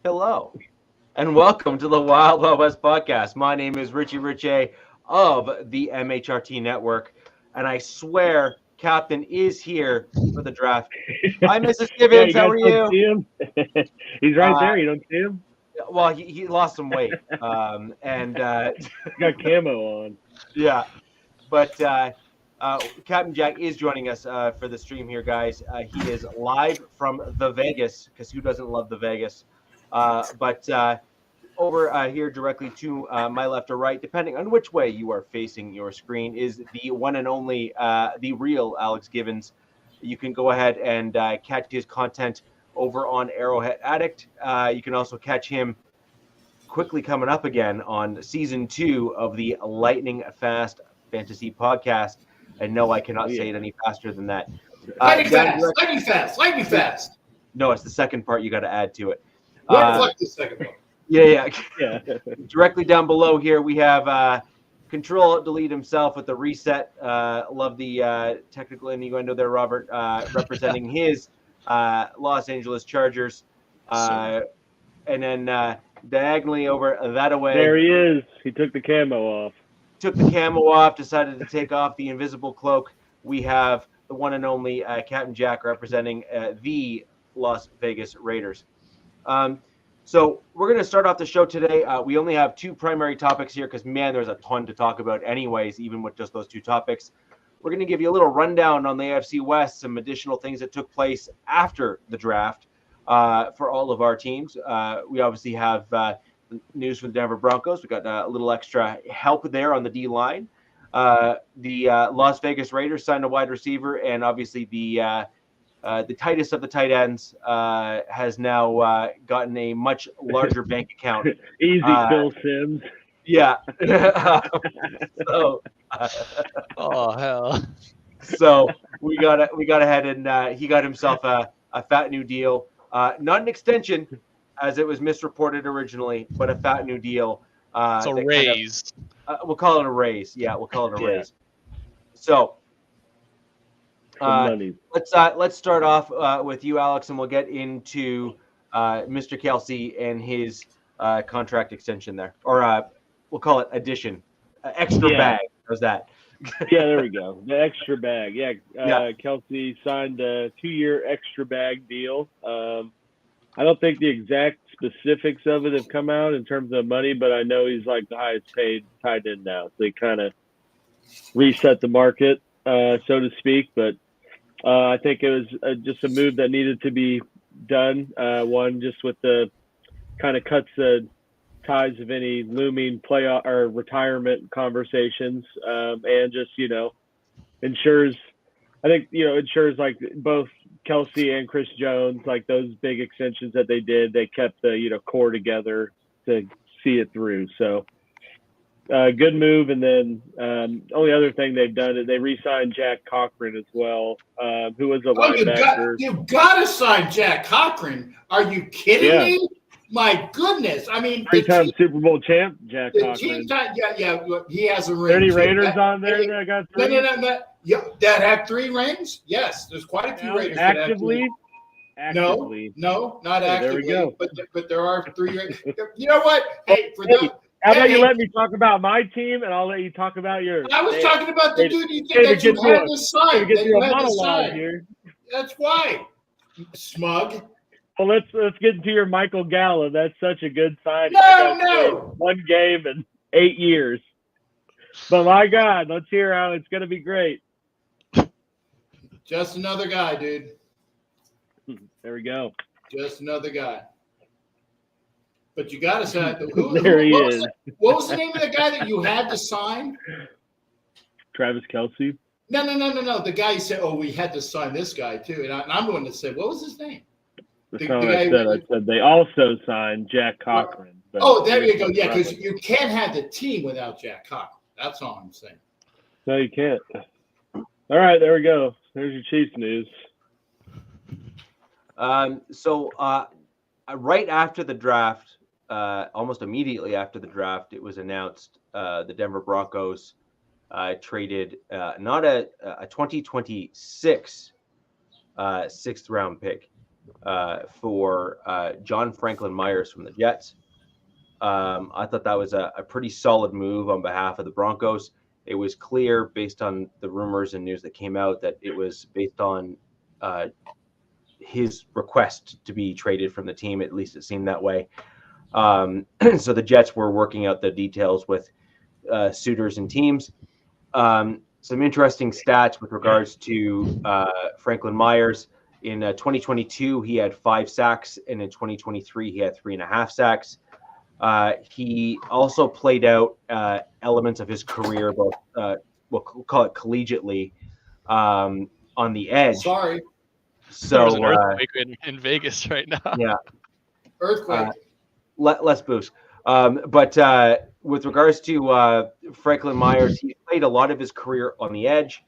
Hello, and welcome to the Wild Wild West podcast. My name is Richie Riche of the MHRT Network, and I swear Captain is here for the draft. Hi, Mrs. Yeah, Gibbons. you How guys are don't you? see him? He's right Uh, there. You don't see him? well, he lost some weight, and He's got camo on. yeah, but Captain Jack is joining us for the stream here, guys. He is live from the Vegas, because who doesn't love the Vegas? But over here directly to my left or right, depending on which way you are facing your screen, is the one and only, the real Alex Gibbons. You can go ahead and catch his content over on Arrowhead Addict. You can also catch him quickly coming up again on season 2 of the Lightning Fast Fantasy Podcast. And no, I cannot say it any faster than that. Lightning fast. No, it's the second part you got to add to it. Fuck the second one. Yeah. Yeah. Directly down below here, we have Control Delete himself with the reset. Love the technical innuendo there, Robert, representing his Los Angeles Chargers. And then diagonally over that away. There he is. He took the camo off. Took the camo off, decided to take off the invisible cloak. We have the one and only Captain Jack representing the Las Vegas Raiders. So we're going to start off the show today. We only have 2 primary topics here because, man, there's a ton to talk about anyways, even with just those 2 topics. We're going to give you a little rundown on the AFC West, some additional things that took place after the draft for all of our teams. We obviously have news from the Denver Broncos. We got a little extra help there on the D-line. The Las Vegas Raiders signed a wide receiver, and obviously the tightest of the tight ends has now gotten a much larger bank account. Easy, Phil Sims. Yeah. Oh hell! So we got ahead and he got himself a fat new deal, not an extension as it was misreported originally, but a fat new deal. It's a raise. We'll call it a raise. Yeah, we'll call it a raise. So. Let's start off with you, Alex, and we'll get into Mr. Kelsey and his contract extension there, or we'll call it addition, extra bag. How's that? Yeah, there we go. The extra bag. Yeah, Kelsey signed a 2-year extra bag deal. I don't think the exact specifics of it have come out in terms of money, but I know he's like the highest paid tight end now. So they kind of reset the market, so to speak, but. I think it was just a move that needed to be done. One, just with the kind of cuts the ties of any looming playoff or retirement conversations, and just ensures like both Kelsey and Chris Jones, like those big extensions that they did, they kept the core together to see it through. So. Good move, and then only other thing they've done is they re-signed Jack Cochran as well, who was a linebacker. You got to sign Jack Cochran. Are you kidding me? My goodness! I mean, 3-time Super Bowl champ, Jack Cochran. He has a ring. 30 Raiders on there that got 3. No. That have 3 rings. Yes, there's quite a few Raiders. Actively. No, not actively. There we go. But there are 3 Raiders. You know what? Hey, for them. How about you let me talk about my team, and I'll let you talk about yours. I was talking about the dude that you had to sign. Get you a monologue here. That's why. Smug. Well, let's get into your Michael Gallup. That's such a good signing. No. 1 game in 8 years. But my God, let's hear how it's going to be great. Just another guy, dude. There we go. Just another guy. But you got to sign. There he is. What was the name of the guy that you had to sign? Travis Kelce. No. The guy you said, we had to sign this guy too. And I'm the one that said, what was his name? That's not what I said. I said they also signed Jack Cochran. There you go. Yeah, because you can't have the team without Jack Cochran. That's all I'm saying. No, you can't. All right, there we go. There's your Chiefs news. So right after the draft, almost immediately after the draft, it was announced the Denver Broncos traded not a 2026 6th round pick, for John Franklin Myers from the Jets. I thought that was a pretty solid move on behalf of the Broncos. It was clear based on the rumors and news that came out that it was based on his request to be traded from the team. At least it seemed that way. So the Jets were working out the details with suitors and teams. Some interesting stats with regards to Franklin Myers. In 2022, he had 5 sacks, and in 2023, he had 3.5 sacks. He also played out elements of his career, both we'll call it collegiately, on the edge. Sorry. So there's an earthquake in Vegas right now. Yeah, Earthquake. less boost. But with regards to Franklin Myers, he played a lot of his career on the edge.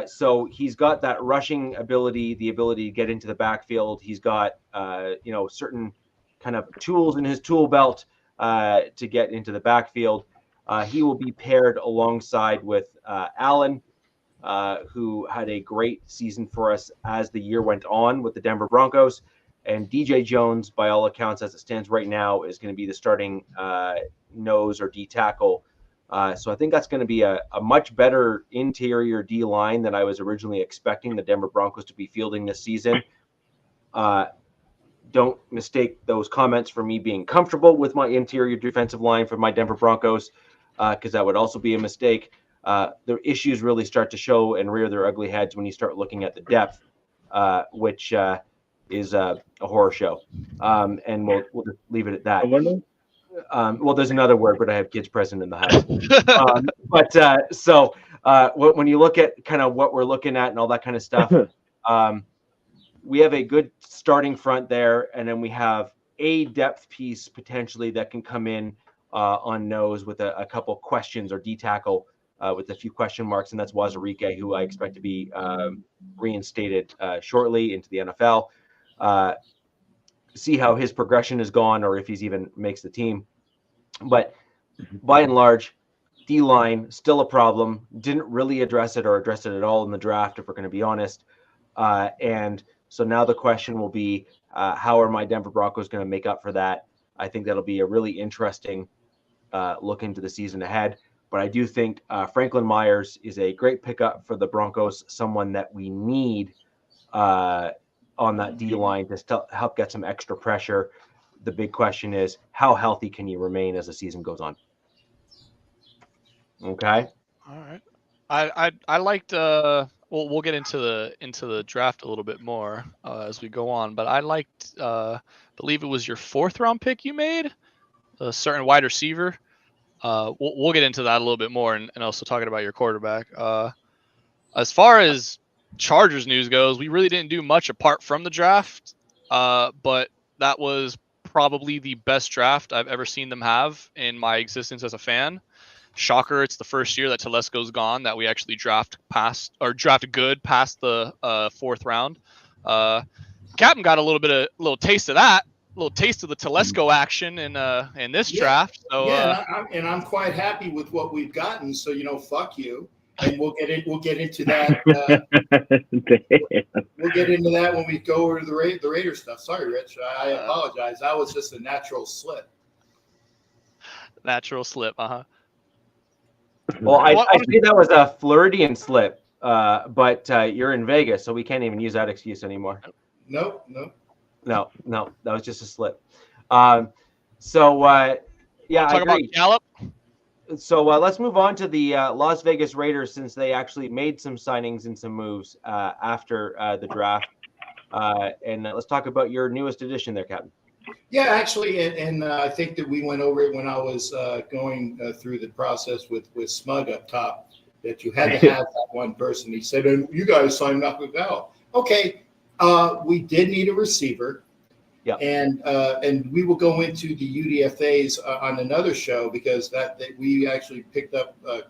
So he's got that rushing ability, the ability to get into the backfield. He's got certain kind of tools in his tool belt to get into the backfield. He will be paired alongside with Allen, who had a great season for us as the year went on with the Denver Broncos. And DJ Jones, by all accounts, as it stands right now, is going to be the starting nose or D tackle. So I think that's going to be a much better interior D line than I was originally expecting the Denver Broncos to be fielding this season. Don't mistake those comments for me being comfortable with my interior defensive line for my Denver Broncos, because that would also be a mistake. The issues really start to show and rear their ugly heads when you start looking at the depth, which is a horror show. And we'll just leave it at that. Well, there's another word, but I have kids present in the house. So when you look at kind of what we're looking at and all that kind of stuff, we have a good starting front there, and then we have a depth piece potentially that can come in on nose with a couple questions, or D tackle with a few question marks, and that's Wazirike, who I expect to be reinstated shortly into the NFL. See how his progression has gone, or if he's even makes the team. But by and large, D-line still a problem. Didn't really address it or address it at all in the draft, if we're going to be honest. And so now the question will be, how are my Denver Broncos going to make up for that? I think that'll be a really interesting look into the season ahead. But I do think Franklin Myers is a great pickup for the Broncos, someone that we need on that D-line to help get some extra pressure. The big question is, how healthy can you remain as the season goes on? Okay. All right. I liked. We'll get into the draft a little bit more as we go on. But I liked. Believe it was your 4th round pick you made, a certain wide receiver. We'll get into that a little bit more, and also talking about your quarterback. As far as Chargers news goes, we really didn't do much apart from the draft, but that was probably the best draft I've ever seen them have in my existence as a fan. Shocker, it's the first year that Telesco's gone that we actually drafted good past the 4th round. Captain got a little taste of that, a little taste of the Telesco action in this draft. So I'm quite happy with what we've gotten. So fuck you. And we'll get into that. We'll get into that when we go over to the Raiders stuff. Sorry, Rich. I apologize. That was just a natural slip. Natural slip, Well, I think that was a Floridian slip, but you're in Vegas, so we can't even use that excuse anymore. No, that was just a slip. Yeah, I talk agree. about Gallup. So let's move on to the Las Vegas Raiders, since they actually made some signings and some moves after the draft. And let's talk about your newest addition there, Captain. Yeah, actually, and I think that we went over it when I was going through the process with Smug up top, that you had to have that one person. He said, and you guys signed up with Val. Okay, we did need a receiver. Yeah, and we will go into the UDFAs on another show, because that we actually picked up a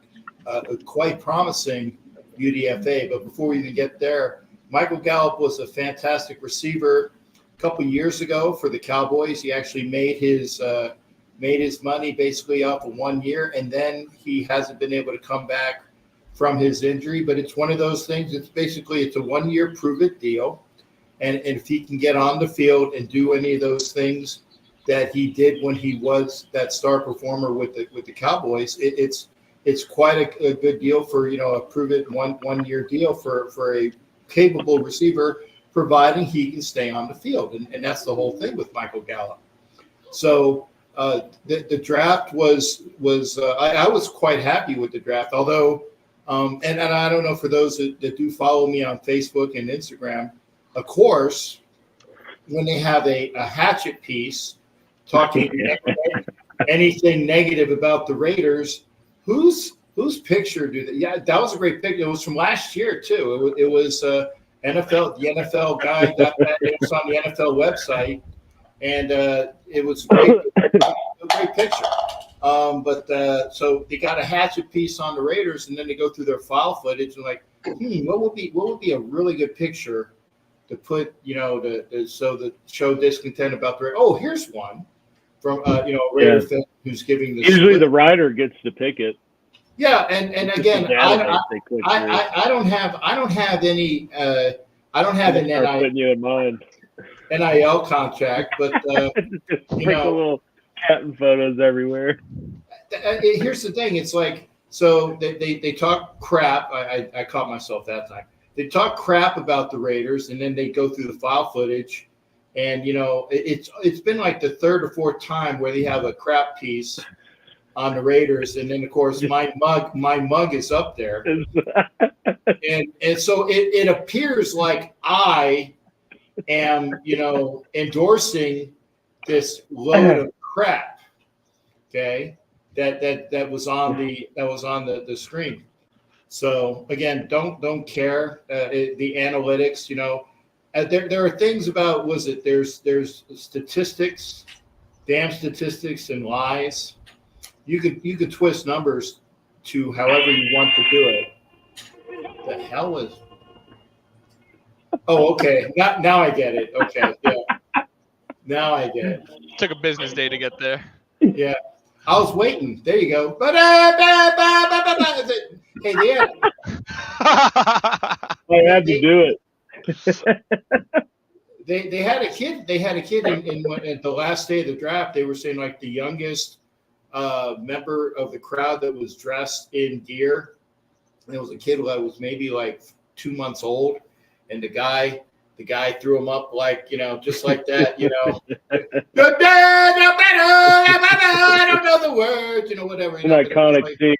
quite promising UDFA. But before we even get there, Michael Gallup was a fantastic receiver a couple years ago for the Cowboys. He actually made his money basically off of 1 year, and then he hasn't been able to come back from his injury. But it's one of those things. It's a 1 year prove it deal. And if he can get on the field and do any of those things that he did when he was that star performer with the Cowboys, it's quite a good deal for, a proven one year deal for a capable receiver, providing he can stay on the field. And that's the whole thing with Michael Gallup. So the draft was I was quite happy with the draft, although and I don't know, for those that do follow me on Facebook and Instagram, of course, when they have a hatchet piece talking anything negative about the Raiders, whose picture do they? Yeah, that was a great picture. It was from last year too. It was the NFL guy got that. It was on the NFL website, and it was a great picture. So they got a hatchet piece on the Raiders, and then they go through their file footage and like, what would be a really good picture to put, so the show discontent about the Raiders. Oh, here's one from a Raider fan who's giving this. Usually the writer gets to pick it. Yeah, and again, I don't have any NIL contract, but little cat and photos everywhere. Here's the thing: it's like, so they talk crap. I caught myself that time. They talk crap about the Raiders, and then they go through the file footage, and it's been like the third or fourth time where they have a crap piece on the Raiders, and then of course my mug is up there, and so it appears like I am endorsing this load of crap, okay, that was on the screen. So again, don't care the analytics. There are things about there's statistics, damn statistics and lies. You could twist numbers to however you want to do it. The hell was? Oh, okay. Now I get it. Okay, yeah. Now I get it. Took a business day to get there. Yeah, I was waiting. There you go. Hey, yeah. I had to do it. They had a kid. They had a kid in at the last day of the draft. They were saying like the youngest member of the crowd that was dressed in gear. And it was a kid that was maybe like 2 months old, and the guy threw him up like, just like that, Good day, no better, I don't know the words, whatever. An iconic thing.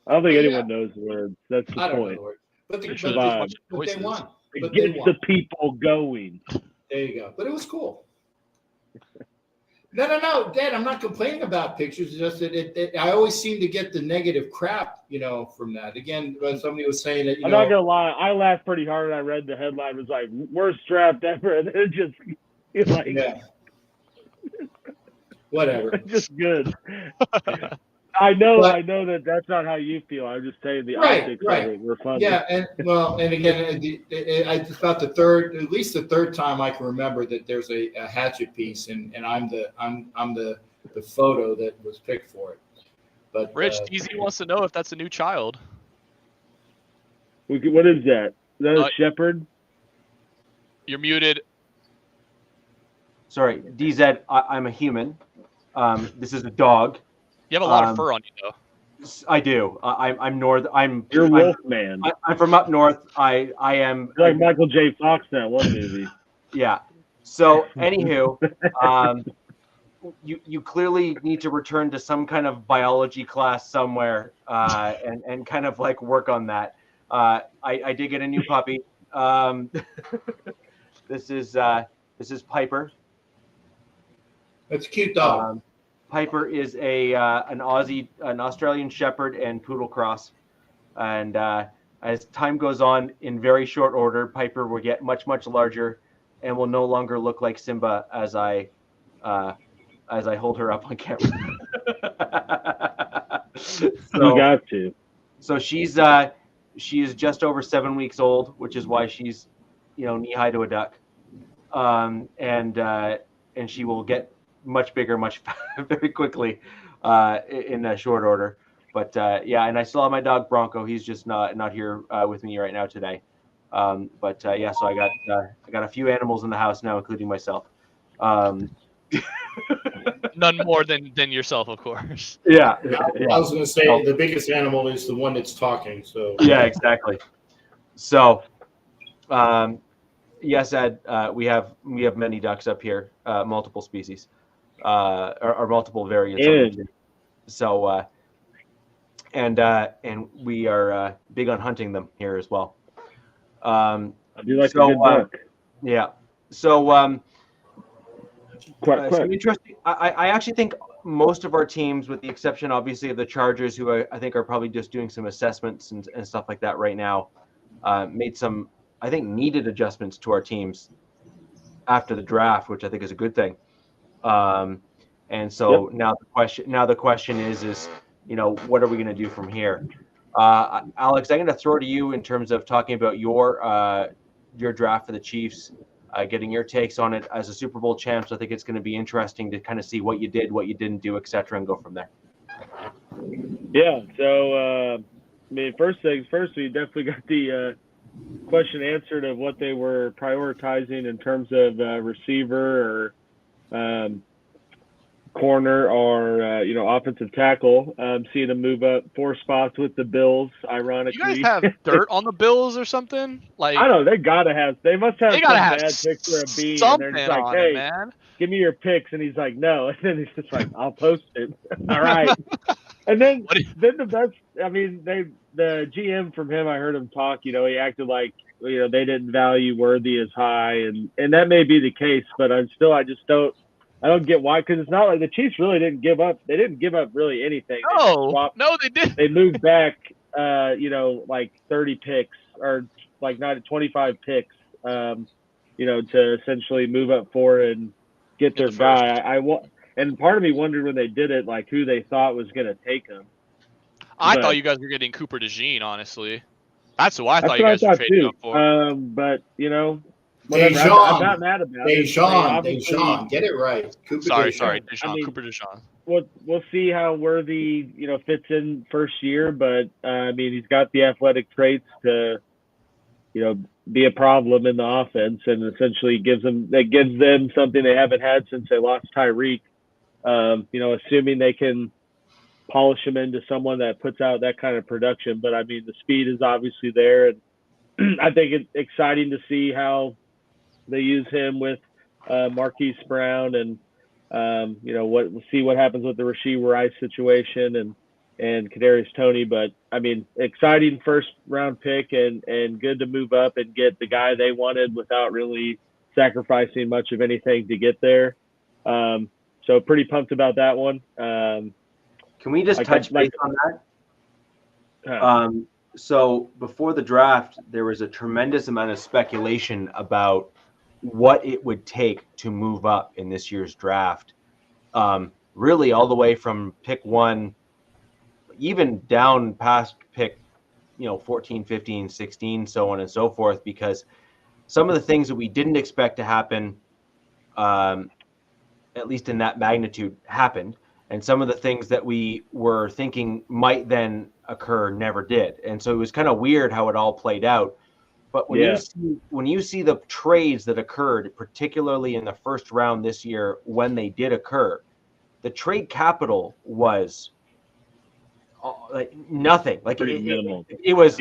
I don't think anyone knows the words. That's the point. Know the words. But they won. It gets the people going. There you go. But it was cool. No, Dad, I'm not complaining about pictures. It's just that I always seem to get the negative crap, from that. Again, somebody was saying that, I'm not going to lie. I laughed pretty hard when I read the headline. It was like, worst draft ever. And it just, like, yeah. Whatever. Just good. I know that that's not how you feel. I'm just saying the optics of it were fun. Yeah, and again, I just about at least the third time I can remember that there's a hatchet piece, and I'm the photo that was picked for it. But Rich, DZ wants to know if that's a new child. What is that? Is that a shepherd? You're muted. Sorry, DZ. I'm a human. This is a dog. You have a lot of fur on you, though. I do. I'm north. You're Wolf Man. I'm from up north. I am. You're like Michael J. Fox in that one movie. Yeah. So, anywho, you clearly need to return to some kind of biology class somewhere, and kind of like work on that. I did get a new puppy. This is Piper. That's a cute dog. Piper is an Australian Shepherd and Poodle cross, and as time goes on, in very short order, Piper will get much larger, and will no longer look like Simba as I hold her up on camera. You got to. So she is just over 7 weeks old, which is why she's knee high to a duck, and she will get much bigger, very quickly, in a short order. But yeah, and I still have my dog Bronco. He's just not here with me right now today. But yeah, so I got a few animals in the house now, including myself. None more than yourself, of course. Yeah, I was going to say the biggest animal is the one that's talking. So yeah, exactly. So, yes, Ed, we have many ducks up here, multiple species, or multiple variants of them too. So, and we are big on hunting them here as well. I do like a good duck. Yeah. So, Quack, quack. some interesting. I actually think most of our teams, with the exception obviously of the Chargers, who I think are probably just doing some assessments and stuff like that right now, made some, I think, needed adjustments to our teams after the draft, which I think is a good thing. And so now the question is, what are we going to do from here? Alex, I'm going to throw to you in terms of talking about your draft for the Chiefs, getting your takes on it as a Super Bowl champs. I think it's going to be interesting to kind of see what you did, what you didn't do, et cetera, and go from there. Yeah. So, I mean, first things first, we definitely got the question answered of what they were prioritizing in terms of receiver or corner or offensive tackle. Seeing them move up 4 spots with the Bills, ironically. You guys have dirt on the Bills or something? Like, I don't know. They must have they some gotta have bad picture of B, and something they're just like, on hey, it, man. give me your picks, and he's like, no, and then he's just like, I'll post it. All right. And then the best, I mean, the GM from him, I heard him talk, he acted like, they didn't value Worthy as high, and that may be the case, but I don't get why, because it's not like the Chiefs really didn't give up. They didn't give up really anything. No, they did. They moved back, like 30 picks or like not 25 picks, to essentially move up 4 and get their guy. And part of me wondered when they did it, like who they thought was going to take him. I thought you guys were getting Cooper DeJean, honestly. That's who I thought you guys were trading too. up for. But Dejan, I'm not mad about it. Dejan, get it right. Sorry, Dejan, Cooper DeJean. We'll see how Worthy, fits in first year, but I mean, he's got the athletic traits to, be a problem in the offense, and essentially gives them something they haven't had since they lost Tyreek. Assuming they can polish him into someone that puts out that kind of production. But I mean, the speed is obviously there, and I think it's exciting to see how they use him with Marquise Brown, and we'll see what happens with the Rashee Rice situation and Kadarius Toney. But I mean, exciting first round pick, and good to move up and get the guy they wanted without really sacrificing much of anything to get there. So pretty pumped about that one. Can we just touch base on that? So before the draft, there was a tremendous amount of speculation about what it would take to move up in this year's draft. Really all the way from pick 1, even down past pick, 14, 15, 16, so on and so forth, because some of the things that we didn't expect to happen, at least in that magnitude, happened. And some of the things that we were thinking might then occur never did. And so it was kind of weird how it all played out. But when you see the trades that occurred, particularly in the first round this year, when they did occur, the trade capital was like nothing. Like it was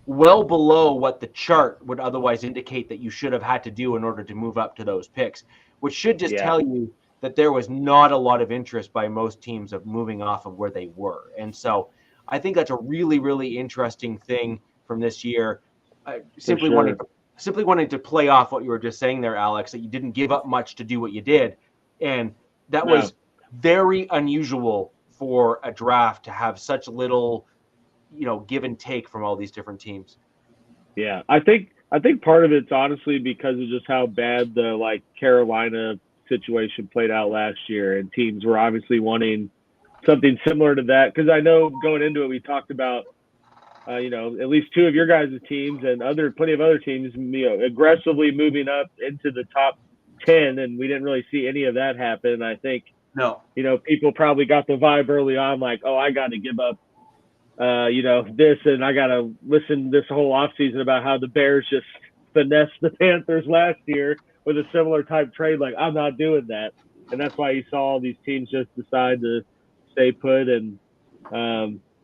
well below what the chart would otherwise indicate that you should have had to do in order to move up to those picks, which should just tell you that there was not a lot of interest by most teams of moving off of where they were. And so I think that's a really, really interesting thing from this year. Simply wanting to play off what you were just saying there, Alex, that you didn't give up much to do what you did. And that was very unusual for a draft to have such little, give and take from all these different teams. Yeah, I think part of it's honestly because of just how bad the Carolina situation played out last year, and teams were obviously wanting something similar to that. Because I know going into it, we talked about at least 2 of your guys' teams and plenty of other teams, aggressively moving up into the top 10, and we didn't really see any of that happen. I think people probably got the vibe early on, like, oh, I got to give up this, and I got to listen this whole offseason about how the Bears just finessed the Panthers last year with a similar type trade. Like, I'm not doing that. And that's why you saw all these teams just decide to stay put. And,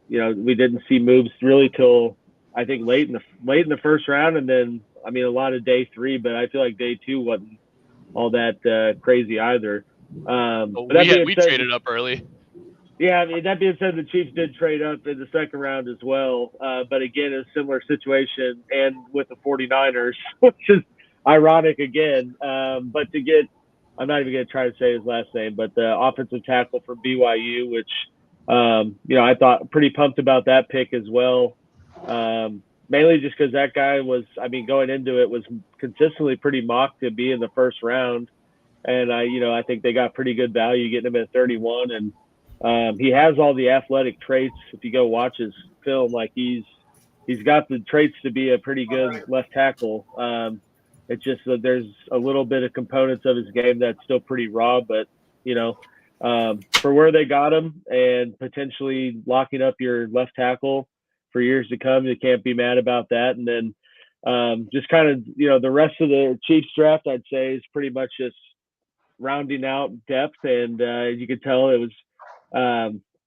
we didn't see moves really till I think late in the first round. And then, I mean, a lot of day 3, but I feel like day 2 wasn't all that crazy either. We traded up early. Yeah, I mean, that being said, the Chiefs did trade up in the second round as well. But again, a similar situation and with the 49ers, which is ironic again. But to get, I'm not even going to try to say his last name, but the offensive tackle from BYU, which, I thought pretty pumped about that pick as well. Mainly just because that guy was, I mean, going into it was consistently pretty mocked to be in the first round. And I think they got pretty good value getting him at 31. And he has all the athletic traits. If you go watch his film, like he's got the traits to be a pretty good left tackle. It's just that there's a little bit of components of his game that's still pretty raw, but for where they got him and potentially locking up your left tackle for years to come, you can't be mad about that. And then just kind of, the rest of the Chiefs draft, I'd say, is pretty much just rounding out depth. And you could tell it was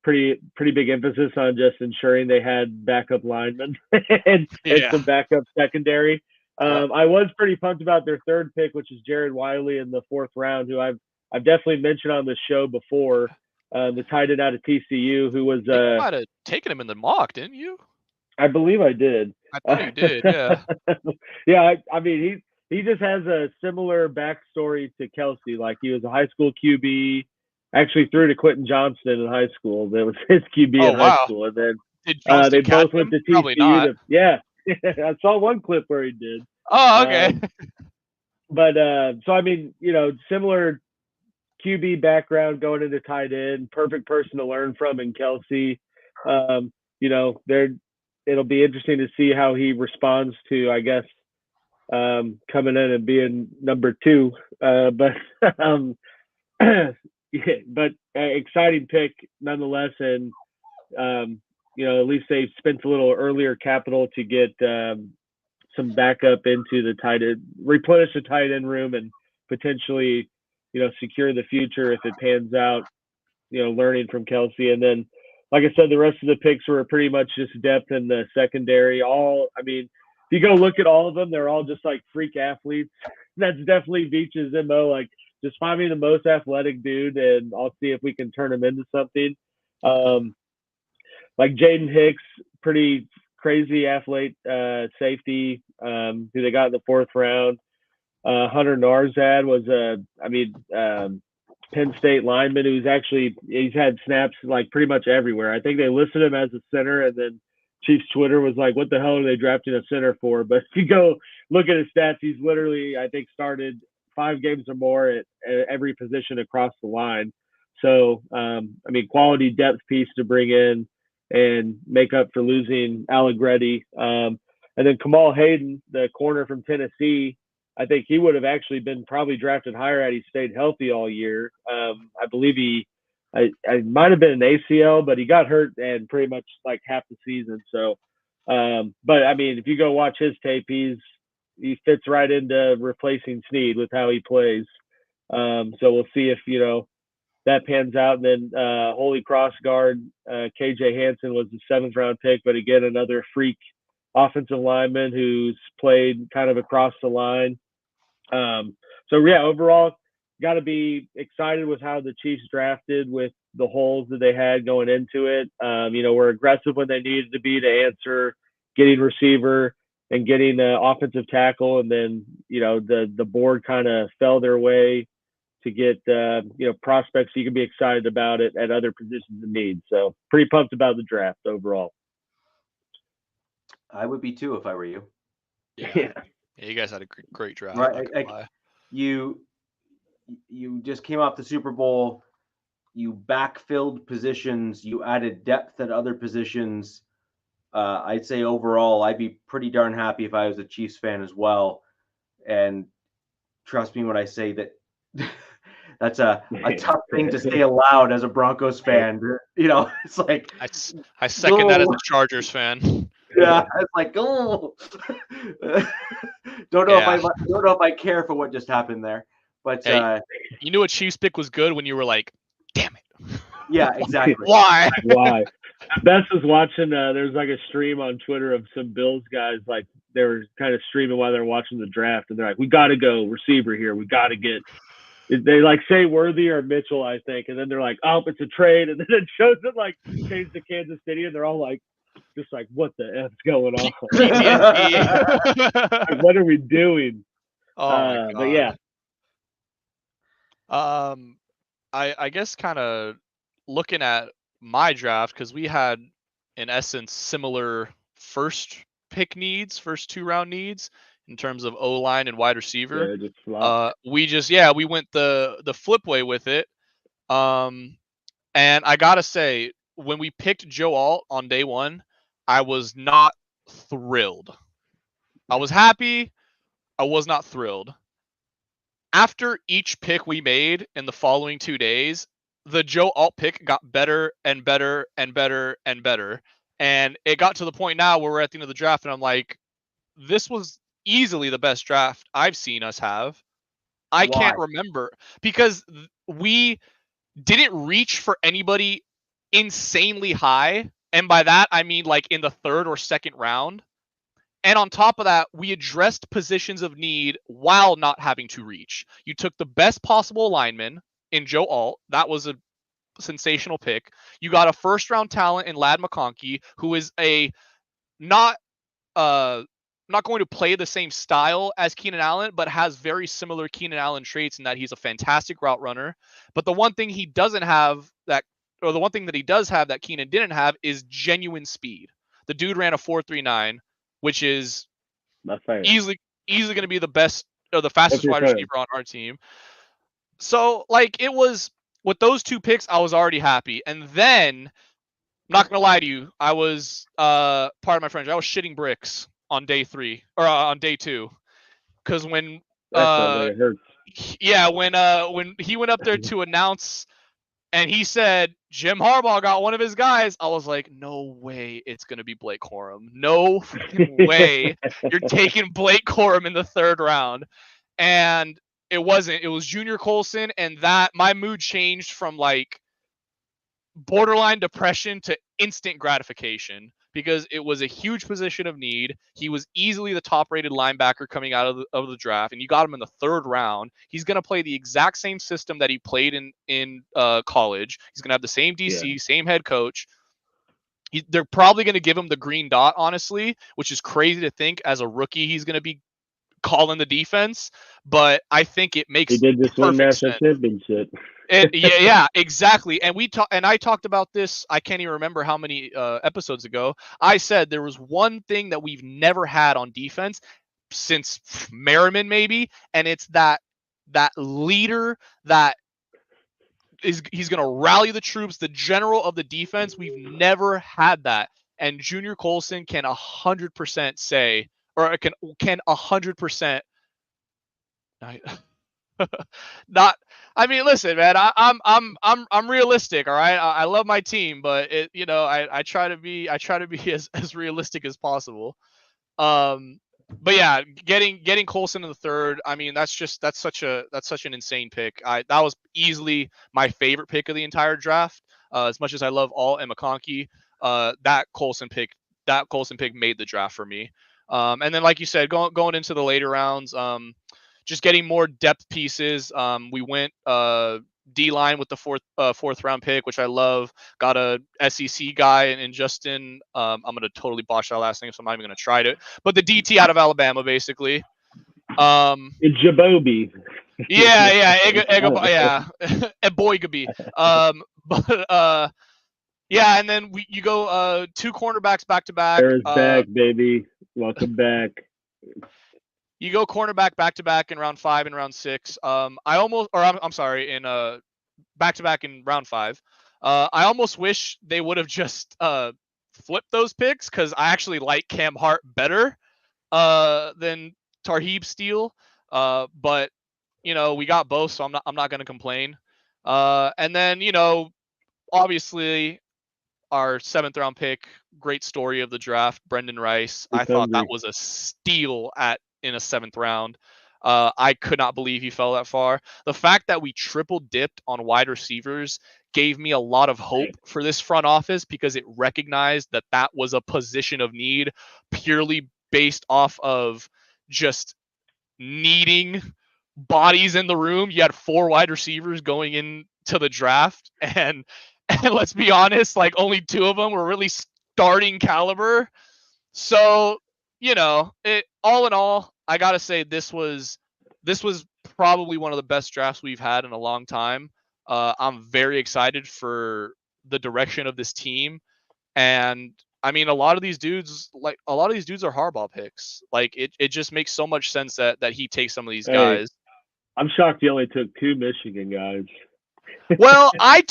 pretty big emphasis on just ensuring they had backup linemen and some backup secondary. I was pretty pumped about their third pick, which is Jared Wiley in the 4th round, who I've definitely mentioned on the show before, the tight end out of TCU, who was you might have taken him in the mock, didn't you? I believe I did. I thought you did, yeah. Yeah, I mean, he just has a similar backstory to Kelsey. Like, he was a high school QB, actually threw to Quentin Johnston in high school. That was his QB in high school. And then they both went to TCU. Probably not. Yeah, I saw one clip where he did. Oh, okay. But so, I mean, similar QB background going into tight end, perfect person to learn from in Kelsey. It'll be interesting to see how he responds to, I guess, coming in and being number 2. But exciting pick nonetheless. And, at least they spent a little earlier capital to get some backup into the tight end, replenish the tight end room, and potentially, secure the future if it pans out, learning from Kelsey. And then, like I said, the rest of the picks were pretty much just depth in the secondary. If you go look at all of them, they're all just like freak athletes. That's definitely Veach's MO. Like, just find me the most athletic dude, and I'll see if we can turn him into something. Like Jaden Hicks, pretty crazy athlete, safety, who they got in the 4th round. Hunter Narzad was Penn State lineman he's had snaps like pretty much everywhere. I think they listed him as a center, and then Chiefs Twitter was like, what the hell are they drafting a center for? But if you go look at his stats, he's literally, I think, started 5 games or more at every position across the line. So, quality depth piece to bring in and make up for losing Allegretti. And then Kamal Hayden, the corner from Tennessee, I think he would have actually been probably drafted higher had he stayed healthy all year. I believe I might have been an ACL, but he got hurt and pretty much like half the season. So, but I mean, if you go watch his tape, he fits right into replacing Snead with how he plays. So we'll see if, that pans out. And then Holy Cross guard, KJ Hansen was the 7th round pick, but again, another freak offensive lineman who's played kind of across the line. Overall, got to be excited with how the Chiefs drafted with the holes that they had going into it. We're aggressive when they needed to be to answer getting receiver and getting offensive tackle. And then, the board kind of fell their way to get, prospects you can be excited about it at other positions of need. So pretty pumped about the draft overall. I would be too if I were you. Yeah, you guys had a great draft. Right. You just came off the Super Bowl. You backfilled positions. You added depth at other positions. I'd say overall, I'd be pretty darn happy if I was a Chiefs fan as well. And trust me when I say that That's a tough thing to say aloud as a Broncos fan. It's like I second that as a Chargers fan. yeah, it's like don't know if I care for what just happened there, but hey, you knew a Chiefs pick was good when you were like, damn it. Yeah, exactly. Why? The best was watching. There's like a stream on Twitter of some Bills guys, like they were kind of streaming while they're watching the draft, and they're like, "We got to go receiver here. We got to get." They like say Worthy or Mitchell, I think, and then they're like, "Oh, it's a trade," and then it shows them like change to Kansas City, and they're all like, just like, "What the f's going on? Like, what are we doing?" Oh my God. But yeah. I guess kind of looking at my draft, because we had in essence similar first 2-round needs in terms of O-line and wide receiver. We went the flip way with it. And I gotta say, when we picked Joe Alt on day one, I was not thrilled. I was happy. I was not thrilled. After each pick we made in the following 2 days, the Joe Alt pick got better and better and better and better. And it got to the point now where we're at the end of the draft, and I'm like, this was easily the best draft I've seen us have. I can't remember, because we didn't reach for anybody insanely high. And by that, I mean like in the 3rd or 2nd round. And on top of that, we addressed positions of need while not having to reach. You took the best possible lineman in Joe Alt. That was a sensational pick. You got a 1st-round talent in Ladd McConkey, who is not going to play the same style as Keenan Allen, but has very similar Keenan Allen traits in that he's a fantastic route runner. But the one thing he doesn't have that he does have that Keenan didn't have is genuine speed. The dude ran a 4.39, which is easily going to be the best or the fastest wide receiver on our team. So like, it was with those 2 picks, I was already happy. And then, I'm not gonna lie to you, I was pardon my French, I was shitting bricks on day 3 or on day 2, because when it hurts. when he went up there to announce and he said Jim Harbaugh got one of his guys, I was like, no way it's going to be Blake Corum. No way you're taking Blake Corum in the 3rd round. And it wasn't. It was Junior Colson, and that my mood changed from like borderline depression to instant gratification, because it was a huge position of need. He was easily the top-rated linebacker coming out of the draft, and you got him in the 3rd round. He's going to play the exact same system that he played in college. He's going to have the same DC, same head coach. They're probably going to give him the green dot, honestly, which is crazy to think as a rookie he's going to be calling the defense. But I think it makes he did this one national sense. Championship. Yeah, exactly. And I talked about this. I can't even remember how many episodes ago. I said there was one thing that we've never had on defense since Merriman, maybe, and it's that leader that he's going to rally the troops, the general of the defense. We've never had that, and Junior Colson can 100% say, or can 100%. Not. I mean, listen, man. I'm realistic. All right. I love my team, but I try to be as realistic as possible. But yeah, getting Colson in the 3rd. I mean, that's such an insane pick. That was easily my favorite pick of the entire draft. As much as I love Alt and McConkey, that Colson pick made the draft for me. And then, like you said, going into the later rounds, just getting more depth pieces. We went D-line with the 4th round pick, which I love. Got a SEC guy in Justin. I'm going to totally botch that last name, so I'm not even going to try it. But the DT out of Alabama, basically. It's Jabobi. Yeah. Eboigebe. But yeah, and then you go 2 cornerbacks back to back. There's back, baby. Welcome back. You go cornerback back to back in round 5 and round 6. I'm sorry, in back to back in round 5. I almost wish they would have just flipped those picks, because I actually like Cam Hart better than Tarheeb Steele. But we got both, so I'm not going to complain. And then, obviously our 7th round pick, great story of the draft, Brendan Rice. I thought that was a steal in a 7th round. I could not believe he fell that far. The fact that we triple dipped on wide receivers gave me a lot of hope for this front office, because it recognized that was a position of need purely based off of just needing bodies in the room. You had 4 wide receivers going into the draft, and let's be honest, like only 2 of them were really starting caliber. So, all in all, I got to say this was probably one of the best drafts we've had in a long time. I'm very excited for the direction of this team. And I mean, a lot of these dudes are hardball picks. Like it just makes so much sense that he takes some of these guys. I'm shocked he only took 2 Michigan guys. Well, I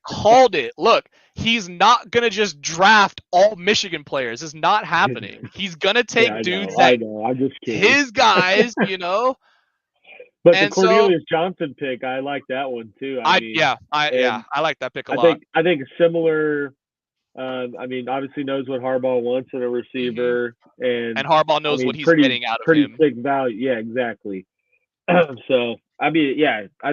called it. Look, he's not gonna just draft all Michigan players. It's not happening. He's gonna take dudes I know. I'm just kidding. His guys, But the Cornelius Johnson pick, I like that one too. I like that pick a lot. I think similar. Obviously knows what Harbaugh wants in a receiver, and Harbaugh knows what he's getting out of him. Pretty sick value. Yeah, exactly. So, I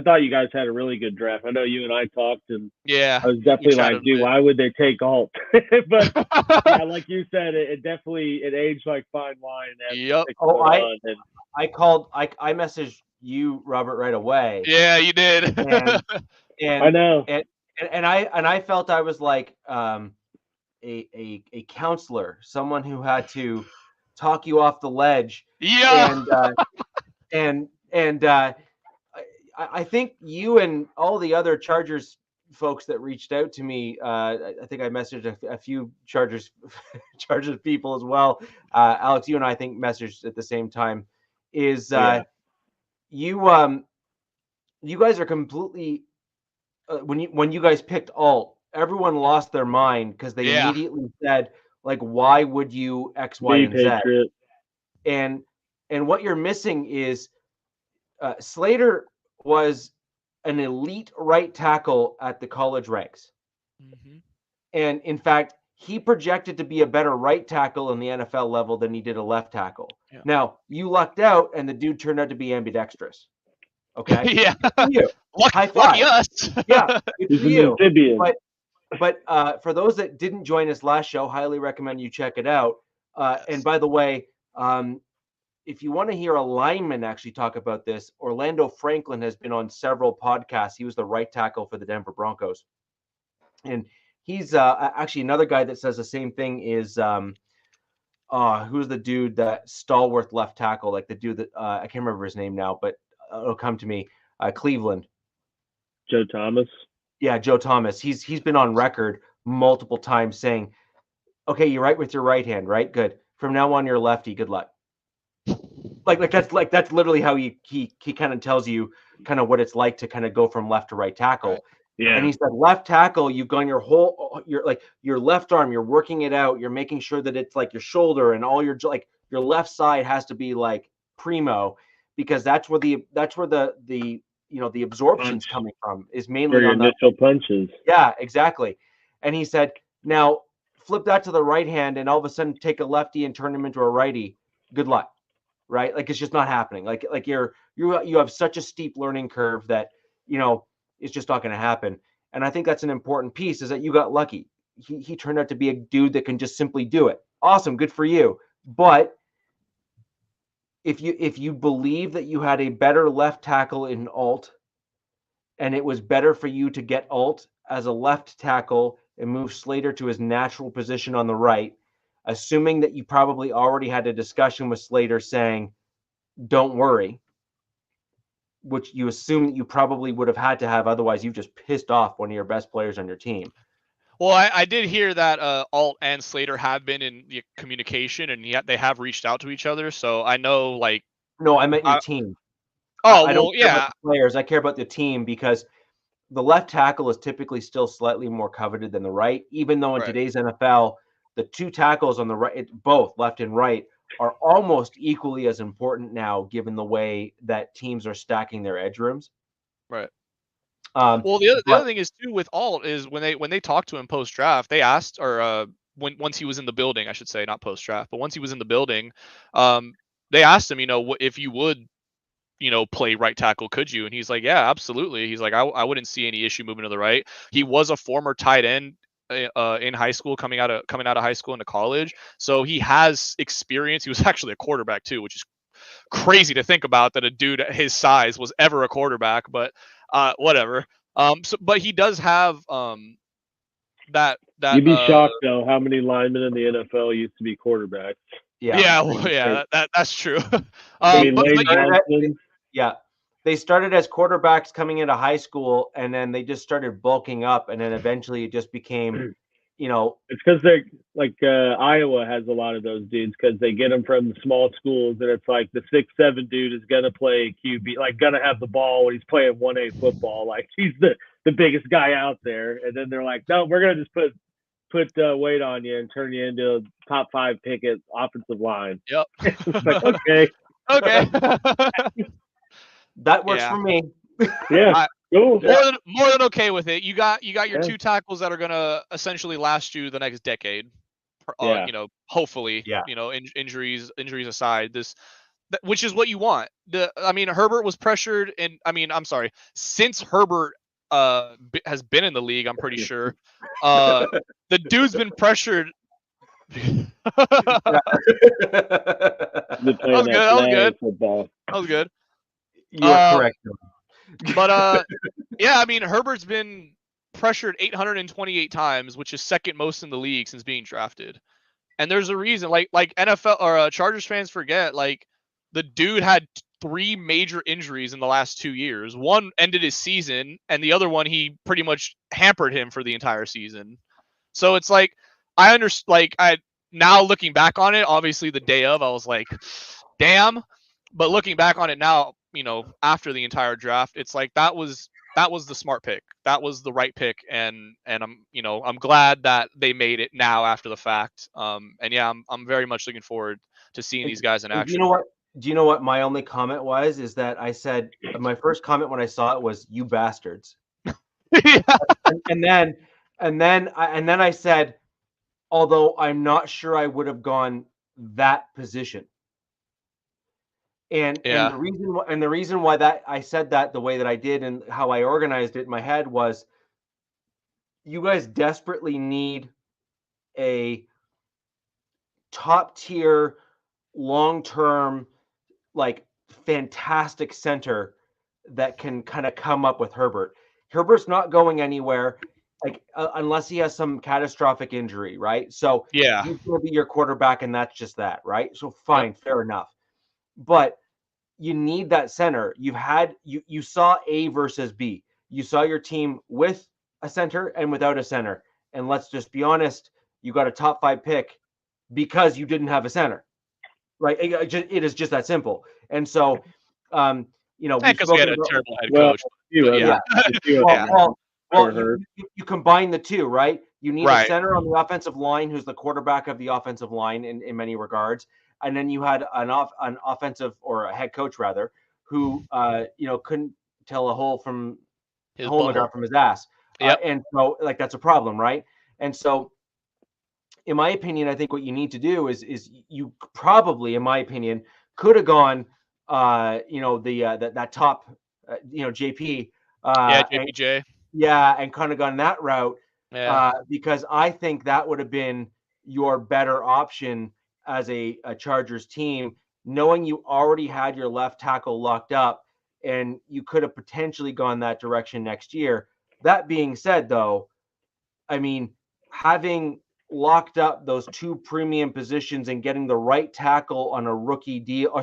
thought you guys had a really good draft. I know you and I talked, and I was definitely like, dude, why would they take Alt? But like you said, it definitely aged like fine wine. Yep. I messaged you, Robert, right away. Yeah, you did. And I know. And I felt I was like a counselor, someone who had to talk you off the ledge. Yeah. And I think you and all the other Chargers folks that reached out to me, I think I messaged a few Chargers people as well. Alex, you and I think messaged at the same time. Is you guys are completely when you guys picked Alt, everyone lost their mind because they immediately said, like, why would you X, Y, and Z? And what you're missing is Slater was an elite right tackle at the college ranks. Mm-hmm. And in fact, he projected to be a better right tackle in the NFL level than he did a left tackle. Yeah. Now, you lucked out, and the dude turned out to be ambidextrous. Okay? Yeah. You. High five. Lucky us. Yeah, it's you. Amphibian. But for those that didn't join us last show, highly recommend you check it out. And by the way, if you want to hear a lineman actually talk about this, Orlando Franklin has been on several podcasts. He was the right tackle for the Denver Broncos. And he's actually another guy that says the same thing is who's the dude, that stalwart left tackle, like the dude that I can't remember his name now, but it'll come to me. Cleveland. Joe Thomas. Yeah, Joe Thomas. He's been on record multiple times saying, okay, you're right with your right hand, right? Good. From now on, you're lefty. Good luck. That's literally how he kind of tells you kind of what it's like to kind of go from left to right tackle. Right. Yeah. And he said, left tackle, you've gone your left arm, you're working it out, you're making sure that it's like your shoulder and all your left side has to be like primo, because that's where the absorption's coming from, is mainly on the initial punches. Yeah, exactly. And he said, now flip that to the right hand and all of a sudden take a lefty and turn him into a righty. Good luck. Right? Like, it's just not happening. Like you have such a steep learning curve that, it's just not going to happen. And I think that's an important piece, is that you got lucky. He turned out to be a dude that can just simply do it. Awesome. Good for you. But if you believe that you had a better left tackle in Alt, and it was better for you to get Alt as a left tackle and move Slater to his natural position on the right, assuming that you probably already had a discussion with Slater saying, don't worry, which you assume that you probably would have had to have, otherwise you've just pissed off one of your best players on your team. Well, I did hear that Alt and Slater have been in the communication, and yet they have reached out to each other. So I know, like. No, I meant your team. I don't care about the players. I care about the team, because the left tackle is typically still slightly more coveted than the right, even though in today's NFL, the two tackles on the right, both left and right, are almost equally as important now, given the way that teams are stacking their edge rooms. Right. Well, the other thing is too with Alt is when they talked to him post draft, they asked, or once he was in the building, I should say, not post draft, but once he was in the building, they asked him, if you would, play right tackle, could you? And he's like, yeah, absolutely. He's like, I wouldn't see any issue moving to the right. He was a former tight end in high school, coming out of high school into college, so he has experience. He was actually a quarterback too, which is crazy to think about, that a dude his size was ever a quarterback, but whatever. But he does have that. You'd be shocked though how many linemen in the NFL used to be quarterbacks. Yeah, that's true. I mean, Lane Johnson. They started as quarterbacks coming into high school, and then they just started bulking up, and then eventually it just became, It's because they're like Iowa has a lot of those dudes because they get them from the small schools, and it's like the 6'7" dude is gonna play QB, like gonna have the ball when he's playing 1A football, like he's the biggest guy out there, and then they're like, no, we're gonna just put weight on you and turn you into a top 5 pick at offensive line. Yep. It's like, okay. That works for me. Yeah. Cool. More than okay with it. You got your 2 tackles that are gonna essentially last you the next decade. Hopefully. Yeah. Injuries aside, which is what you want. Herbert was pressured, and I'm sorry, since Herbert has been in the league, I'm pretty sure the dude's been pressured. That was good. You are correct. But Herbert's been pressured 828 times, which is second most in the league since being drafted. And there's a reason, like NFL or Chargers fans forget, like the dude had 3 major injuries in the last 2 years. One ended his season, and the other one he pretty much hampered him for the entire season. So it's like I understand. Like now looking back on it, obviously the day of I was like, damn. But looking back on it now, after the entire draft, it's like that was the smart pick. That was the right pick, and I'm glad that they made it now after the fact. I'm very much looking forward to seeing these guys in action. Do you know what my only comment was? Is that I said my first comment when I saw it was "you bastards," and then I said, although I'm not sure I would have gone that position. And the reason why that I said that the way that I did and how I organized it in my head was, you guys desperately need a top tier, long-term, like fantastic center that can kind of come up with Herbert. Herbert's not going anywhere, like unless he has some catastrophic injury, right? So he's going to be your quarterback, and that's just that, right? So fine, fair enough. But you need that center. You saw A versus B. You saw your team with a center and without a center. And let's just be honest, you got a top 5 pick because you didn't have a center, right? It is just that simple. And so, because we had a terrible head coach. You combine the two, right? You need a center on the offensive line who's the quarterback of the offensive line in many regards. And then you had an offensive, or a head coach rather, who couldn't tell a hole from his ass. And so like that's a problem, right? And so in my opinion, I think what you need to do is you probably, in my opinion, could have gone that top JP JPJ. And kind of gone that route. Because I think that would have been your better option as a Chargers team, knowing you already had your left tackle locked up, and you could have potentially gone that direction next year. That being said, though, having locked up those 2 premium positions and getting the right tackle on a rookie deal,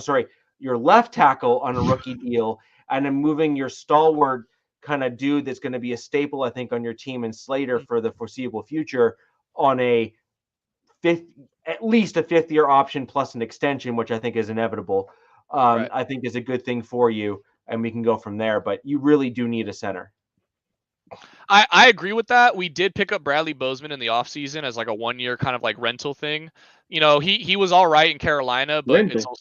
your left tackle on a rookie deal, and then moving your stalwart kind of dude that's going to be a staple, I think, on your team in Slater for the foreseeable future on at least a 5th-year option plus an extension, which I think is inevitable. I think is a good thing for you, and we can go from there. But you really do need a center. I agree with that. We did pick up Bradley Bozeman in the offseason as like a 1-year kind of like rental thing. You know, he was all right in Carolina, but Rental.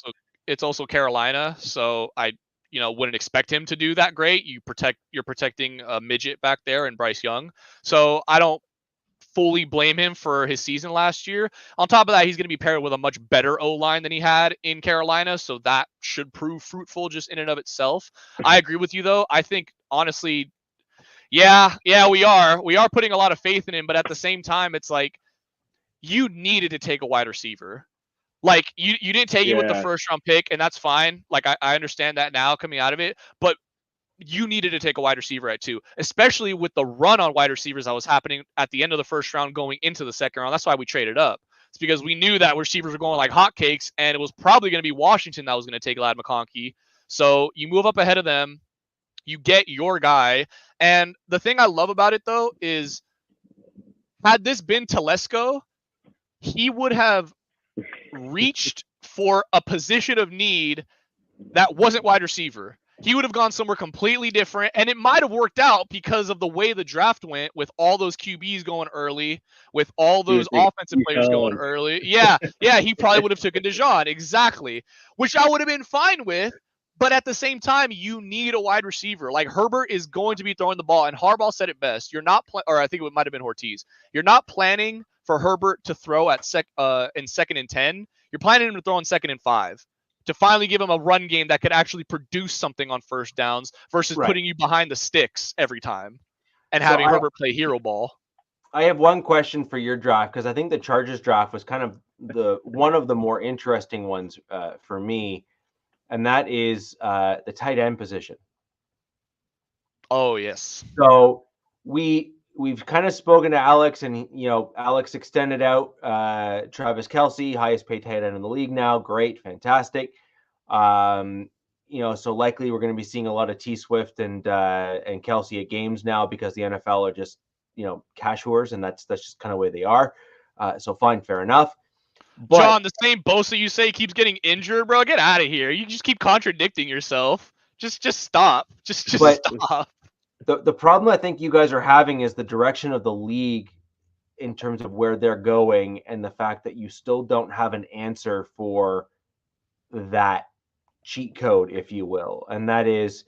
it's also Carolina, so I wouldn't expect him to do that great. You're protecting a midget back there and Bryce Young. So I don't fully blame him for his season last year. On top of that, he's going to be paired with a much better O-line than he had in Carolina, so that should prove fruitful just in and of itself. I agree with you though. I think honestly, yeah, we are putting a lot of faith in him, but at the same time, it's like you needed to take a wide receiver. Like you didn't take it with the Yeah. first round pick, and that's fine. Like I understand that now coming out of it, but you needed to take a wide receiver at 2, especially with the run on wide receivers that was happening at the end of the first round going into the second round. That's why we traded up. It's because we knew that receivers were going like hotcakes, and it was probably going to be Washington that was going to take Ladd McConkey. So you move up ahead of them, you get your guy. And the thing I love about it, though, is had this been Telesco, he would have reached for a position of need that wasn't wide receiver. He would have gone somewhere completely different, and it might have worked out because of the way the draft went, with all those QBs going early, with all those offensive players going early. Yeah, he probably would have taken Dijon, exactly, which I would have been fine with. But at the same time, you need a wide receiver. Like Herbert is going to be throwing the ball, and Harbaugh said it best. You're not, or I think it might have been Ortiz. You're not planning for Herbert to throw at in 2nd and 10. You're planning him to throw in 2nd and 5. To finally give him a run game that could actually produce something on first downs versus putting you behind the sticks every time and having Herbert play hero ball. I have one question for your draft, because I think the Chargers draft was kind of one of the more interesting ones for me, and that is the tight end position. Oh, yes. So we've kind of spoken to Alex, and Alex extended out Travis Kelce, highest paid tight end in the league now. Great, fantastic. So likely we're going to be seeing a lot of T Swift and Kelce at games now, because the NFL are just cashers, and that's just kind of where they are. So fine, fair enough. But John, the same Bosa you say keeps getting injured, bro. Get out of here. You just keep contradicting yourself. Just stop. Just stop. The problem I think you guys are having is the direction of the league in terms of where they're going, and the fact that you still don't have an answer for that cheat code, if you will. And that is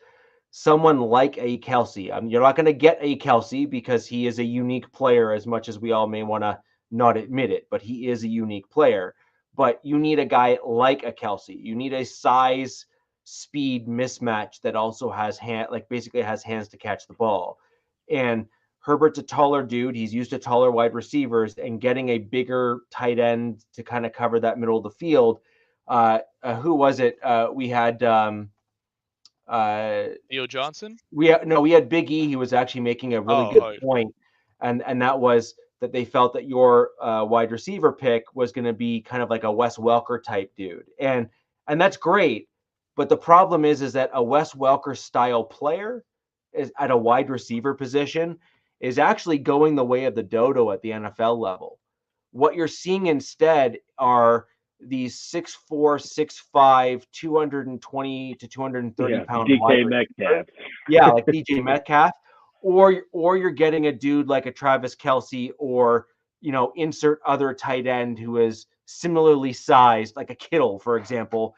someone like a Kelce. You're not going to get a Kelce because he is a unique player, as much as we all may want to not admit it, but he is a unique player. But you need a guy like a Kelce. You need a size speed mismatch that also has basically has hands to catch the ball. And Herbert's a taller dude. He's used to taller wide receivers, and getting a bigger tight end to kind of cover that middle of the field. Who was it? We had Theo Johnson. We had Big E. He was actually making a really good point, and that was that they felt that your wide receiver pick was going to be kind of like a Wes Welker type dude, and that's great. But the problem is that a Wes Welker style player is at a wide receiver position is actually going the way of the dodo at the NFL level. What you're seeing instead are these 6'4", 6'5", 220 to 230 pound DK Metcalf. Yeah, like DJ Metcalf. Or you're getting a dude like a Travis Kelce, or insert other tight end who is similarly sized, like a Kittle, for example,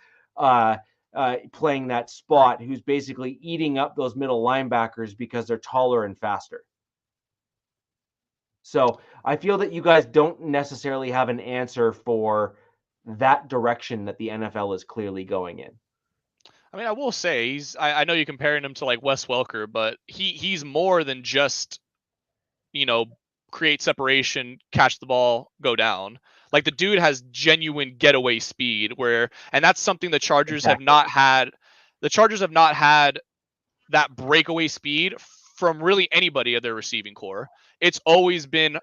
playing that spot, who's basically eating up those middle linebackers because they're taller and faster. So I feel that you guys don't necessarily have an answer for that direction that the NFL is clearly going in. I mean, I will say I know you're comparing him to like Wes Welker, but he's more than just, create separation, catch the ball, go down. Like the dude has genuine getaway speed, and that's something the Chargers have not had. The Chargers have not had that breakaway speed from really anybody of their receiving core. It's always been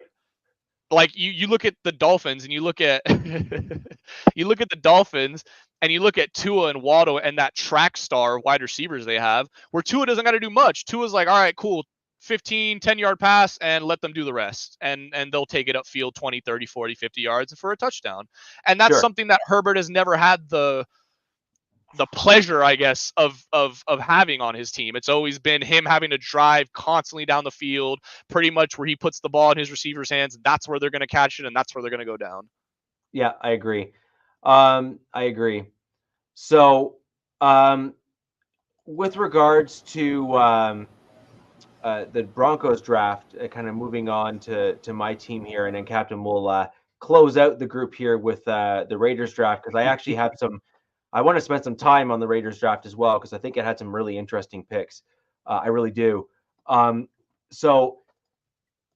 like you look at the Dolphins, and you look at the Dolphins, and you look at Tua and Waddle and that track star wide receivers they have, where Tua doesn't got to do much. Tua's like, all right, cool, 15, 10-yard pass, and let them do the rest. And they'll take it upfield 20, 30, 40, 50 yards for a touchdown. And that's something that Herbert has never had the the pleasure, I guess, of having on his team. It's always been him having to drive constantly down the field, pretty much where he puts the ball in his receivers' hands. And that's where they're going to catch it, and that's where they're going to go down. Yeah, I agree. I agree. So, with regards to the Broncos draft, kind of moving on to my team here, and then Captain will close out the group here with the Raiders draft, because I actually have I want to spend some time on the Raiders draft as well, because I think it had some really interesting picks. I really do. So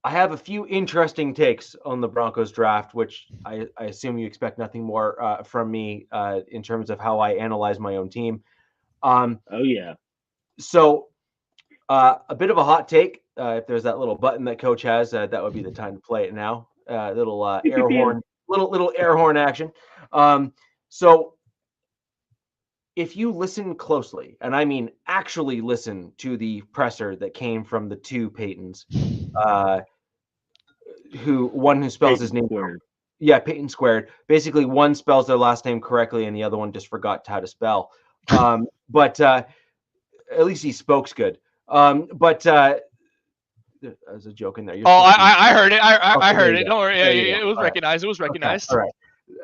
I have a few interesting takes on the Broncos draft, which I assume you expect nothing more from me in terms of how I analyze my own team. Oh yeah. So a bit of a hot take. If there's that little button that Coach has, that would be the time to play it now. Little air horn, little air horn action. So if you listen closely, and I mean actually listen to the presser that came from the two Paytons, one who spells his name squared. Yeah, Payton squared. Basically, one spells their last name correctly, and the other one just forgot how to spell. But at least he spokes good. But there's a joke in there. I heard it. I Okay, heard it. Don't worry. There It was recognized. It was recognized. Okay. All right.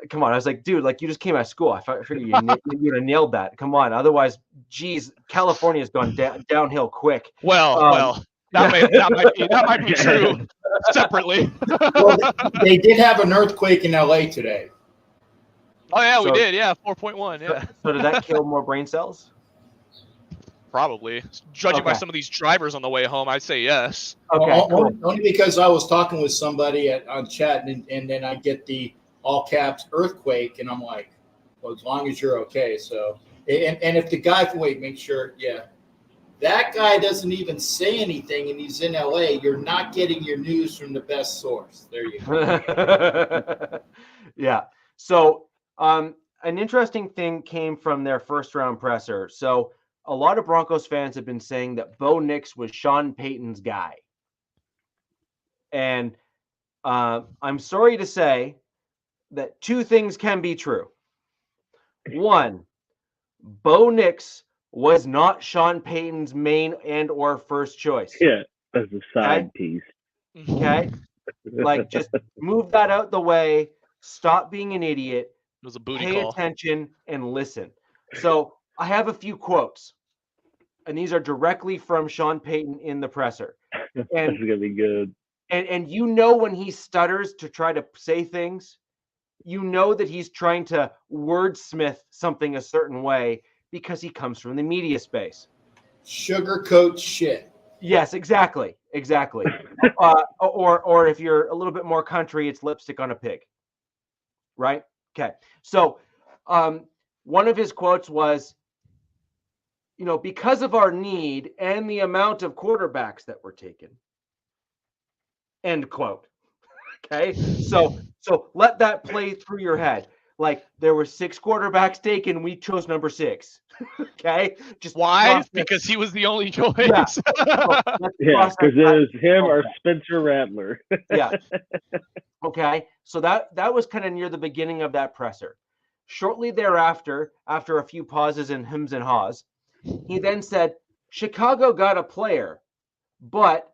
Come on. I was like, dude, like you just came out of school. I figured you'd have nailed that. Come on. Otherwise, geez, California's gone downhill quick. Well, that might be true separately. Well, they did have an earthquake in LA today. Oh yeah, we did. Yeah, 4.1. Yeah. So did that kill more brain cells? Probably. Judging by some of these drivers on the way home, I'd say yes. Okay, cool. Only because I was talking with somebody on chat, and then I get the all caps earthquake, and I'm like, well, as long as you're okay. So, and if the guy can make sure, yeah, that guy doesn't even say anything, and he's in LA. You're not getting your news from the best source. There you go. Yeah. So, an interesting thing came from their first round presser. So, a lot of Broncos fans have been saying that Bo Nix was Sean Payton's guy. And I'm sorry to say that two things can be true. One, Bo Nix was not Sean Payton's main and or first choice. Yeah, as a side piece. Okay? Like, just move that out the way. Stop being an idiot. It was a booty Pay call. attention and listen. So I have a few quotes, and these are directly from Sean Payton in the presser. And That's gonna be good. And you know when he stutters to try to say things, you know that he's trying to wordsmith something a certain way because he comes from the media space. Sugarcoat shit. Yes, exactly. Or if you're a little bit more country, it's lipstick on a pig. Right? Okay. So one of his quotes was, because of our need and the amount of quarterbacks that were taken. End quote. Okay. So let that play through your head. Like, there were 6 quarterbacks taken. We chose number 6. Okay. Just why? Because he was the only choice. Yeah. Yeah, because it was him or Spencer Rattler. Yeah. Okay. So that was kind of near the beginning of that presser. Shortly thereafter, after a few pauses and hems and haws, he then said, Chicago got a player, but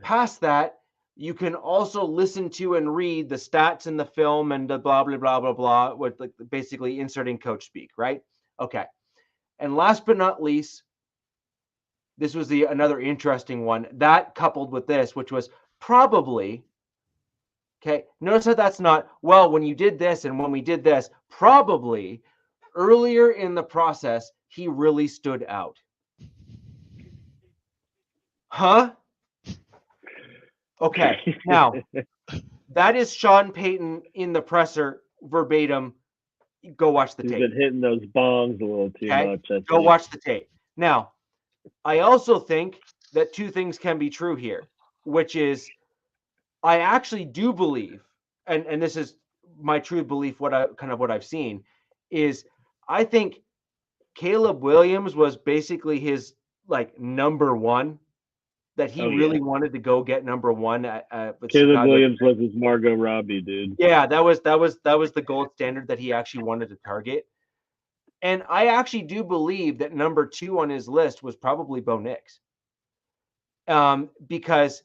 past that, you can also listen to and read the stats in the film and the blah, blah, blah, blah, blah, with basically inserting coach speak, right? Okay. And last but not least, this was another interesting one. That coupled with this, which was probably, okay, notice that that's not, well, when you did this and when we did this, probably earlier in the process, he really stood out. Huh? Okay, now, that is Sean Payton in the presser verbatim. Go watch the tape. He's been hitting those bongs a little too much. Go watch the tape. Now, I also think that two things can be true here, which is I actually do believe, and this is my true belief, what I've seen, is I think Caleb Williams was basically his number one. That he really wanted to go get number one at Caleb Chicago. Williams was his Margot Robbie, dude. Yeah, that was the gold standard that he actually wanted to target. And I actually do believe that number 2 on his list was probably Bo Nix. Because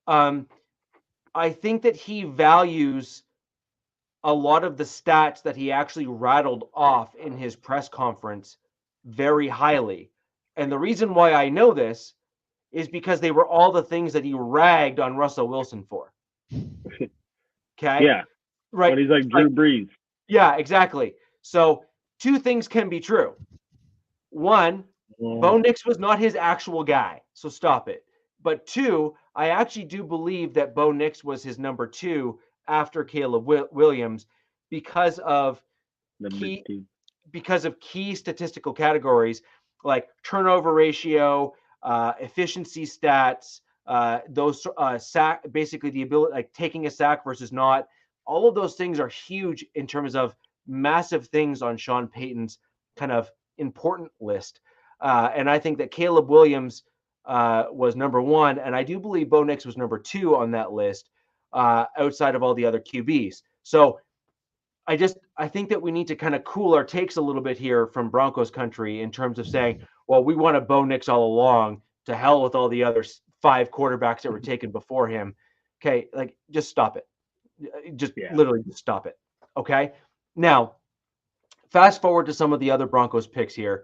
I think that he values a lot of the stats that he actually rattled off in his press conference very highly. And the reason why I know this is because they were all the things that he ragged on Russell Wilson for. Okay? Yeah. Right. When he's like Drew Brees. Yeah, exactly. So 2 things can be true. One, Bo Nix was not his actual guy, so stop it. But 2, I actually do believe that Bo Nix was his number 2 after Caleb Williams because of key statistical categories like turnover ratio, efficiency stats, those sack, basically the ability, like taking a sack versus not. All of those things are huge in terms of massive things on Sean Payton's kind of important list. And I think that Caleb Williams was number 1, and I do believe Bo Nix was number 2 on that list, outside of all the other QBs. So I think that we need to kind of cool our takes a little bit here from Broncos country in terms of saying, well, we wanted Bo Nix all along. To hell with all the other 5 quarterbacks that were taken before him. Okay, like just stop it. Literally just stop it. Okay. Now, fast forward to some of the other Broncos picks here.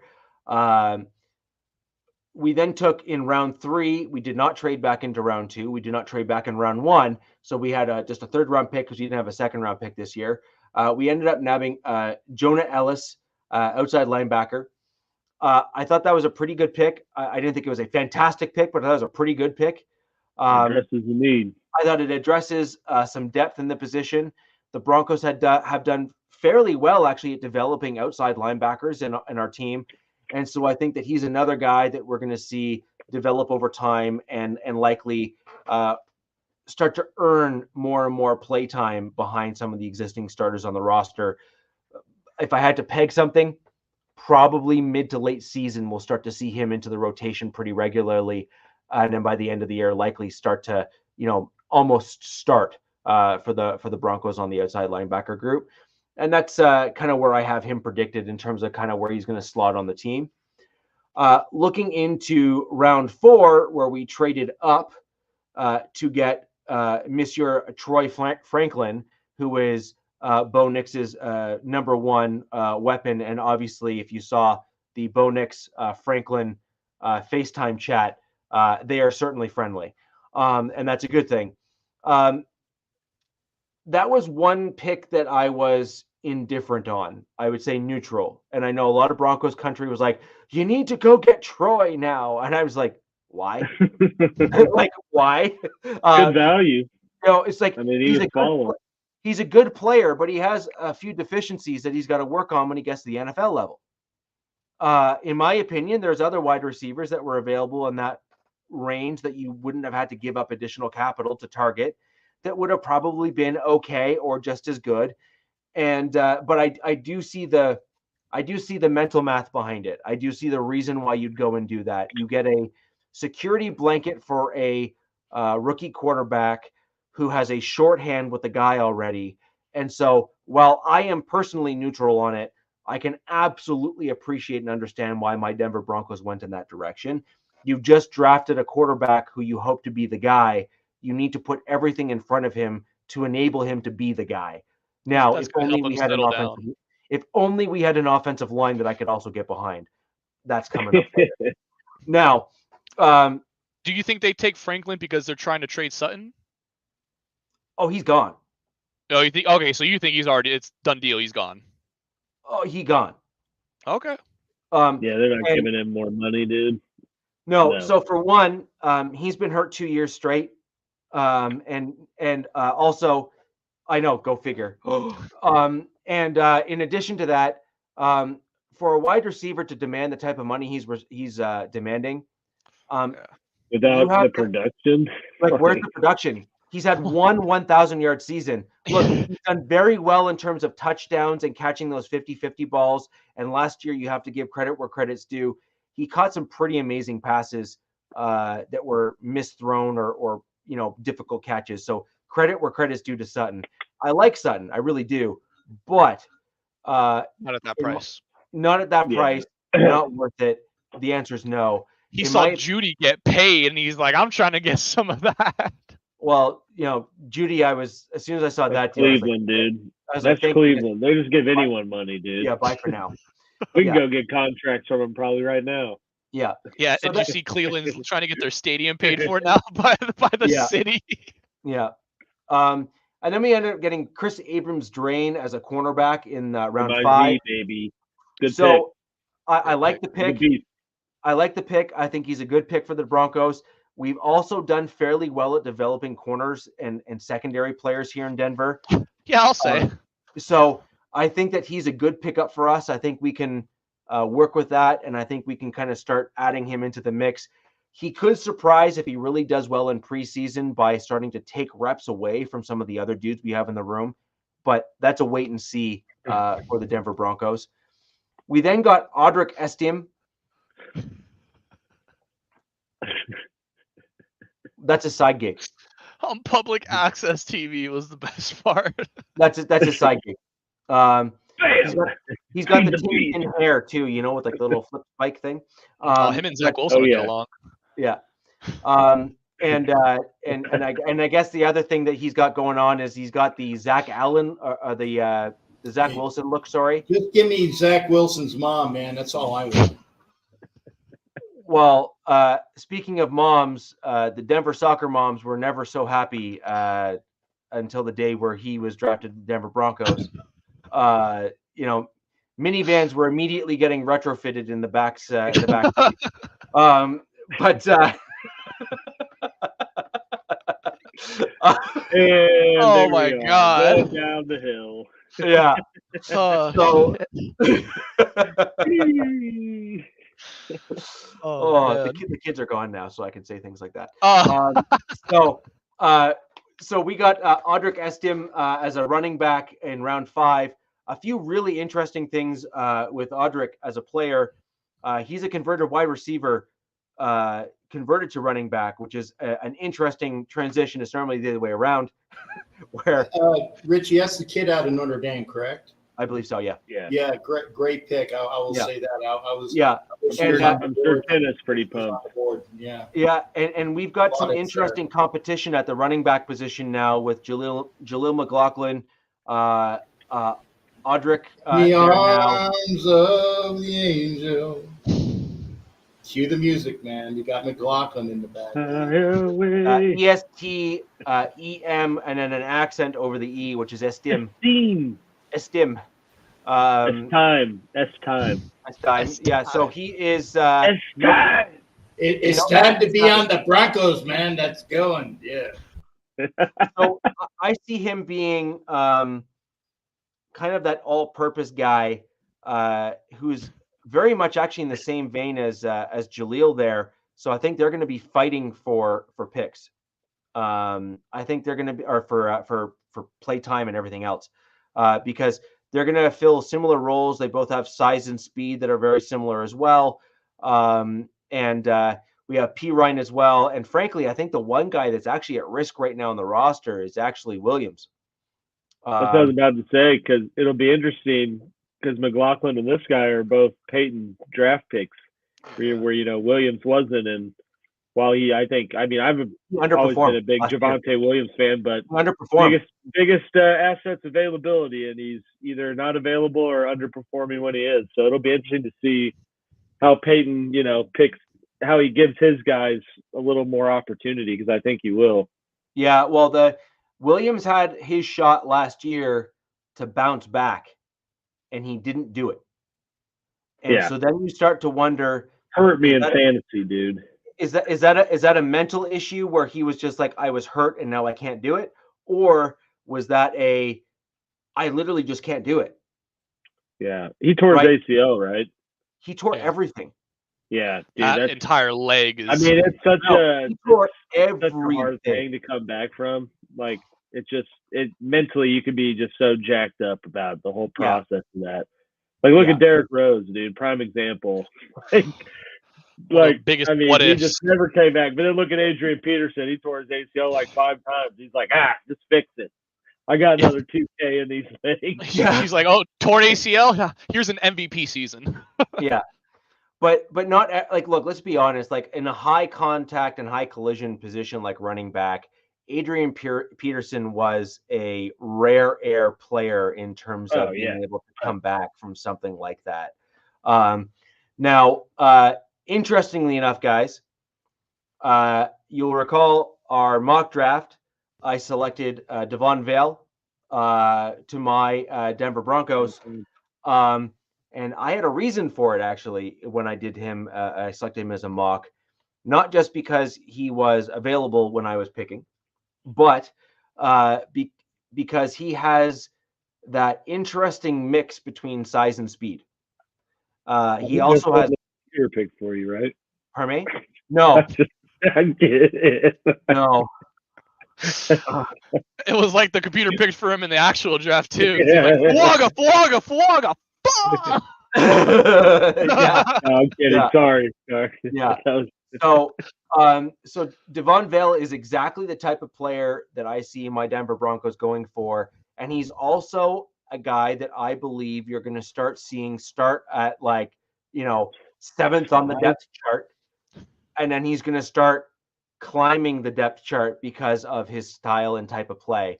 We then took in round 3. We did not trade back into round 2. We did not trade back in round 1. So we had just a 3rd round pick because we didn't have a 2nd round pick this year. We ended up nabbing Jonah Ellis, outside linebacker. I thought that was a pretty good pick. I didn't think it was a fantastic pick, but that was a pretty good pick. Addresses the need. I thought it addresses some depth in the position. The Broncos have done fairly well actually at developing outside linebackers in our team. And so I think that he's another guy that we're going to see develop over time and likely start to earn more and more play time behind some of the existing starters on the roster. If I had to peg something, probably mid to late season, we'll start to see him into the rotation pretty regularly. And then by the end of the year, likely start to, almost start for the Broncos on the outside linebacker group. And that's kind of where I have him predicted in terms of kind of where he's going to slot on the team. Looking into round 4, where we traded up to get Monsieur Troy Franklin, who is Bo Nix's number 1 weapon. And obviously, if you saw the Bo Nix Franklin FaceTime chat, they are certainly friendly. And that's a good thing. That was one pick that I was indifferent on. I would say neutral. And I know a lot of Broncos country was like, you need to go get Troy now. And I was like, why? Like, why? Good value. It's like, I mean, he's a good player, but he has a few deficiencies that he's got to work on when he gets to the NFL level. In my opinion, there's other wide receivers that were available in that range that you wouldn't have had to give up additional capital to target that would have probably been okay or just as good. And but I do see the mental math behind it. I do see the reason why you'd go and do that. You get a security blanket for a rookie quarterback who has a shorthand with the guy already. And so while I am personally neutral on it, I can absolutely appreciate and understand why my Denver Broncos went in that direction. You've just drafted a quarterback who you hope to be the guy. You need to put everything in front of him to enable him to be the guy. Now, if only we had an offensive line that I could also get behind. That's coming up later. Now, do you think they take Franklin because they're trying to trade Sutton? Oh, he's gone. Oh, you think? Okay, so you think it's done deal. He's gone. Oh, he gone. Okay. Yeah, they're not giving him more money, dude. No. So for one, he's been hurt 2 years straight, and also, I know, go figure. And in addition to that, for a wide receiver to demand the type of money he's demanding, without the production, where's the production? He's had one 1,000-yard season. Look, he's done very well in terms of touchdowns and catching those 50-50 balls. And last year, you have to give credit where credit's due. He caught some pretty amazing passes that were misthrown or difficult catches. So credit where credit's due to Sutton. I like Sutton, I really do, but not at that price. not at that Yeah. price, not worth it. The answer is no. He In saw my- Judy get paid, and he's like, "I'm trying to get some of that." Well, Judy, as soon as I saw that deal, I was like, Cleveland, dude. I was like, That's thank you. Cleveland. They just give anyone money, dude. Yeah, bye for now. We can yeah. go get contracts from them probably right now. Yeah. Yeah, So and you see Cleveland's trying to get their stadium paid for now by the Yeah. city. Yeah. And then we ended up getting Chris Abrams-Drain as a cornerback in round My 5. Z, baby. Good pick. So I like the pick. Good beat. I like the pick. I think he's a good pick for the Broncos. We've also done fairly well at developing corners and secondary players here in Denver. Yeah, I'll say. So I think that he's a good pickup for us. I think we can work with that, and I think we can kind of start adding him into the mix. He could surprise if he really does well in preseason by starting to take reps away from some of the other dudes we have in the room, but that's a wait and see for the Denver Broncos. We then got Audric Estim. That's a side gig. On public access TV was the best part. That's a side gig. He's got the tin hair too, with like the little flip spike thing. Him and Zach Wilson would get along. Yeah. And I guess the other thing that he's got going on is he's got the Zach Allen the Zach Wilson look. Sorry. Just give me Zach Wilson's mom, man. That's all I want. Well, speaking of moms, the Denver soccer moms were never so happy until the day where he was drafted to the Denver Broncos. Minivans were immediately getting retrofitted in the back. But oh my God! Down the hill. Yeah. So. The kids are gone now, so I can say things like that. So we got Audric Estim as a running back in round 5. A few really interesting things with Audric as a player. He's a converted wide receiver, converted to running back, which is an interesting transition. It's normally the other way around. Where Richie, that's the kid out of Notre Dame, correct? I believe so. Yeah. Yeah. Great pick. I will say that. I was. Yeah. I'm sure Tennis pretty pumped. Yeah. Yeah, and we've got some interesting competition at the running back position now with Jaleel McLaughlin, Audric. The arms of the angel. Cue the music, man. You got McLaughlin in the back. ESTEM and then an accent over the E, which is Estim. Estim. S time. Yeah, so he is. It's time to be on the Broncos, man. That's going. Yeah. So I see him being kind of that all-purpose guy who's very much actually in the same vein as Jaleel there. So I think they're going to be fighting for picks. I think they're going to be for play time and everything else because they're going to fill similar roles. They both have size and speed that are very similar as well. And we have P. Ryan as well. And frankly, I think the one guy that's actually at risk right now on the roster is actually Williams. That's what I was about to say, because it'll be interesting because McLaughlin and this guy are both Peyton draft picks where Williams wasn't. And while I've always been a big Javonte Williams fan, but biggest assets availability, and he's either not available or underperforming when he is. So it'll be interesting to see how Peyton, picks, how he gives his guys a little more opportunity, because I think he will. Yeah, well, the Williams had his shot last year to bounce back, and he didn't do it. And so then you start to wonder. Hurt me in fantasy, dude. Is that a mental issue where he was just like, I was hurt and now I can't do it? Or was that I literally just can't do it? Yeah. He tore his ACL, right? He tore everything. Yeah, dude. That entire leg is. It's such a every hard thing to come back from. Like, it mentally, you could be just so jacked up about the whole process of that. Like, look at Derrick Rose, dude. Prime example. Biggest he just never came back. But then look at Adrian Peterson. He tore his ACL like 5 times. He's like, just fix it. I got another 2K in these legs. She's like, oh, torn ACL. Yeah, here's an MVP season. Yeah. But not like, look, let's be honest, like in a high contact and high collision position like running back, Adrian Peterson was a rare air player in terms of being able to come back from something like that. Now, interestingly enough, guys, you'll recall our mock draft. I selected Devon Vale to my Denver Broncos. And I had a reason for it, actually, when I did him. I selected him as a mock, not just because he was available when I was picking, but because he has that interesting mix between size and speed. He also has your pick for you, right? Pardon me? No. I get it. No. It was like the computer picked for him in the actual draft too. Yeah. Like, Fuaga. Yeah. No, I'm kidding. Yeah. Sorry. Yeah. So Devon Vale is exactly the type of player that I see my Denver Broncos going for, and he's also a guy that I believe you're going to start seeing start at like, 7th on the depth chart, and then he's going to start climbing the depth chart because of his style and type of play.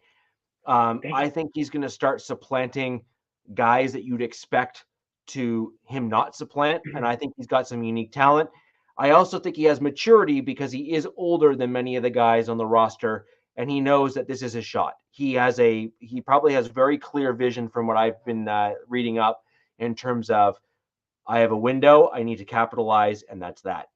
I think he's going to start supplanting guys that you'd expect to him not supplant, and I think he's got some unique talent. I also think he has maturity because he is older than many of the guys on the roster, and he knows that this is his shot. He probably has very clear vision from what I've been reading up in terms of, I have a window, I need to capitalize, and that's that.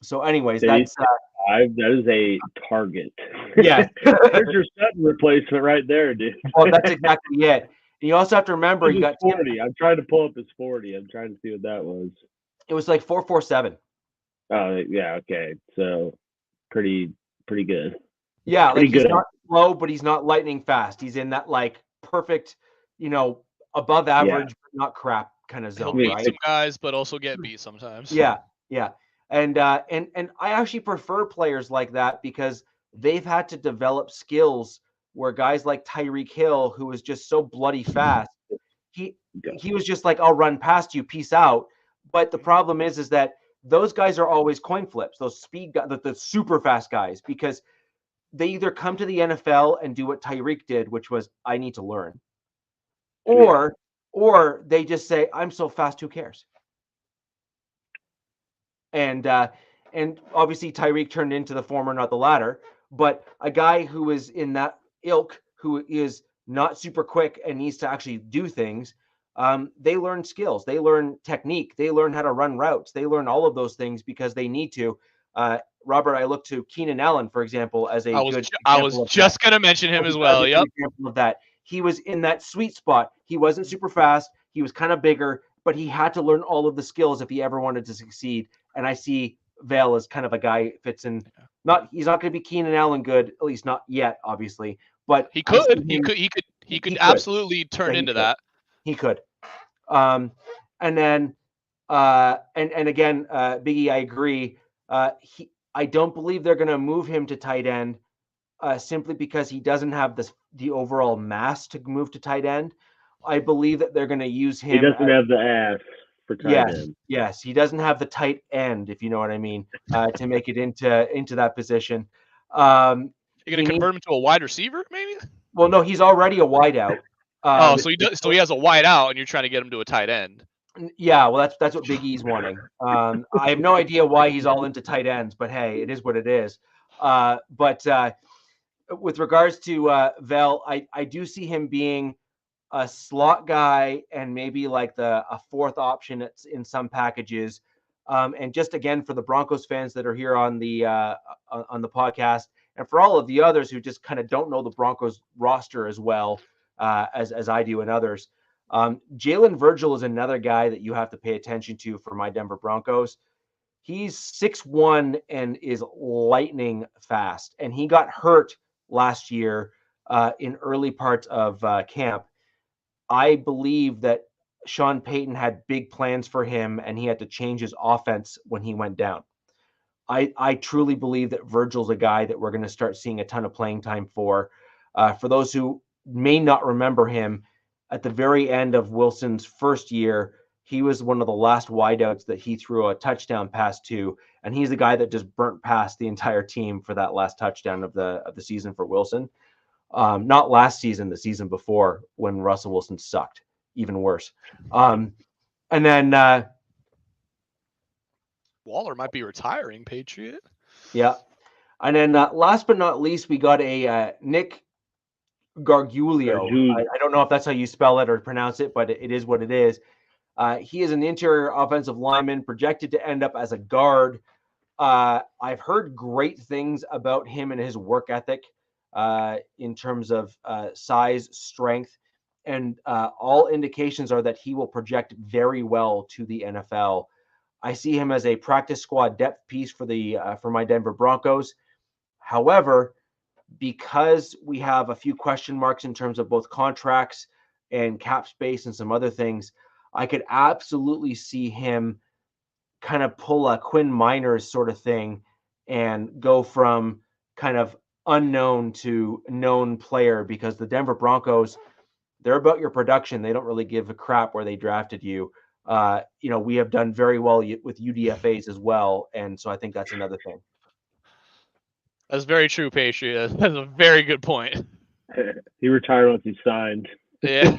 So anyways, that's that is a target. Yeah. There's your Sutton replacement right there, dude. Well, that's exactly it. And you also have to remember you got 40. I'm trying to pull up his 40. I'm trying to see what that was. It was like 4.47. Oh yeah, okay. So pretty good. Yeah, pretty like he's good. not slow, but he's not lightning fast. He's in that like perfect, above average, but not crap kind of zone. He'll beat right? some guys, but also get beat sometimes. Yeah. And I actually prefer players like that because they've had to develop skills where guys like Tyreek Hill, who is just so bloody fast, he was just like, I'll run past you, peace out. But the problem is that those guys are always coin flips, those speed guys, the super fast guys, because they either come to the NFL and do what Tyreek did, which was, I need to learn, or they just say, I'm so fast, who cares? And obviously Tyreek turned into the former, not the latter. But a guy who is in that ilk, who is not super quick and needs to actually do things, they learn skills, they learn technique, they learn how to run routes, they learn all of those things because they need to. Robert, I look to Keenan Allen, for example, as I was just going to mention him as well. Yep. Example of that. He was in that sweet spot. He wasn't super fast. He was kind of bigger, but he had to learn all of the skills if he ever wanted to succeed. And I see Vale as kind of a guy fits in. He's not going to be Keenan Allen good, at least not yet, obviously. But he could absolutely turn into that. He could. And then and again, Biggie, I agree. I don't believe they're going to move him to tight end simply because he doesn't have the overall mass to move to tight end. I believe that they're going to use him. He doesn't have the ass for tight end. Yes, he doesn't have the tight end, if you know what I mean, to make it into that position. You're going to convert him to a wide receiver, maybe? Well, no, he's already a wide out. So he has a wide out, and you're trying to get him to a tight end. Yeah, well, that's what Big E's wanting. I have no idea why he's all into tight ends, but hey, it is what it is. But with regards to Vale, I do see him being a slot guy and maybe like a fourth option in some packages. And just again, for the Broncos fans that are here on the podcast, and for all of the others who just kind of don't know the Broncos roster as well as I do and others, Jalen Virgil is another guy that you have to pay attention to for my Denver Broncos. He's 6'1" and is lightning fast, and he got hurt last year in early parts of camp. I believe that Sean Payton had big plans for him, and he had to change his offense when he went down. I truly believe that Virgil's a guy that we're going to start seeing a ton of playing time for. For those who may not remember him, at the very end of Wilson's first year, he was one of the last wideouts that he threw a touchdown pass to, and he's the guy that just burnt past the entire team for that last touchdown of the season for Wilson. Not last season, the season before, when Russell Wilson sucked, even worse. And then Waller might be retiring, Patriot. Yeah. And then last but not least, we got a Nick Gargiulo. I don't know if that's how you spell it or pronounce it, but it is what it is. He is an interior offensive lineman projected to end up as a guard. I've heard great things about him and his work ethic in terms of size, strength, and all indications are that he will project very well to the NFL. I see him as a practice squad depth piece for my Denver Broncos. However, because we have a few question marks in terms of both contracts and cap space and some other things, I could absolutely see him kind of pull a Quinn Miners sort of thing and go from kind of unknown to known player, because the Denver Broncos, they're about your production. They don't really give a crap where they drafted you. We have done very well with UDFAs as well. And so I think that's another thing. That's very true, Patriot. That's a very good point. He retired once he signed. Yeah.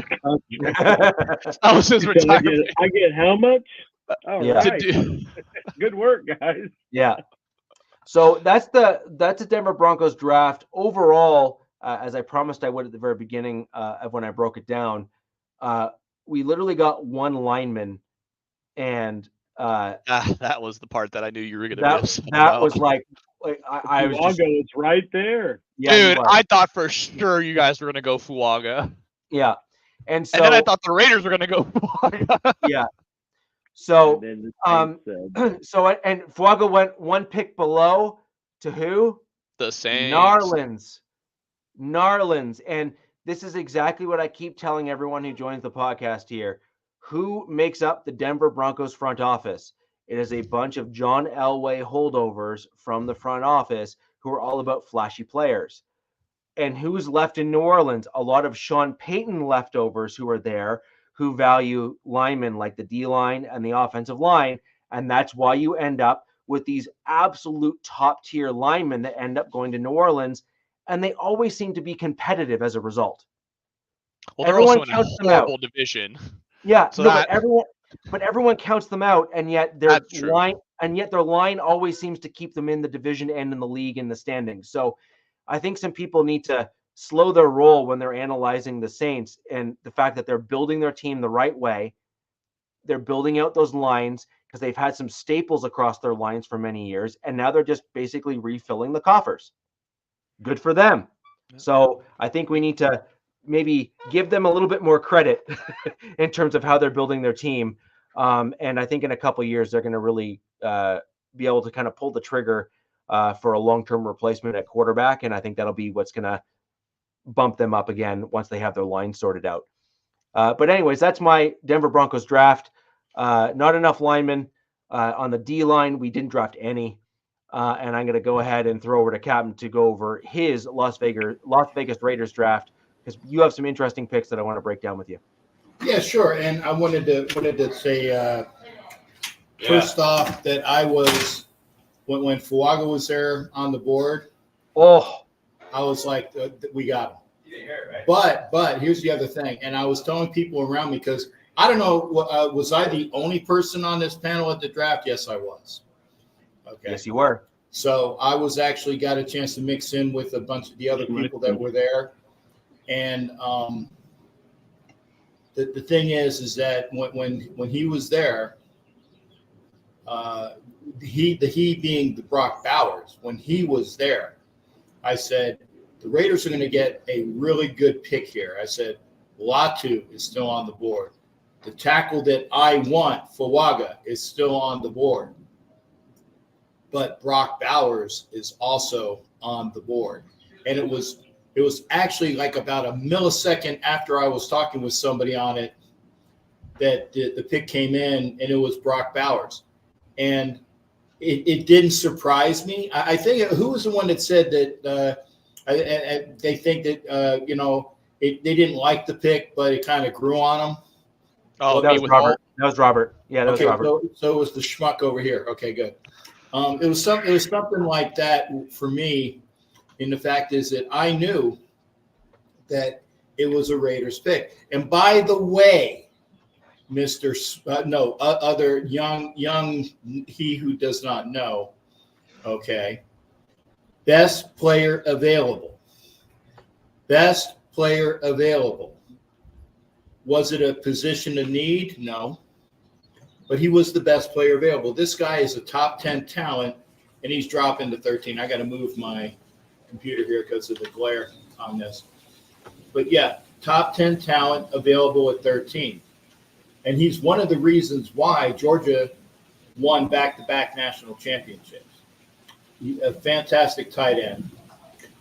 That was his retirement. I get how much? All Yeah. right. Good work, guys. Yeah. So that's the Denver Broncos draft. Overall, as I promised I would at the very beginning of when I broke it down, we literally got one lineman, and that was the part that I knew you were going to miss. That was like I was just, it's right there. Yeah, dude, I thought for sure you guys were going to go Fuaga. Yeah. And then I thought the Raiders were going to go Fuaga. Yeah. So so and Fuaga went one pick below to who? The Saints. Narlands. And this is exactly what I keep telling everyone who joins the podcast here. Who makes up the Denver Broncos front office? It is a bunch of John Elway holdovers from the front office who are all about flashy players. And who's left in New Orleans? A lot of Sean Payton leftovers who are there, who value linemen like the D-line and the offensive line. And that's why you end up with these absolute top-tier linemen that end up going to New Orleans, and they always seem to be competitive as a result. Well, they're also in a horrible division. Yeah, so everyone counts them out, and yet their line always seems to keep them in the division and in the league in the standings. So I think some people need to slow their roll when they're analyzing the Saints and the fact that they're building their team the right way. They're building out those lines because they've had some staples across their lines for many years, and now they're just basically refilling the coffers. Good for them. Yeah. So I think we need to maybe give them a little bit more credit in terms of how they're building their team. And I think in a couple of years, they're going to really be able to kind of pull the trigger for a long-term replacement at quarterback. And I think that'll be what's going to bump them up again once they have their line sorted out. But anyways, that's my Denver Broncos draft. Not enough linemen on the D line. We didn't draft any. And I'm going to go ahead and throw over to Captain to go over his Las Vegas Raiders draft, because you have some interesting picks that I want to break down with you. Yeah, sure. And I wanted to say first off that I was when Fuaga was there on the board. Oh, I was like, we got him. You didn't hear it, right? But here's the other thing, and I was telling people around me, because I don't know, was I the only person on this panel at the draft? Yes, I was. Okay. Yes, you were. So I was actually got a chance to mix in with a bunch of the other people that were there. And the thing is that when he was there, he being the Brock Bowers, when he was there, I said, the Raiders are going to get a really good pick here. I said, Latu is still on the board. The tackle that I want, Fuaga, is still on the board. But Brock Bowers is also on the board. And it was actually like about a millisecond after I was talking with somebody on it that the pick came in, and it was Brock Bowers. And it didn't surprise me. I think, who was the one that said that they think that, they didn't like the pick, but it kind of grew on them. Oh, Well, that was Robert. That was Robert. Yeah, that was Robert. So it was the schmuck over here. Okay, good. It was something like that for me. And the fact is that I knew that it was a Raiders pick. And by the way, other young he who does not know. Okay, best player available. Best player available. Was it a position of need? No. But he was the best player available. This guy is a top 10 talent, and he's dropping to 13. I got to move my computer here because of the glare on this. But, yeah, top 10 talent available at 13. And he's one of the reasons why Georgia won back-to-back national championships. A fantastic tight end.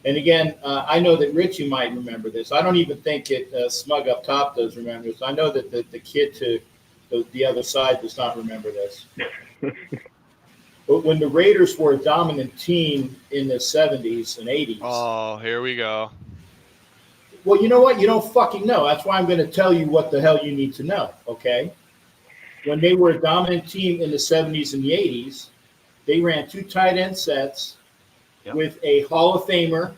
And again, I know that Richie might remember this. I don't even think Smug up top does remember this. I know that the kid to the other side does not remember this. But when the Raiders were a dominant team in the 70s and 80s. Oh, here we go. Well, you know what? You don't fucking know. That's why I'm going to tell you what the hell you need to know, okay? When they were a dominant team in the 70s and the 80s, they ran 2 tight end sets. Yep. With a Hall of Famer,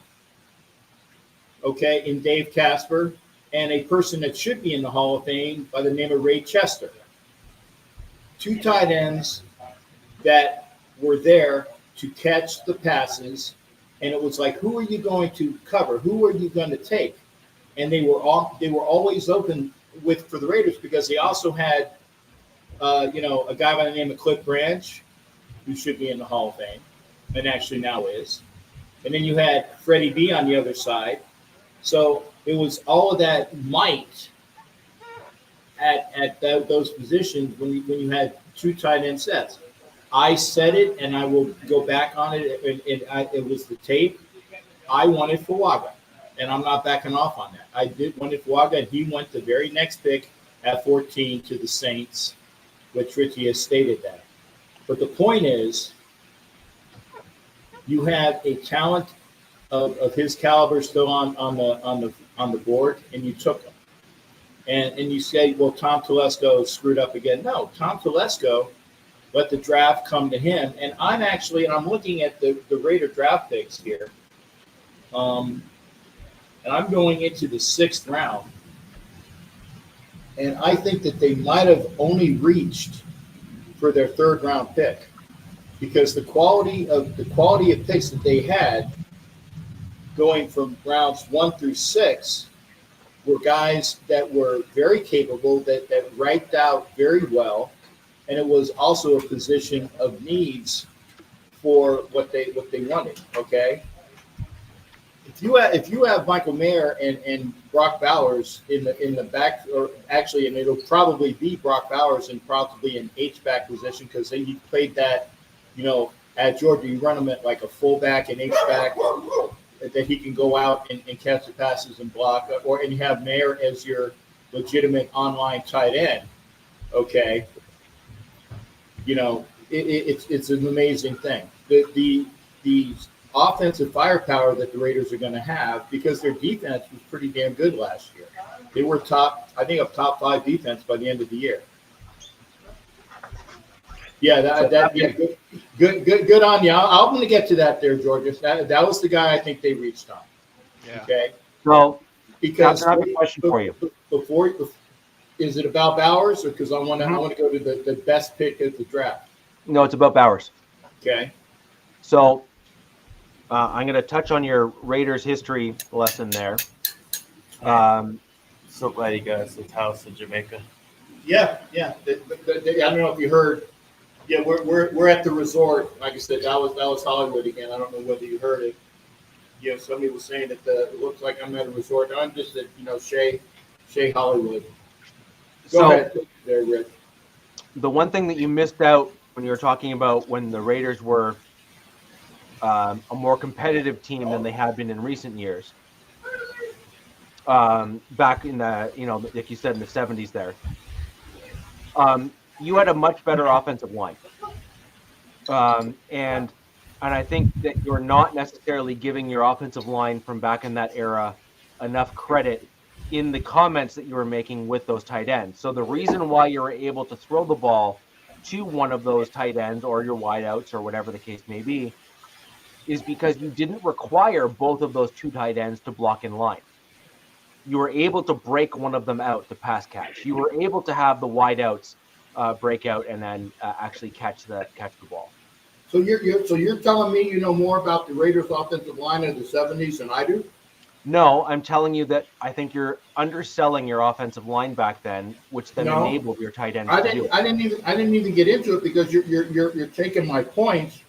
okay, in Dave Casper, and a person that should be in the Hall of Fame by the name of Ray Chester. 2 tight ends that were there to catch the passes, and it was like, who are you going to cover? Who are you going to take? And they were always open for the Raiders because they also had, a guy by the name of Cliff Branch, who should be in the Hall of Fame. And actually now is. And then you had Freddie B on the other side. So it was all of that might at those positions when you had 2 tight end sets. I said it, and I will go back on it. It was the tape. I wanted Fuaga, and I'm not backing off on that. I did wanted Fuaga, and he went the very next pick at 14 to the Saints, which Richie has stated that. But the point is, you have a talent of his caliber still on the board, and you took him. And you say, well, Tom Telesco screwed up again. No, Tom Telesco let the draft come to him. And I'm looking at the Raider draft picks here. And I'm going into the 6th round. And I think that they might have only reached for their 3rd round pick. Because the quality of picks that they had going from rounds 1 through 6 were guys that were very capable, that ranked out very well, and it was also a position of needs for what they wanted. Okay, if you have Michael Mayer and Brock Bowers in the back, or actually, and it'll probably be Brock Bowers in probably an H-back position because he played that. At Georgia, you run him at like a fullback and H-back that he can go out and catch the passes and block, and you have Mayer as your legitimate online tight end. Okay, it's an amazing thing. The offensive firepower that the Raiders are going to have because their defense was pretty damn good last year. They were top 5 defense by the end of the year. Yeah, good on you. I'm going to get to that there, Georgia. That was the guy I think they reached on. Yeah. Okay. So, because I have a question for you. Before, is it about Bowers, or because I want to go to the best pick of the draft? No, it's about Bowers. Okay. So, I'm going to touch on your Raiders history lesson there. So glad he got us his house in Jamaica. Yeah. I don't know if you heard. Yeah, we're at the resort. Like I said, that was Hollywood again. I don't know whether you heard it. Somebody was saying that it looks like I'm at a resort. I'm just at Shea Hollywood. Go ahead, there, Rick. The one thing that you missed out when you were talking about when the Raiders were a more competitive team than they have been in recent years. Back in the like you said in the 70s there. You had a much better offensive line. And I think that you're not necessarily giving your offensive line from back in that era enough credit in the comments that you were making with those tight ends. So the reason why you were able to throw the ball to one of those tight ends or your wideouts or whatever the case may be is because you didn't require both of those two tight ends to block in line. You were able to break one of them out to pass catch. You were able to have the wideouts break out and then actually catch the ball. So you're telling me you know more about the Raiders' offensive line of the '70s than I do? No, I'm telling you that I think you're underselling your offensive line back then, which then No. enabled your tight ends I to do didn't it. I didn't even get into it because you're taking my points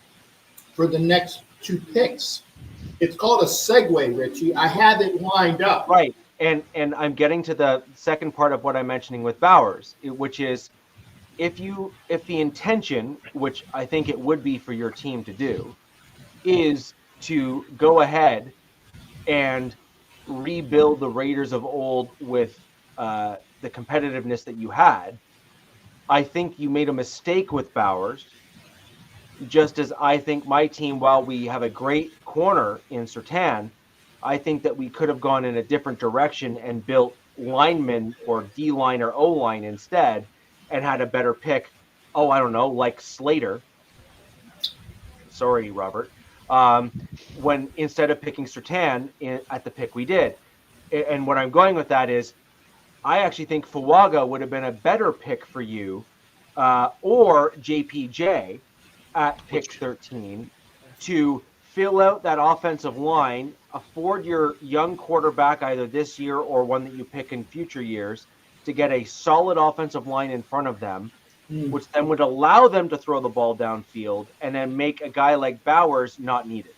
for the next two picks. It's called a segue, Richie. I have it lined up. Right. And I'm getting to the second part of what I'm mentioning with Bowers, which is if the intention, which I think it would be for your team to do, is to go ahead and rebuild the Raiders of old with the competitiveness that you had, I think you made a mistake with Bowers, just as I think my team, while we have a great corner in Surtain, I think that we could have gone in a different direction and built linemen or D-line or O-line instead and had a better pick. Oh, I don't know, like Slater. Sorry, Robert. When instead of picking Surtain at the pick we did. And what I'm going with that is I actually think Fuaga would have been a better pick for you or JPJ at pick 13 to fill out that offensive line, afford your young quarterback either this year or one that you pick in future years to get a solid offensive line in front of them, which then would allow them to throw the ball downfield and then make a guy like Bowers not needed.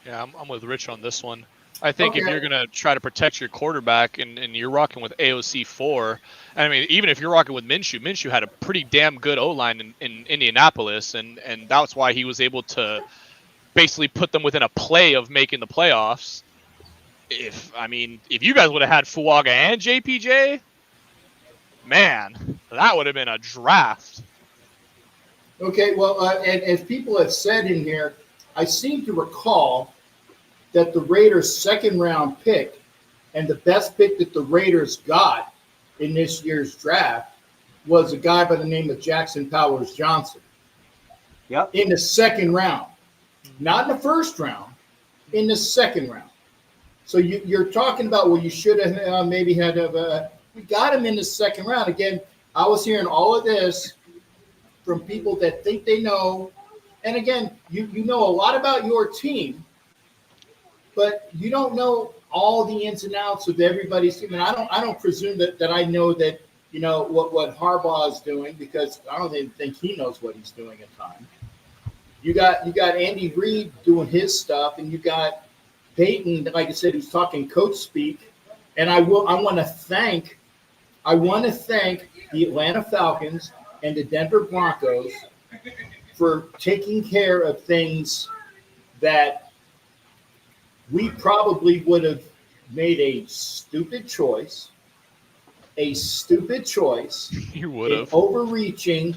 Yeah, I'm with Rich on this one. I think if you're going to try to protect your quarterback and you're rocking with AOC 4, I mean, even if you're rocking with Minshew had a pretty damn good O-line in Indianapolis, and that's why he was able to basically put them within a play of making the playoffs. If you guys would have had Fuaga and JPJ, man, that would have been a draft. Okay, well, and as people have said in here, I seem to recall that the Raiders' second-round pick and the best pick that the Raiders got in this year's draft was a guy by the name of Jackson Powers Johnson. Yep. In the second round. Not in the first round, in the second round. So you're talking about, well, you should have maybe had we got him in the second round. Again, I was hearing all of this from people that think they know. And again, you know a lot about your team, but you don't know all the ins and outs of everybody's team. And I don't presume that I know that, you know, what Harbaugh is doing, because I don't even think he knows what he's doing at times. You got Andy Reid doing his stuff, and you got Peyton, like I said, who's talking coach speak. And I want to thank the Atlanta Falcons and the Denver Broncos for taking care of things that we probably would have made a stupid choice. You would have. Overreaching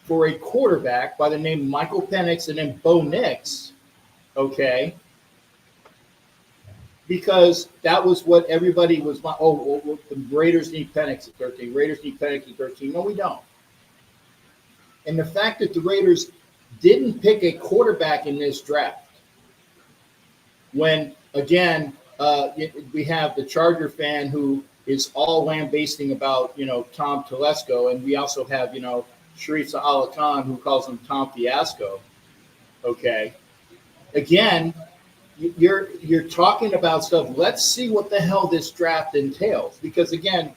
for a quarterback by the name of Michael Penix and then Bo Nix, okay? Because that was what everybody was, well, the Raiders need Penix at 13. Raiders need Penix at 13. No, we don't. And the fact that the Raiders didn't pick a quarterback in this draft, when, again, we have the Charger fan who is all lambasting about, you know, Tom Telesco, and we also have, you know, Sharif Allah Khan, who calls him Tom Fiasco. Okay. Again, you're talking about stuff. Let's see what the hell this draft entails. Because, again,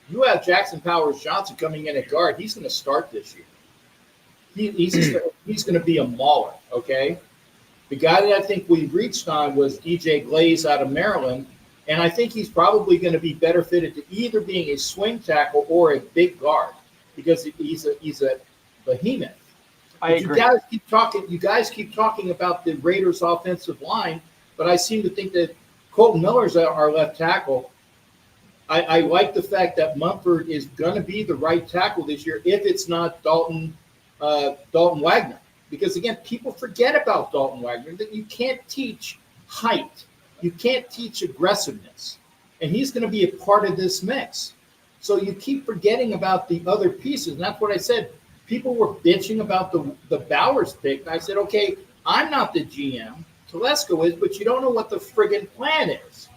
you have Jackson Powers Johnson coming in at guard. He's going to start this year. He's going to be a mauler, okay? The guy that I think we reached on was DJ Glaze out of Maryland, and I think he's probably going to be better fitted to either being a swing tackle or a big guard, because he's a behemoth. I agree. You guys keep talking about the Raiders' offensive line, but I seem to think that Colton Miller's our left tackle. I like the fact that Mumford is going to be the right tackle this year if it's not Dalton Wagner. Because, again, people forget about Dalton Wagner, that you can't teach height. You can't teach aggressiveness. and he's going to be a part of this mix. So you keep forgetting about the other pieces. And that's what I said. People were bitching about the Bowers pick. And I said, okay, I'm not the GM. Telesco is, but you don't know what the friggin' plan is.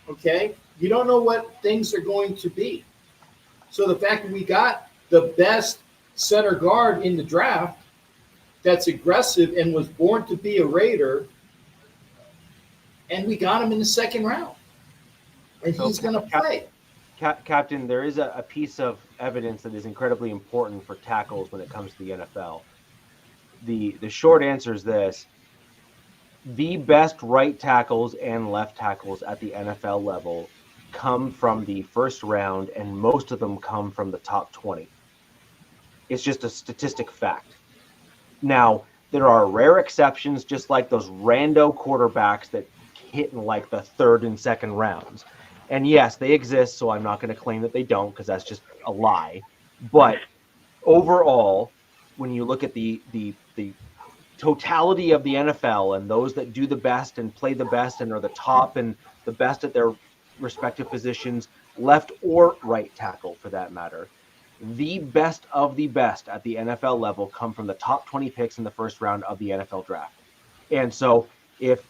Okay? You don't know what things are going to be. So the fact that we got the best center guard in the draft that's aggressive and was born to be a Raider, and we got him in the second round. And he's going to play. Captain, there is a piece of evidence that is incredibly important for tackles when it comes to the NFL. The short answer is this. The best right tackles and left tackles at the NFL level come from the first round, and most of them come from the top 20. It's just a statistic fact. Now, there are rare exceptions, just like those rando quarterbacks that hit in like the third and second rounds. And yes, they exist, so I'm not going to claim that they don't, because that's just a lie. But overall, when you look at the totality of the NFL and those that do the best and play the best and are the top and the best at their respective positions, left or right tackle for that matter, the best of the best at the NFL level come from the top 20 picks in the first round of the NFL draft. And so if,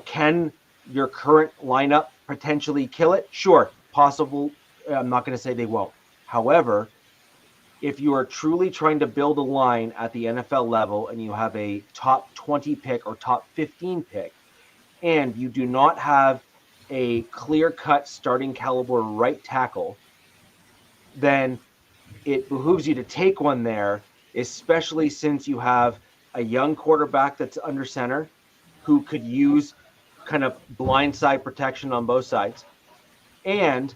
can your current lineup potentially kill it? Sure, possible. I'm not going to say they won't. However, if you are truly trying to build a line at the NFL level and you have a top 20 pick or top 15 pick, and you do not have a clear-cut starting caliber right tackle, then it behooves you to take one there, especially since you have a young quarterback that's under center who could use kind of blindside protection on both sides. And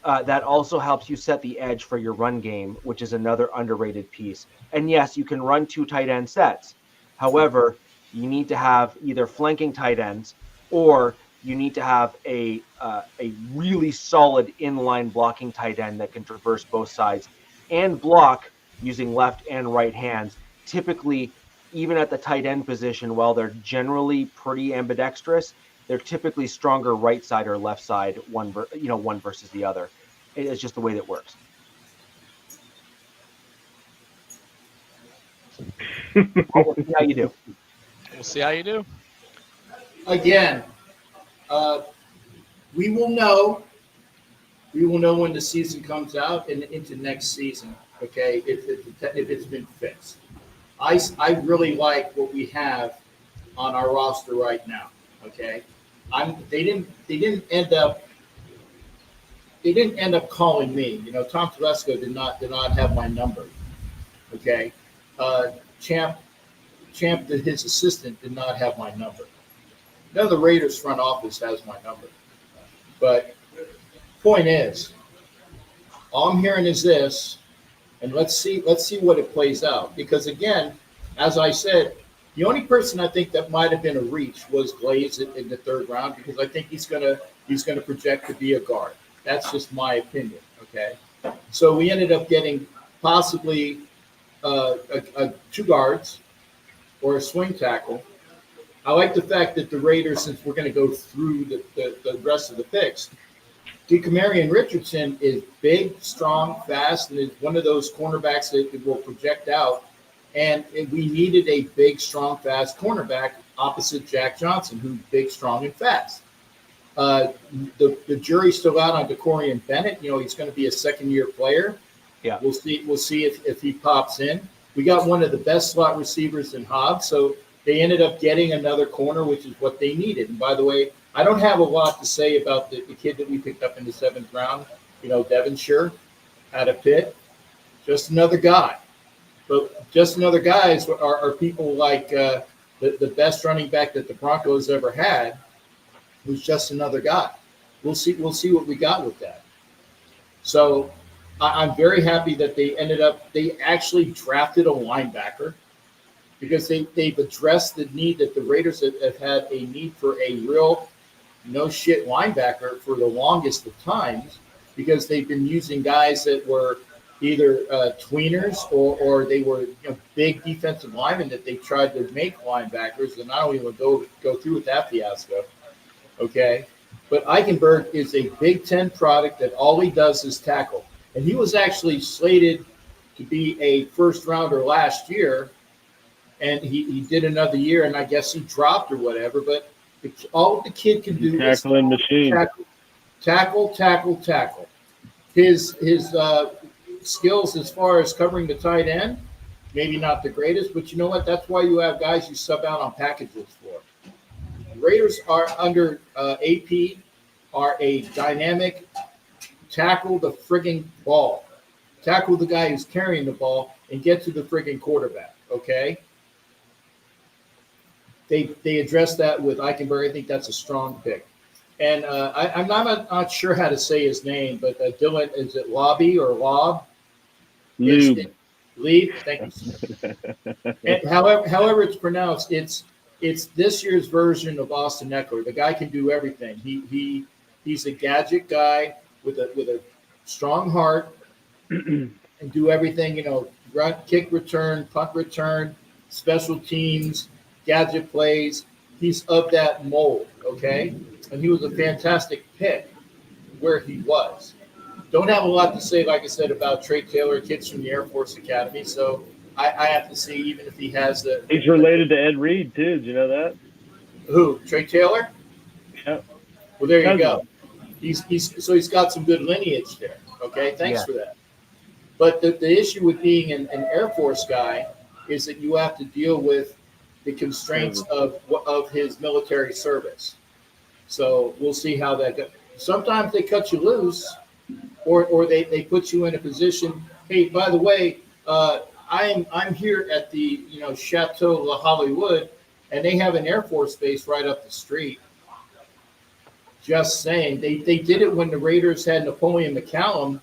that also helps you set the edge for your run game, which is another underrated piece. And yes, you can run 2 tight end sets. However, you need to have either flanking tight ends, or you need to have a really solid inline blocking tight end that can traverse both sides and block using left and right hands. Typically, even at the tight end position, while they're generally pretty ambidextrous, they're typically stronger right side or left side, one versus the other. It's just the way that works. We'll see how you do. We'll see how you do. Again, we will know when the season comes out and into next season, okay, if it's been fixed. I really like what we have on our roster right now, okay? They didn't end up calling me. Tom Telesco did not have my number, okay? Champ, his assistant, did not have my number. None of the Raiders front office has my number. But point is, all I'm hearing is this, and let's see what it plays out. Because again, as I said, the only person I think that might have been a reach was Glaze in the third round, because I think he's gonna project to be a guard. That's just my opinion. Okay, so we ended up getting possibly 2 guards or a swing tackle. I like the fact that the Raiders, since we're going to go through the rest of the picks, DeCamarion Richardson is big, strong, fast, and is one of those cornerbacks that will project out. And we needed a big, strong, fast cornerback opposite Jack Johnson, who's big, strong, and fast. The jury's still out on DeCorian Bennett. He's going to be a second-year player. Yeah, we'll see if he pops in. We got one of the best slot receivers in Hobbs, so they ended up getting another corner, which is what they needed. And by the way, I don't have a lot to say about the kid that we picked up in the 7th round, Devonshire out of Pitt. Just another guy. But just another guys are people like the best running back that the Broncos ever had was just another guy. We'll see what we got with that. So I'm very happy that they actually drafted a linebacker, because they've addressed the need that the Raiders have had a need for a real no-shit linebacker for the longest of times, because they've been using guys that were either tweeners or they were big defensive linemen that they tried to make linebackers, and I don't even go through with that fiasco. Okay, but Eichenberg is a Big Ten product that all he does is tackle. And he was actually slated to be a first rounder last year, and he did another year, and I guess he dropped or whatever. But all the kid can do is tackling machine. Tackle. His skills as far as covering the tight end, maybe not the greatest, but you know what? That's why you have guys you sub out on packages for. The Raiders are under AP are a dynamic tackle the frigging ball, tackle the guy who's carrying the ball, and get to the frigging quarterback. Okay. They addressed that with Eichenberg. I think that's a strong pick. And I'm not sure how to say his name, but Dylan, is it Lobby or Lob? Lieb, thank you. And however it's pronounced, it's this year's version of Austin Eckler. The guy can do everything. He's a gadget guy with a strong heart and do everything. You know, run, kick return, punt return, special teams, gadget plays. He's of that mold, okay? And he was a fantastic pick where he was. Don't have a lot to say, like I said, about Trey Taylor, kids from the Air Force Academy. So I have to see, even if he has the. He's related to Ed Reed too. Did you know that? Who? Trey Taylor? Yeah. Well, there you go. He's got some good lineage there. Okay, thanks for that. But the issue with being an Air Force guy is that you have to deal with the constraints of his military service. So we'll see how that goes. Sometimes they cut you loose, or they put you in a position. Hey, by the way, I'm here at the Chateau La Hollywood, and they have an Air Force base right up the street. Just saying, they did it when the Raiders had Napoleon McCallum,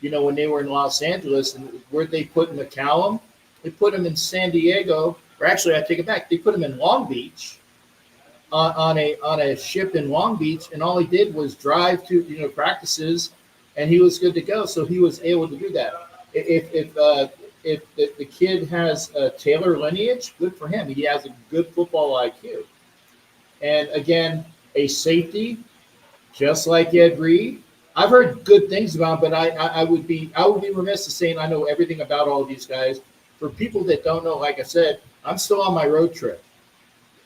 when they were in Los Angeles. And where'd they put McCallum? They put him in San Diego, or actually, I take it back. They put him in Long Beach on a ship in Long Beach, and all he did was drive to practices, and he was good to go. So he was able to do that. If the kid has a Taylor lineage, good for him. He has a good football IQ. And again, a safety, just like Ed Reed. I've heard good things about him, but I would be remiss to saying I know everything about all these guys. For people that don't know, like I said, I'm still on my road trip,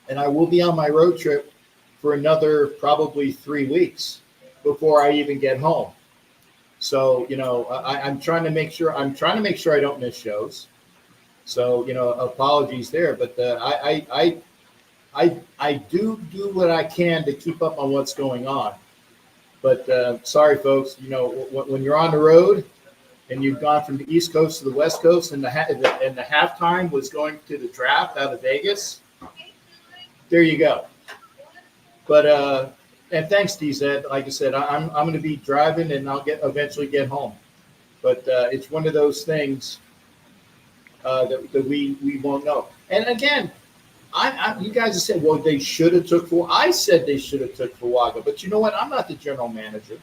and I will be on my road trip for another probably 3 weeks before I even get home. So I'm trying to make sure I don't miss shows. So apologies there, but I do what I can to keep up on what's going on. But sorry, folks. When you're on the road and you've gone from the East Coast to the West Coast, and the halftime was going to the draft out of Vegas, there you go. But and thanks, DZ. Like I said, I'm going to be driving, and I'll eventually get home. But it's one of those things that we won't know. And again, you guys have said, well, they should have took Fuaga. I said they should have took Fuaga, but you know what? I'm not the general manager.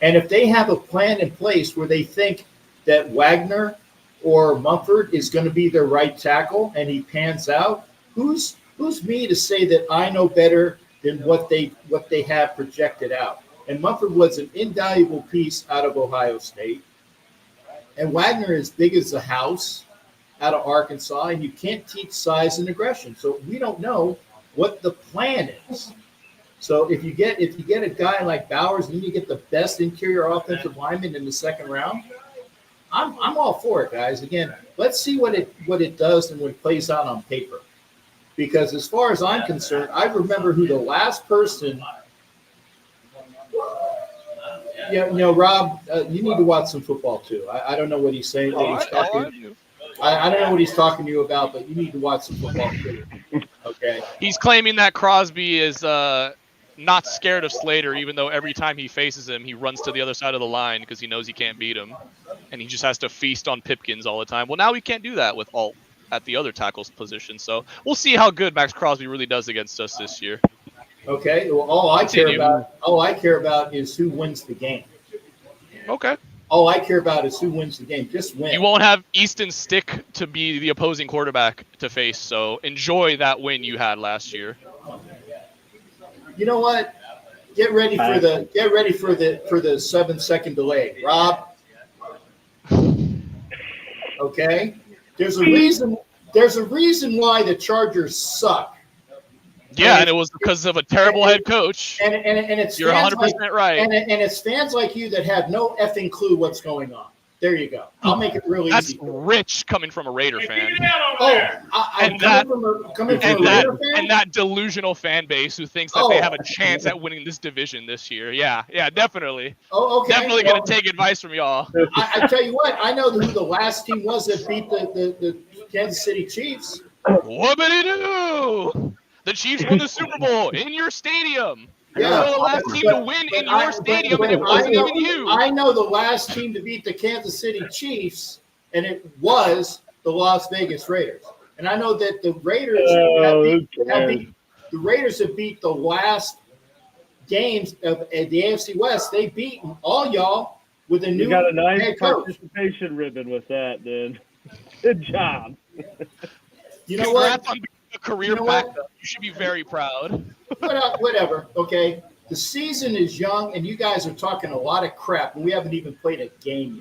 And if they have a plan in place where they think that Wagner or Mumford is going to be their right tackle and he pans out, who's me to say that I know better than what they have projected out? And Mumford was an invaluable piece out of Ohio State. And Wagner is big as a house out of Arkansas, and you can't teach size and aggression. So we don't know what the plan is. So if you get a guy like Bowers, and you get the best interior offensive lineman in the second round, I'm all for it, guys. Again, let's see what it does and what it plays out on paper. Because as far as I'm concerned, I remember who the last person. Rob, you need to watch some football too. I don't know what he's saying. I don't know what he's talking to you about, but you need to watch some football too. Okay. He's claiming that Crosby is not scared of Slater, even though every time he faces him, he runs to the other side of the line because he knows he can't beat him, and he just has to feast on Pipkins all the time. Well, now he can't do that with Alt at the other tackle's position. So we'll see how good Max Crosby really does against us this year. Okay. Well, all I care about is who wins the game. Okay. All I care about is who wins the game. Just win. You won't have Easton Stick to be the opposing quarterback to face, so enjoy that win you had last year. You know what? Get ready for the 7-second delay, Rob. Okay, there's a reason why the Chargers suck. Yeah, and it was because of a terrible head coach. And it's You're 100% right. And it's fans like you that have no effing clue what's going on. There you go. I'll make it really That's easy. rich coming from a Raider fan. I'm coming from a Raider fan? And that delusional fan base who thinks that they have a chance at winning this division this year. Yeah, definitely. Oh, okay. Definitely going to take advice from y'all. I tell you what, I know who the last team was that beat the Kansas City Chiefs. Whoopity-doo! The Chiefs won the Super Bowl in your stadium. Yeah, You're the last team to win in your stadium, and it wasn't even you. I know the last team to beat the Kansas City Chiefs, and it was the Las Vegas Raiders. And I know that the Raiders have beat the last games of the AFC West. They beat all y'all with a new You got a nice head coach. participation ribbon with that, then. Good job. You know what? Congrats on being a career backup. You should be very proud. Whatever, okay? The season is young, and you guys are talking a lot of crap, and we haven't even played a game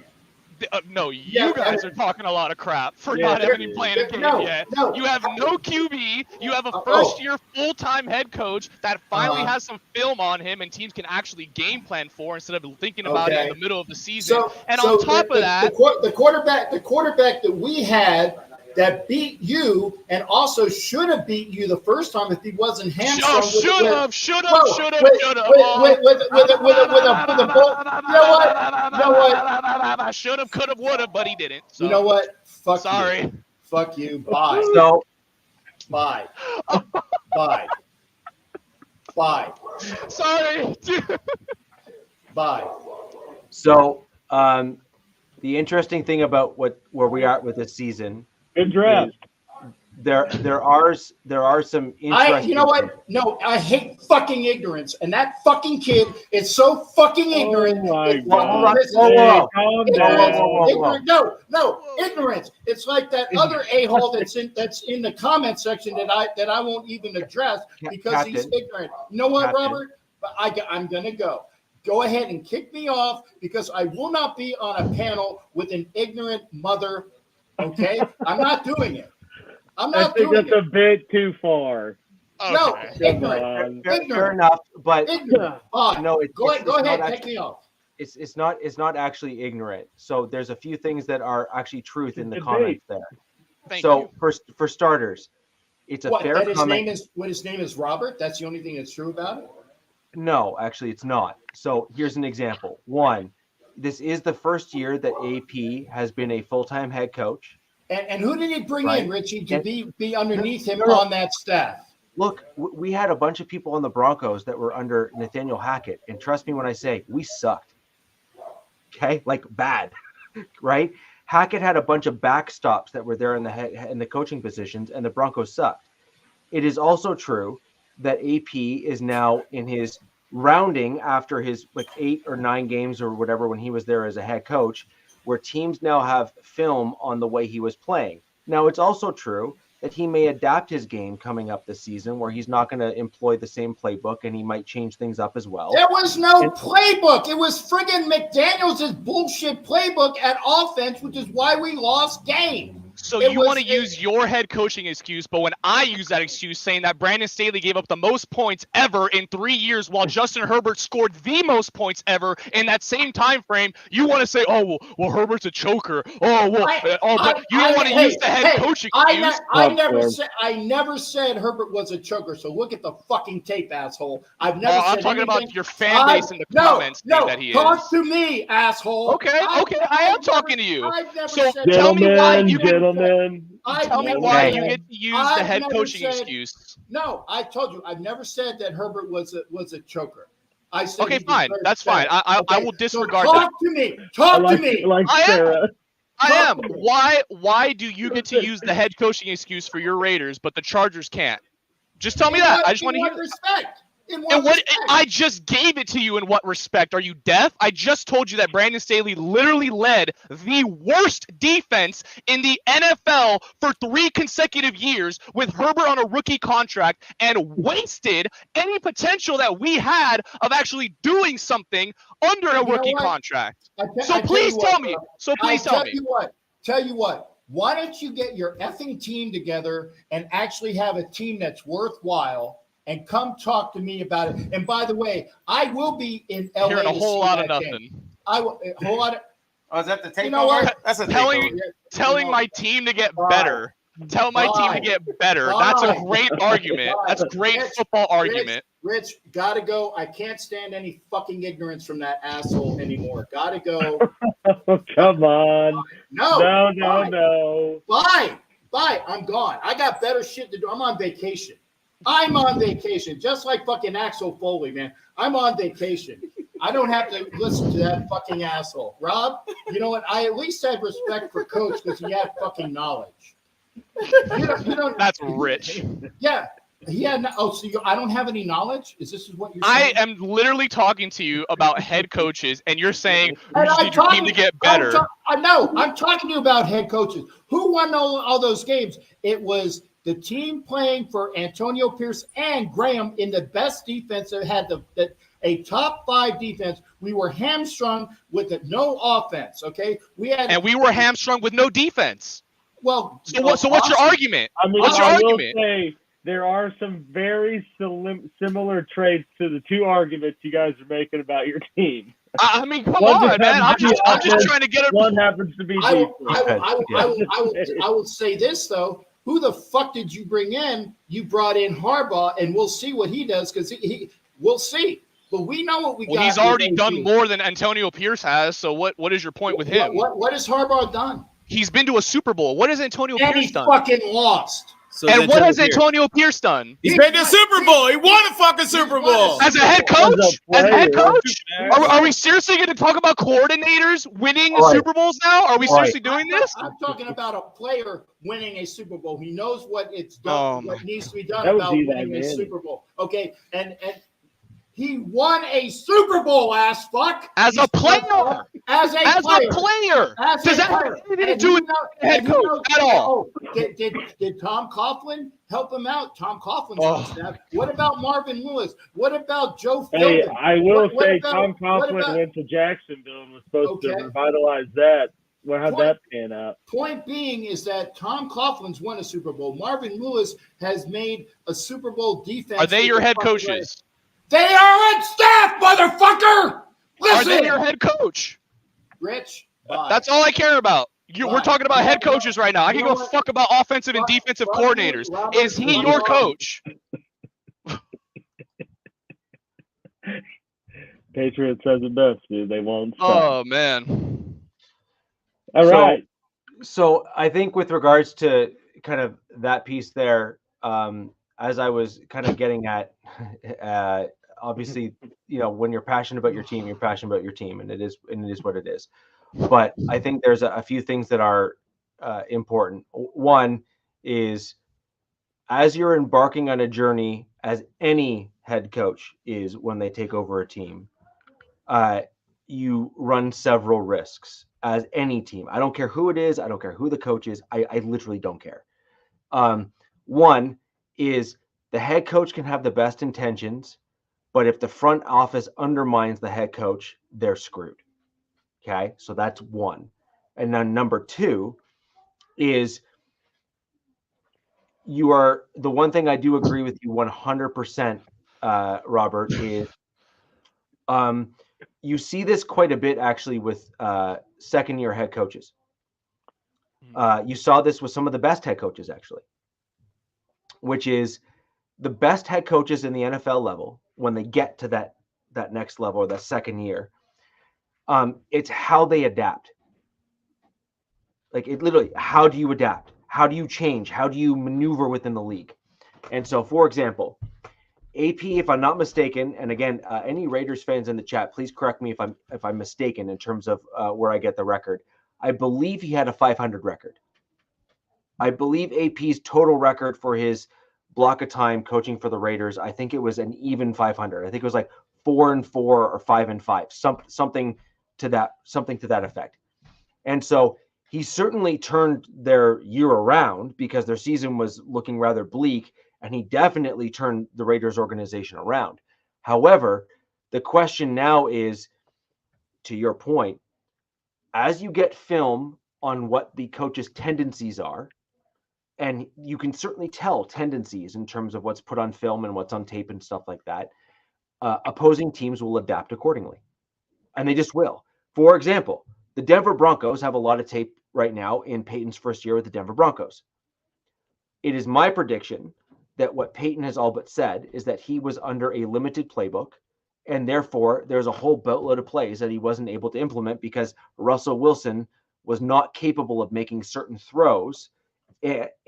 yet. No, you guys are talking a lot of crap for not having even played a game yet. No. You have no QB. You have a first-year full-time head coach that finally has some film on him, and teams can actually game plan for instead of thinking about it in the middle of the season. On top of that, the quarterback that we had that beat you and also should have beat you the first time if he wasn't hamstrung. Should have. With a ball. You know what? Should have, could have, would have, but he didn't. So. You know what? Sorry. You. Fuck you. Bye. So, Bye. Sorry. Bye. So, the interesting thing about where we are with this season. Good draft. There are some interesting. You know what? No, I hate fucking ignorance, and that fucking kid is so fucking ignorant. Oh my God! No, ignorance. It's like that other a-hole that's in the comment section that I won't even address because he's ignorant. You know what, Robert? I'm gonna go. Go ahead and kick me off because I will not be on a panel with an ignorant mother. Okay, I'm not doing it. I think that's a bit too far. Okay. No, ignorant. Fair enough, but ignorant. no, Go ahead, take me off. It's not actually ignorant. So there's a few things that are actually truth in the comments there. Thank you. For starters, it's a fair comment. His name is Robert. That's the only thing that's true about it. No, actually, it's not. So here's an example. One, this is the first year that AP has been a full-time head coach. And who did he bring in, Richie, to be underneath him on that staff? Look, we had a bunch of people on the Broncos that were under Nathaniel Hackett, and trust me when I say we sucked. Okay, like bad, right? Hackett had a bunch of backstops that were there in the coaching positions, and the Broncos sucked. It is also true that AP is now in his rounding after his 8 or 9 games or whatever when he was there as a head coach, where teams now have film on the way he was playing. Now, it's also true that he may adapt his game coming up this season where he's not going to employ the same playbook and he might change things up as well. There was no playbook. It was friggin' McDaniels' bullshit playbook at offense, which is why we lost games. So you want to use your head coaching excuse, but when I use that excuse saying that Brandon Staley gave up the most points ever in 3 years while Justin Herbert scored the most points ever in that same time frame, you want to say, oh, well, Herbert's a choker. Oh, well, but you don't want to use the head coaching excuse. I never said Herbert was a choker, so look at the fucking tape, asshole. I've never said I'm talking anything. about your fan base in the comments saying that he is. Talk to me, asshole. Okay, I am talking to you. So tell me why you get Tell me why you get to use the head coaching excuse. No, I told you. I've never said that Herbert was a choker. I said okay, fine. That's fine. I will disregard so that. Talk to me. Talk to me. I am. Why do you get to use the head coaching excuse for your Raiders, but the Chargers can't? Just tell me that. I just want to hear. Respect. In And what respect? I just gave it to you in what respect? Are you deaf? I just told you that Brandon Staley literally led the worst defense in the NFL for 3 consecutive years with Herbert on a rookie contract and wasted any potential that we had of actually doing something under a You know rookie what? contract. I So tell please you tell what, me. bro. So please tell me. Tell you what. Why don't you get your effing team together and actually have a team that's worthwhile and come talk to me about it? And by the way, I will be in LA. Hearing a to whole see lot of that nothing. game. I will a whole lot of. Oh, is that the takeover? You know what? That's a Telling- takeover. Telling my team to get better. Tell my team to get better. That's a great argument. That's a great football argument. Rich, gotta go. I can't stand any fucking ignorance from that asshole anymore. Gotta go. Oh, come on. No. Bye. Bye. I'm gone. I got better shit to do. I'm on vacation. Just like fucking Axel Foley, man. I'm on vacation. I don't have to listen to that fucking asshole. Rob, you know what? I at least have respect for Coach because he had fucking knowledge. You don't. That's rich. Yeah. He had. I don't have any knowledge? Is what you're I saying? am literally talking to you about head coaches, and you're saying you And just I'm need your team to get better. I know. I'm talking to you about head coaches. Who won all those games? It was the team playing for Antonio Pierce and Graham in the best defense that had a top 5 defense. We were hamstrung with no offense. Okay, and we were hamstrung with no defense. Well, so what's your argument? I mean, What's your argument? Will say there are some very similar traits to the 2 arguments you guys are making about your team. I mean, come on, man. I'm just trying to get it. One happens to be defense. I will say this though. Who the fuck did you bring in? You brought in Harbaugh, and we'll see what he does because we'll see. But we know what we got. He's already done more than Antonio Pierce has. So what is your point with him? What has Harbaugh done? He's been to a Super Bowl. What has Antonio Pierce done? And he fucking lost. So and what has Antonio Pierce done? He's been to a Super Bowl. He won a fucking Super Bowl. As a head coach? Are we seriously going to talk about coordinators winning Super Bowls now? Are we seriously doing this? I'm talking about a player winning a Super Bowl. He knows what it's done, what needs to be done about winning a Super Bowl. Okay, and he won a Super Bowl, ass fuck. As a player. As a player. Does that have anything to do with head coach at all? Did Tom Coughlin help him out? Tom Coughlin's on staff. What about Marvin Lewis? What about Joe Philbin? Hey, I will say Tom Coughlin went to Jacksonville and was supposed to revitalize that. Well, how'd that pan out? Point being is that Tom Coughlin's won a Super Bowl. Marvin Lewis has made a Super Bowl defense. Are they your head coaches? They are on staff, motherfucker! Listen! Are they your head coach? Rich, that's all I care about. We're talking about head coaches right now. I can go fuck about offensive and defensive coordinators. Is he your coach? Patriots says it best, dude. They won't stop. Oh, man. All right. So I think with regards to kind of that piece there, as I was kind of getting at, obviously, when you're passionate about your team, you're passionate about your team, and it is what it is. But I think there's a few things that are important. One is, as you're embarking on a journey, as any head coach is when they take over a team, you run several risks, as any team. I don't care who it is. I don't care who the coach is. I literally don't care. One is the head coach can have the best intentions, but if the front office undermines the head coach, they're screwed. Okay, so that's one. And then number 2 is the one thing I do agree with you 100%, Robert, is you see this quite a bit actually with second-year head coaches. You saw this with some of the best head coaches actually, which is the best head coaches in the NFL level when they get to that next level or that second year. It's how they adapt. Like it literally, how do you adapt? How do you change? How do you maneuver within the league? And so, for example, AP, if I'm not mistaken, and again, any Raiders fans in the chat, please correct me if I'm mistaken in terms of where I get the record. I believe he had a 500 record. I believe AP's total record for his block of time coaching for the Raiders, I think it was an even 500. I think it was like 4-4 or 5-5, something to that effect. And so he certainly turned their year around because their season was looking rather bleak, and he definitely turned the Raiders organization around. However, the question now is, to your point, as you get film on what the coach's tendencies are, and you can certainly tell tendencies in terms of what's put on film and what's on tape and stuff like that, opposing teams will adapt accordingly. And they just will. For example, the Denver Broncos have a lot of tape right now in Peyton's first year with the Denver Broncos. It is my prediction that what Peyton has all but said is that he was under a limited playbook, and therefore there's a whole boatload of plays that he wasn't able to implement because Russell Wilson was not capable of making certain throws.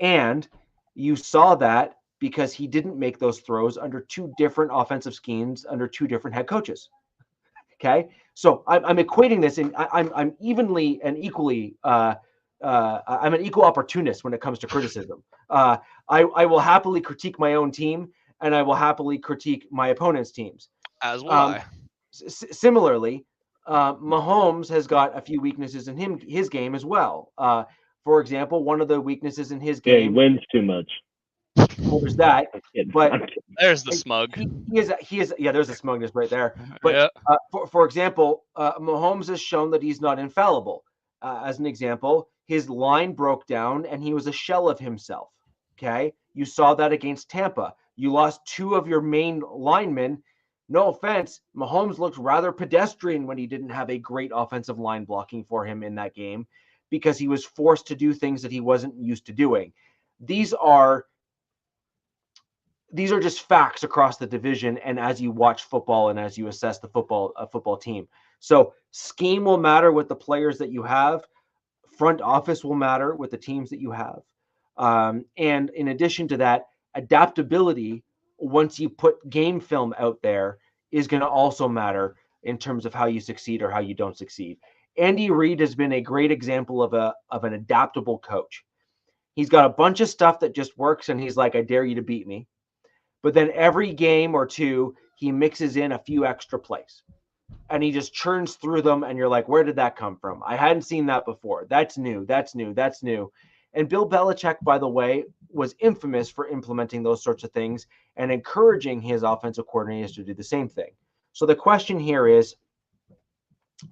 And you saw that because he didn't make those throws under two different offensive schemes under two different head coaches. Okay, so I'm equating this, and I'm evenly and equally. I'm an equal opportunist when it comes to criticism. I will happily critique my own team, and I will happily critique my opponent's teams. As will I. Similarly, Mahomes has got a few weaknesses in his game as well. For example, one of the weaknesses in his game, he wins too much. Well, there's that, but there's the smug. He is. Yeah, there's the smugness right there. But for example, Mahomes has shown that he's not infallible. As an example, his line broke down and he was a shell of himself. Okay, you saw that against Tampa. You lost two of your main linemen. No offense, Mahomes looked rather pedestrian when he didn't have a great offensive line blocking for him in that game because he was forced to do things that he wasn't used to doing. These are just facts across the division, and as you watch football and as you assess the football team. So scheme will matter with the players that you have. Front office will matter with the teams that you have. And in addition to that, adaptability, once you put game film out there, is going to also matter in terms of how you succeed or how you don't succeed. Andy Reid has been a great example of an adaptable coach. He's got a bunch of stuff that just works, and he's like, I dare you to beat me. But then every game or two, he mixes in a few extra plays. And he just churns through them, and you're like, where did that come from? I hadn't seen that before. That's new. And Bill Belichick, by the way, was infamous for implementing those sorts of things and encouraging his offensive coordinators to do the same thing. So the question here is,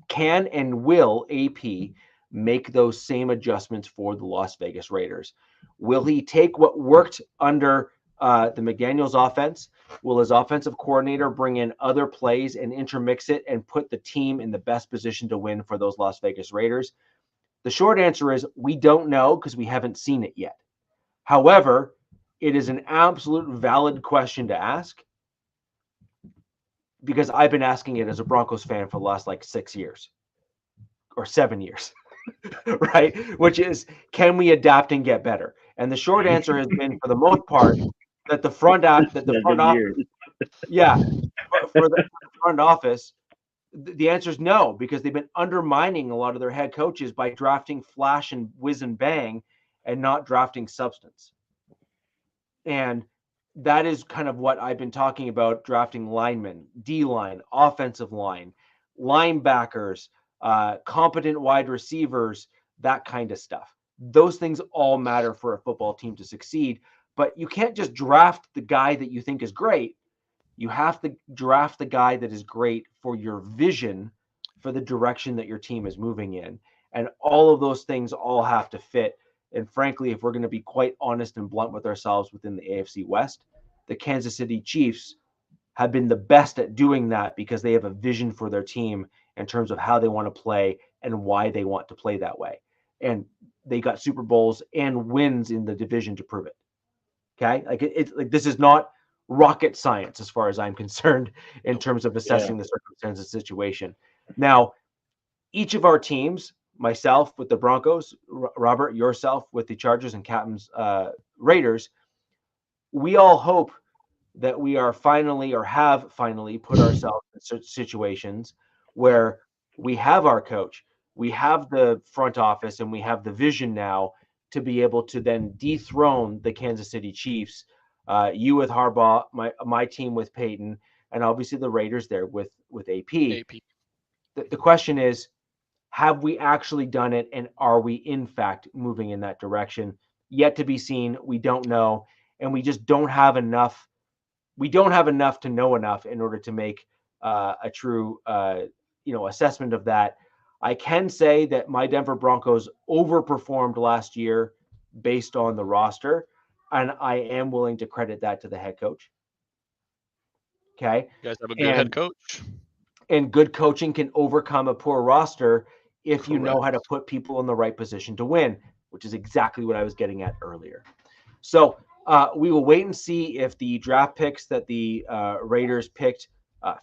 can and will AP make those same adjustments for the Las Vegas Raiders? Will he take what worked under the McDaniels offense? Will his offensive coordinator bring in other plays and intermix it and put the team in the best position to win for those Las Vegas Raiders? The short answer is we don't know because we haven't seen it yet. However, it is an absolute valid question to ask because I've been asking it as a Broncos fan for the last 6 years or 7 years, right? Which is, can we adapt and get better? And the short answer has been, for the most part, that the front office, for the front office, the answer is no, because they've been undermining a lot of their head coaches by drafting flash and whiz and bang and not drafting substance. And that is kind of what I've been talking about, drafting linemen, D-line, offensive line, linebackers, competent wide receivers, that kind of stuff. Those things all matter for a football team to succeed, but you can't just draft the guy that you think is great. You have to draft the guy that is great for your vision, for the direction that your team is moving in. And all of those things all have to fit. And frankly, if we're going to be quite honest and blunt with ourselves within the AFC West, the Kansas City Chiefs have been the best at doing that because they have a vision for their team in terms of how they want to play and why they want to play that way. And they got Super Bowls and wins in the division to prove it. Okay? It's like, this is not rocket science as far as I'm concerned in terms of assessing the circumstances of the situation. Now, each of our teams, myself with the Broncos, Robert, yourself with the Chargers, and Captain's Raiders, we all hope that we are finally, or have finally, put ourselves in situations where we have our coach, we have the front office, and we have the vision now to be able to then dethrone the Kansas City Chiefs you with Harbaugh, my team with Peyton, and obviously the Raiders there with AP. The question is, have we actually done it, and are we in fact moving in that direction? Yet to be seen. We don't know, and we just don't have enough. We don't have enough to know enough in order to make a true assessment of that. I can say that my Denver Broncos overperformed last year based on the roster, and I am willing to credit that to the head coach. Okay. You guys have a good head coach. And good coaching can overcome a poor roster if you know how to put people in the right position to win, which is exactly what I was getting at earlier. So we will wait and see if the draft picks that the Raiders picked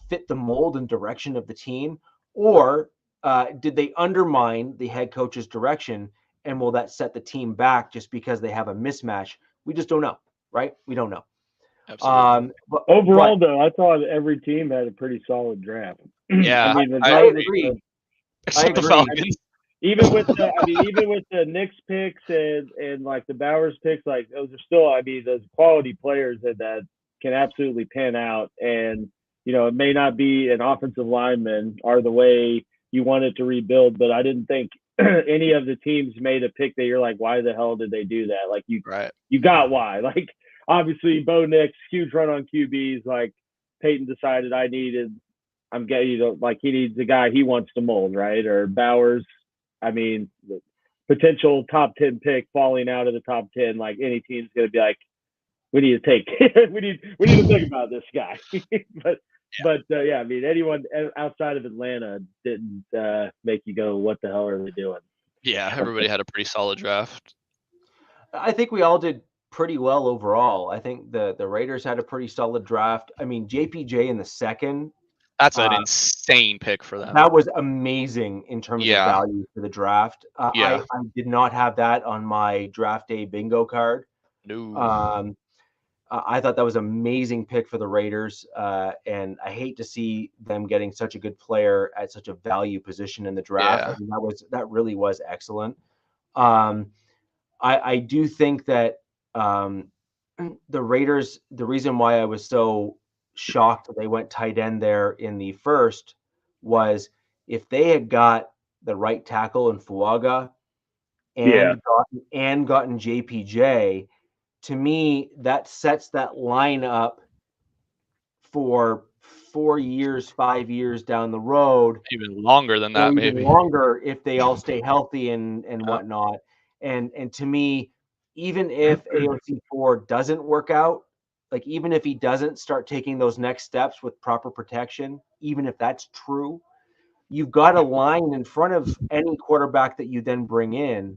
fit the mold and direction of the team, or did they undermine the head coach's direction, and will that set the team back just because they have a mismatch? We just don't know, right? We don't know. Absolutely. But overall, though, I thought every team had a pretty solid draft. Yeah, I agree. Except the Falcons. Even with the Knicks picks and like the Bowers picks, like those are still, those quality players that can absolutely pan out. And, it may not be an offensive lineman or the way you wanted to rebuild, but I didn't think any of the teams made a pick that you're like, why the hell did they do that? Like you got why. Like obviously Bo Nix, huge run on QBs. Like Peyton decided he needs a guy he wants to mold, right? Or Bowers, potential top 10 pick falling out of the top 10, like any team's going to be like, we need to take, we need to think about this guy. but anyone outside of Atlanta didn't make you go, what the hell are they doing? Yeah, everybody had a pretty solid draft. I think we all did pretty well overall. I think the Raiders had a pretty solid draft. JPJ in the second. That's an insane pick for them. That was amazing in terms of value for the draft. I did not have that on my draft day bingo card. No. I thought that was an amazing pick for the Raiders, and I hate to see them getting such a good player at such a value position in the draft. Yeah. That really was excellent. I do think that the Raiders, the reason why I was so shocked that they went tight end there in the first was if they had got the right tackle in Fuaga and gotten JPJ, to me, that sets that line up for 4 years, 5 years down the road. Even longer than that, maybe. Longer if they all stay healthy and whatnot. And to me, even if AOC 4 doesn't work out, like even if he doesn't start taking those next steps with proper protection, even if that's true, you've got a line in front of any quarterback that you then bring in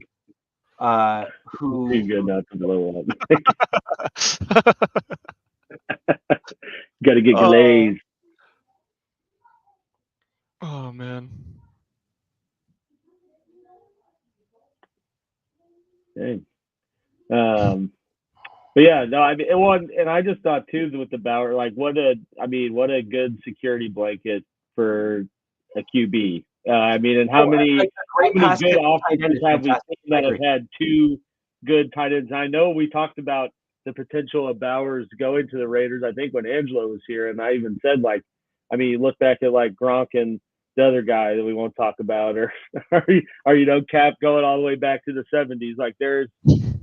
who too good not to blow up. Got to get glazed. Oh man. Dang. But yeah, no, and I just thought too with the Bauer, like what a good security blanket for a QB. And how many good offenses have we seen that have had two good tight ends? I know we talked about the potential of Bowers going to the Raiders, I think when Angelo was here, and I even said you look back at like Gronk and the other guy that we won't talk about, or Cap going all the way back to the 70s. Like there's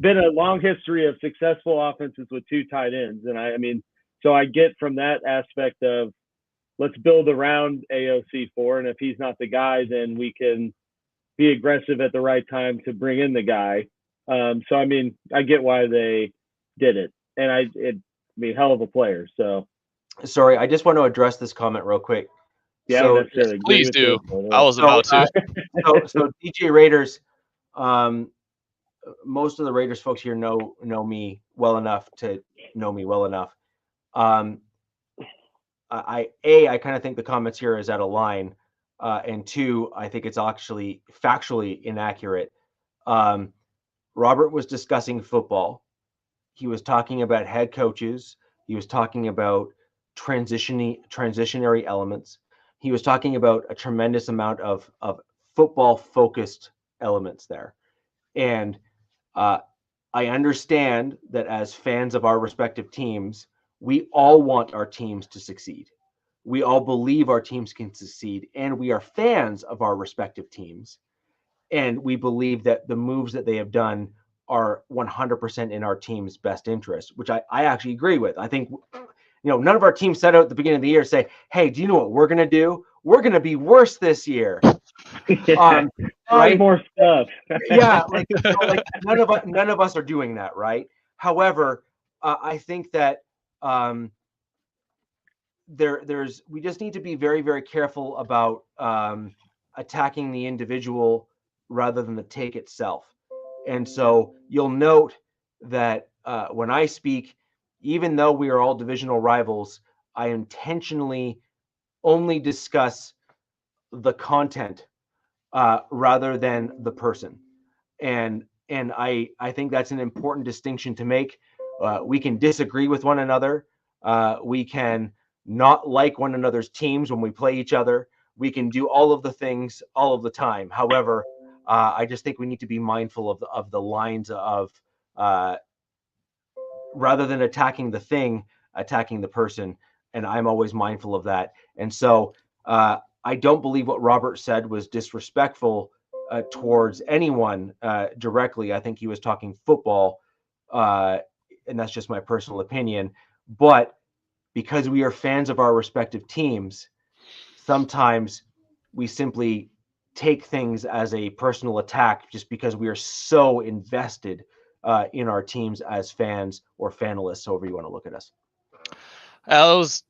been a long history of successful offenses with two tight ends, and so I get from that aspect of let's build around AOC4, and if he's not the guy, then we can be aggressive at the right time to bring in the guy. So I get why they did it, and hell of a player. So sorry, I just want to address this comment real quick. Yeah, so, please do. I was about to. So DJ Raiders, most of the Raiders folks here know me well enough to know me well enough. I kind of think the comments here is out of line, and two, I think it's actually factually inaccurate. Robert was discussing football. He was talking about head coaches. He was talking about transitionary elements. He was talking about a tremendous amount of football focused elements there. And I understand that as fans of our respective teams, we all want our teams to succeed. We all believe our teams can succeed, and we are fans of our respective teams. And we believe that the moves that they have done are 100% in our team's best interest, which I actually agree with. I think, none of our teams set out at the beginning of the year say, hey, do you know what we're going to do? We're going to be worse this year. Right? More stuff. Yeah, like none of us are doing that, right? However, I think that we just need to be very, very careful about attacking the individual rather than the take itself. And so you'll note that when I speak, even though we are all divisional rivals, I intentionally only discuss the content rather than the person. And I think that's an important distinction to make. We can disagree with one another. We can not like one another's teams when we play each other. We can do all of the things all of the time. However, I just think we need to be mindful of the lines of rather than attacking the thing, attacking the person. And I'm always mindful of that. And so I don't believe what Robert said was disrespectful towards anyone directly. I think he was talking football, and that's just my personal opinion. But because we are fans of our respective teams, sometimes we simply take things as a personal attack just because we are so invested in our teams as fans or fanalists, however you want to look at us. That was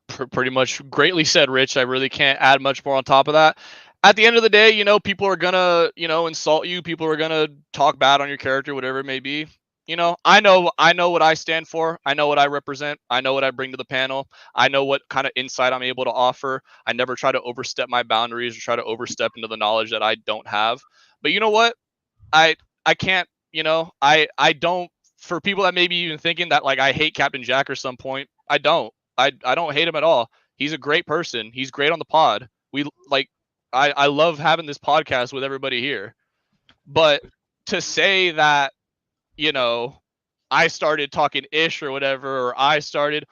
pretty much greatly said, Rich. I really can't add much more on top of that. At the end of the day, people are gonna, insult you. People are gonna talk bad on your character, whatever it may be. I know what I stand for. I know what I represent. I know what I bring to the panel. I know what kind of insight I'm able to offer. I never try to overstep my boundaries or try to overstep into the knowledge that I don't have. But you know what? I can't, I don't, for people that may be even thinking that like I hate Captain Jack or some point, I don't. I don't hate him at all. He's a great person. He's great on the pod. I love having this podcast with everybody here. But to say that, I started talking ish or whatever, or I started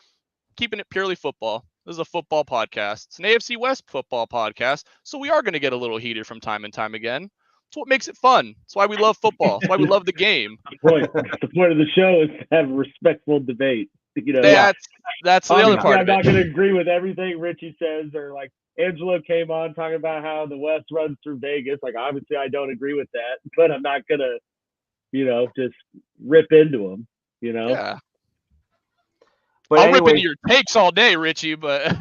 keeping it purely football. This is a football podcast. It's an AFC West football podcast. So we are going to get a little heated from time and time again. That's what makes it fun. That's why we love football. That's why we love the game. The point of the show is to have respectful debate. That's the other part. I'm not going to agree with everything Richie says, or like Angelo came on talking about how the West runs through Vegas. Like, obviously, I don't agree with that, but I'm not going to, just rip into them. Yeah. But I'll rip into your takes all day, Richie. But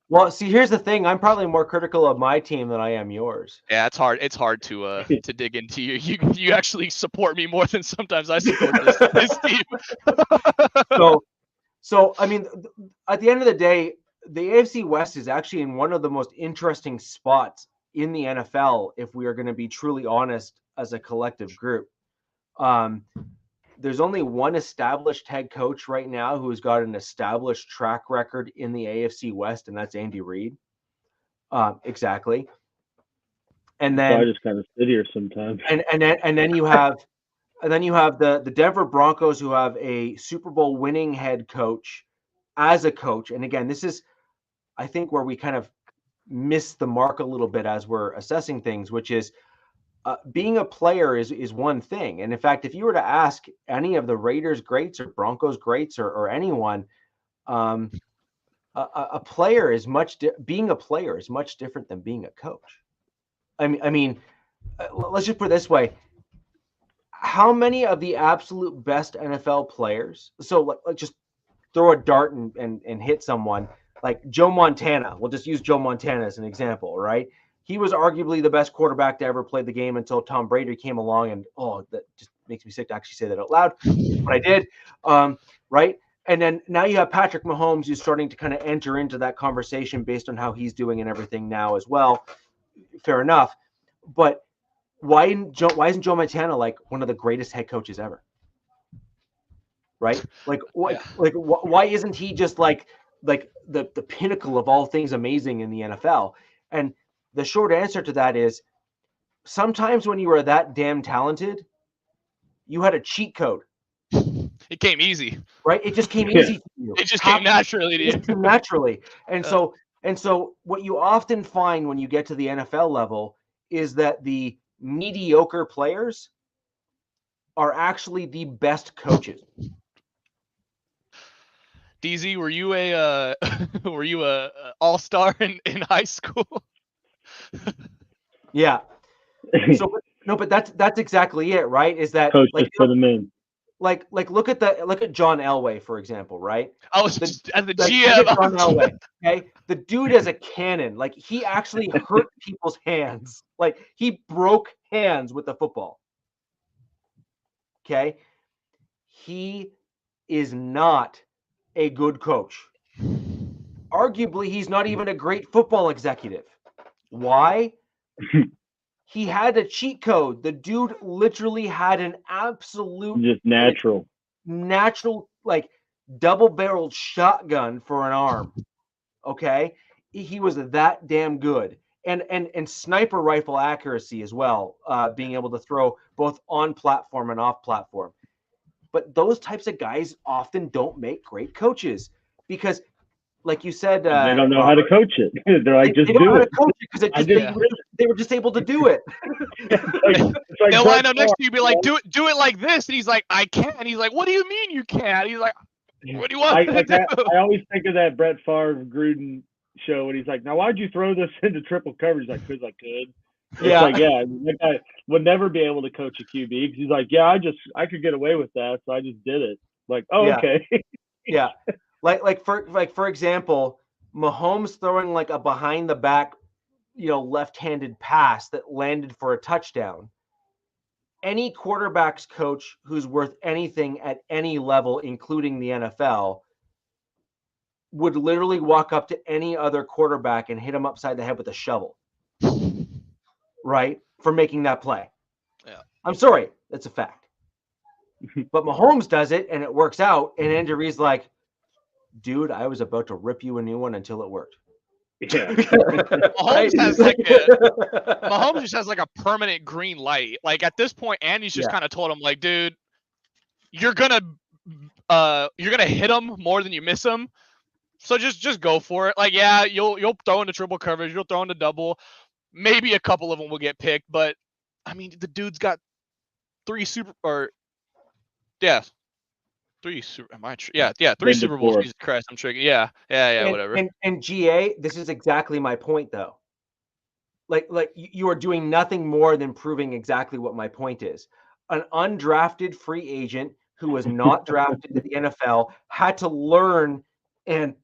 well, see, here's the thing. I'm probably more critical of my team than I am yours. Yeah, it's hard. It's hard to dig into you. You actually support me more than sometimes I support this team. So I mean, at the end of the day, the AFC West is actually in one of the most interesting spots in the NFL if we are going to be truly honest as a collective group. There's only one established head coach right now who's got an established track record in the AFC West, and that's Andy Reid. Exactly. And then I just kind of sit here sometimes. And then you have the Denver Broncos, who have a Super Bowl winning head coach as a coach. And again, this is, I think, where we kind of miss the mark a little bit as we're assessing things, which is being a player is one thing. And in fact, if you were to ask any of the Raiders greats or Broncos greats or anyone, a player is being a player is much different than being a coach. I mean, let's just put it this way. How many of the absolute best NFL players, so like just throw a dart and hit someone, like Joe Montana, we'll just use Joe Montana as an example, right? He was arguably the best quarterback to ever play the game until Tom Brady came along, and that just makes me sick to actually say that out loud, but I did, right? And then now you have Patrick Mahomes, who's starting to kind of enter into that conversation based on how he's doing and everything now as well. Fair enough, but why isn't Joe Montana like one of the greatest head coaches ever? Right? Why isn't he just like the pinnacle of all things amazing in the NFL? And the short answer to that is sometimes when you are that damn talented, you had a cheat code. It came easy. Right? It just came Yeah. easy to you. It just came naturally to It you. just came naturally. And so what you often find when you get to the NFL level is that the mediocre players are actually the best coaches. DZ, were you a all-star in high school? Yeah. So but that's exactly it, right? Is that Coaches like for the men. like look at John Elway, for example, right? I was just as the Like, GM. look at John Elway, okay? The dude is a cannon. Like, he actually hurt people's hands. Like, he broke hands with the football. Okay? He is not a good coach. Arguably, he's not even a great football executive. Why? He had a cheat code. The dude literally had an absolute Just natural. like double-barreled shotgun for an arm. Okay? He was that damn good. And sniper rifle accuracy as well, being able to throw both on platform and off platform. But those types of guys often don't make great coaches because, like you said, They don't know how to coach it. They're like, just do it. Because they were just able to do it. It's like They'll Brett line up next Favre. to you, be like, do it like this, and he's like, I can't. And he's like, what do you mean you can't? He's like, what do you want me to do? I always think of that Brett Favre Gruden show when he's like, now why'd you throw this into triple coverage? He's like, because I could. Yeah. It's like, yeah, that guy would never be able to coach a QB because he's like, yeah, I could get away with that, so I just did it. Like, oh, Yeah. okay. Yeah. Like for example, Mahomes throwing like a behind the back, left-handed pass that landed for a touchdown. Any quarterback's coach who's worth anything at any level, including the NFL, would literally walk up to any other quarterback and hit him upside the head with a shovel. Right? For making that play. Yeah. I'm sorry, that's a fact. But Mahomes does it and it works out, and Andy Reid's like, dude, I was about to rip you a new one until it worked. Yeah. Mahomes just has like a permanent green light. Like at this point, Andy's just kind of told him, like, dude, you're gonna hit him more than you miss him. So just go for it. Like, yeah, you'll throw into triple coverage, you'll throw into double. Maybe a couple of them will get picked, but I mean, the dude's got three Super Bowls. Three Super Bowls. Jesus Christ, I'm tricky. Yeah, whatever. And GA, this is exactly my point, though. Like you are doing nothing more than proving exactly what my point is. An undrafted free agent who was not drafted to the NFL had to learn and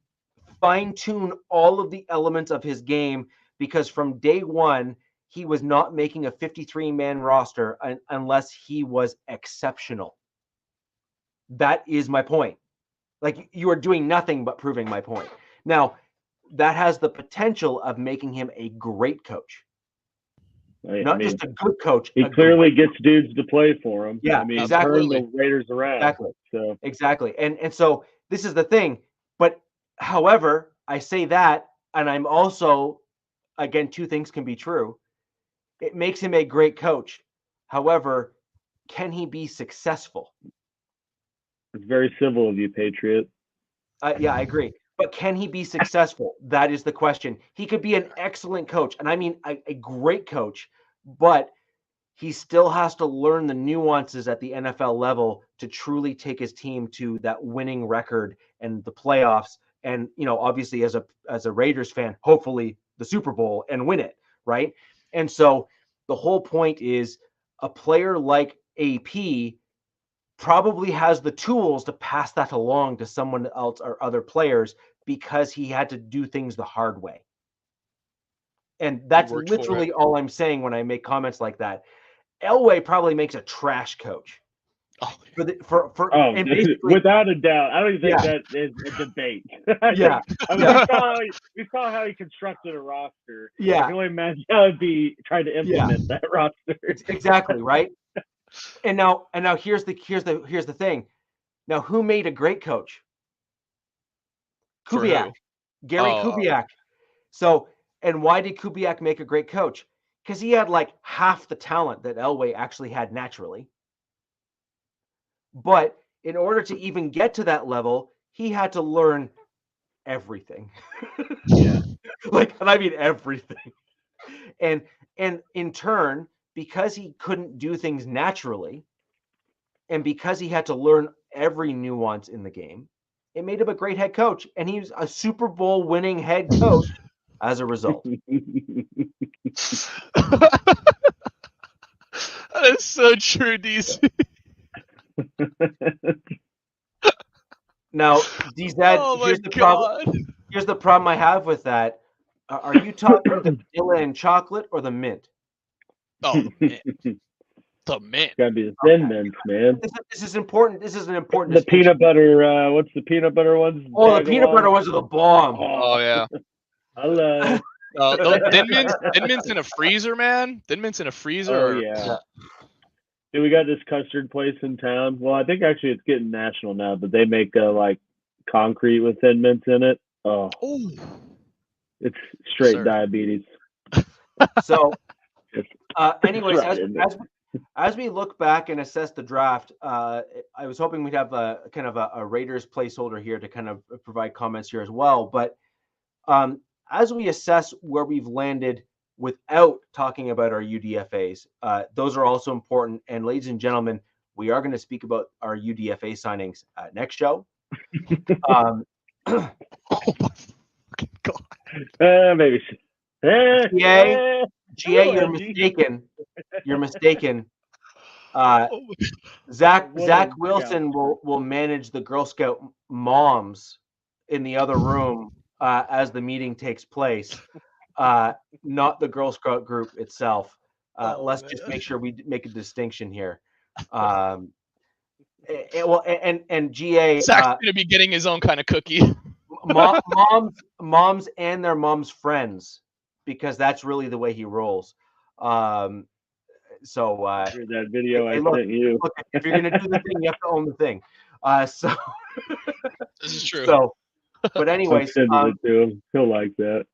fine-tune all of the elements of his game, because from day one, he was not making a 53-man roster unless he was exceptional. That is my point. Like, you are doing nothing but proving my point. Now, that has the potential of making him a great coach. Not just a good coach. He clearly gets dudes to play for him. Yeah, exactly. Turn the Raiders around. Exactly. So. Exactly. And so this is the thing. But however, I say that, and I'm also, again, two things can be true. It makes him a great coach. However, can he be successful? It's very civil of you, Patriot. Yeah, I agree. But can he be successful? That is the question. He could be an excellent coach, and I mean a great coach, but he still has to learn the nuances at the NFL level to truly take his team to that winning record and the playoffs. And, obviously as a Raiders fan, hopefully the Super Bowl and win it, right? And so the whole point is a player like AP probably has the tools to pass that along to someone else or other players, because he had to do things the hard way. And that's literally all I'm saying when I make comments like that. Elway probably makes a trash coach. Without a doubt. I don't even think that is a debate. Yeah. We saw how he constructed a roster. Yeah. I can only imagine how it'd be trying to implement that roster. Exactly, right? And now here's the thing. Now, who made a great coach? Kubiak. Gary Kubiak. So, and why did Kubiak make a great coach? Because he had like half the talent that Elway actually had naturally. But in order to even get to that level, he had to learn everything. Yeah. And I mean everything. And in turn, because he couldn't do things naturally, and because he had to learn every nuance in the game, it made him a great head coach. And he was a Super Bowl winning head coach as a result. That is so true, DC. Now, DZ, Oh my here's the god. problem. Here's the problem I have with that. Are you talking the vanilla and chocolate or the mint? Oh, man. The mint. Gotta be the thin mints, man. This is important. This is an important. The peanut butter. What's the peanut butter ones? Oh, the peanut butter ones are the bomb. Oh yeah. Hello. Thin mints in a freezer, man. Thin mints in a freezer. Oh yeah. Dude, we got this custard place in town. Well, I think actually it's getting national now, but they make like concrete with thin mints in it. Oh, Ooh. It's straight Sir. diabetes. So, anyways, Right, as we look back and assess the draft, I was hoping we'd have a kind of a Raiders placeholder here to kind of provide comments here as well. But as we assess where we've landed without talking about our UDFAs, those are also important. And ladies and gentlemen, we are going to speak about our UDFA signings next show. Oh my fucking god. Maybe. GA, you're mistaken. You're mistaken. Zach Wilson will manage the Girl Scout moms in the other room as the meeting takes place, not the Girl Scout group itself. Let's just make sure we make a distinction here. Well, and GA, Zach's gonna be getting his own kind of cookie. moms and their moms' friends, because that's really the way he rolls. So that video I look, sent you. Look, if you're gonna do the thing, you have to own the thing. So This is true. So, but anyways, Send it to him. He'll like that.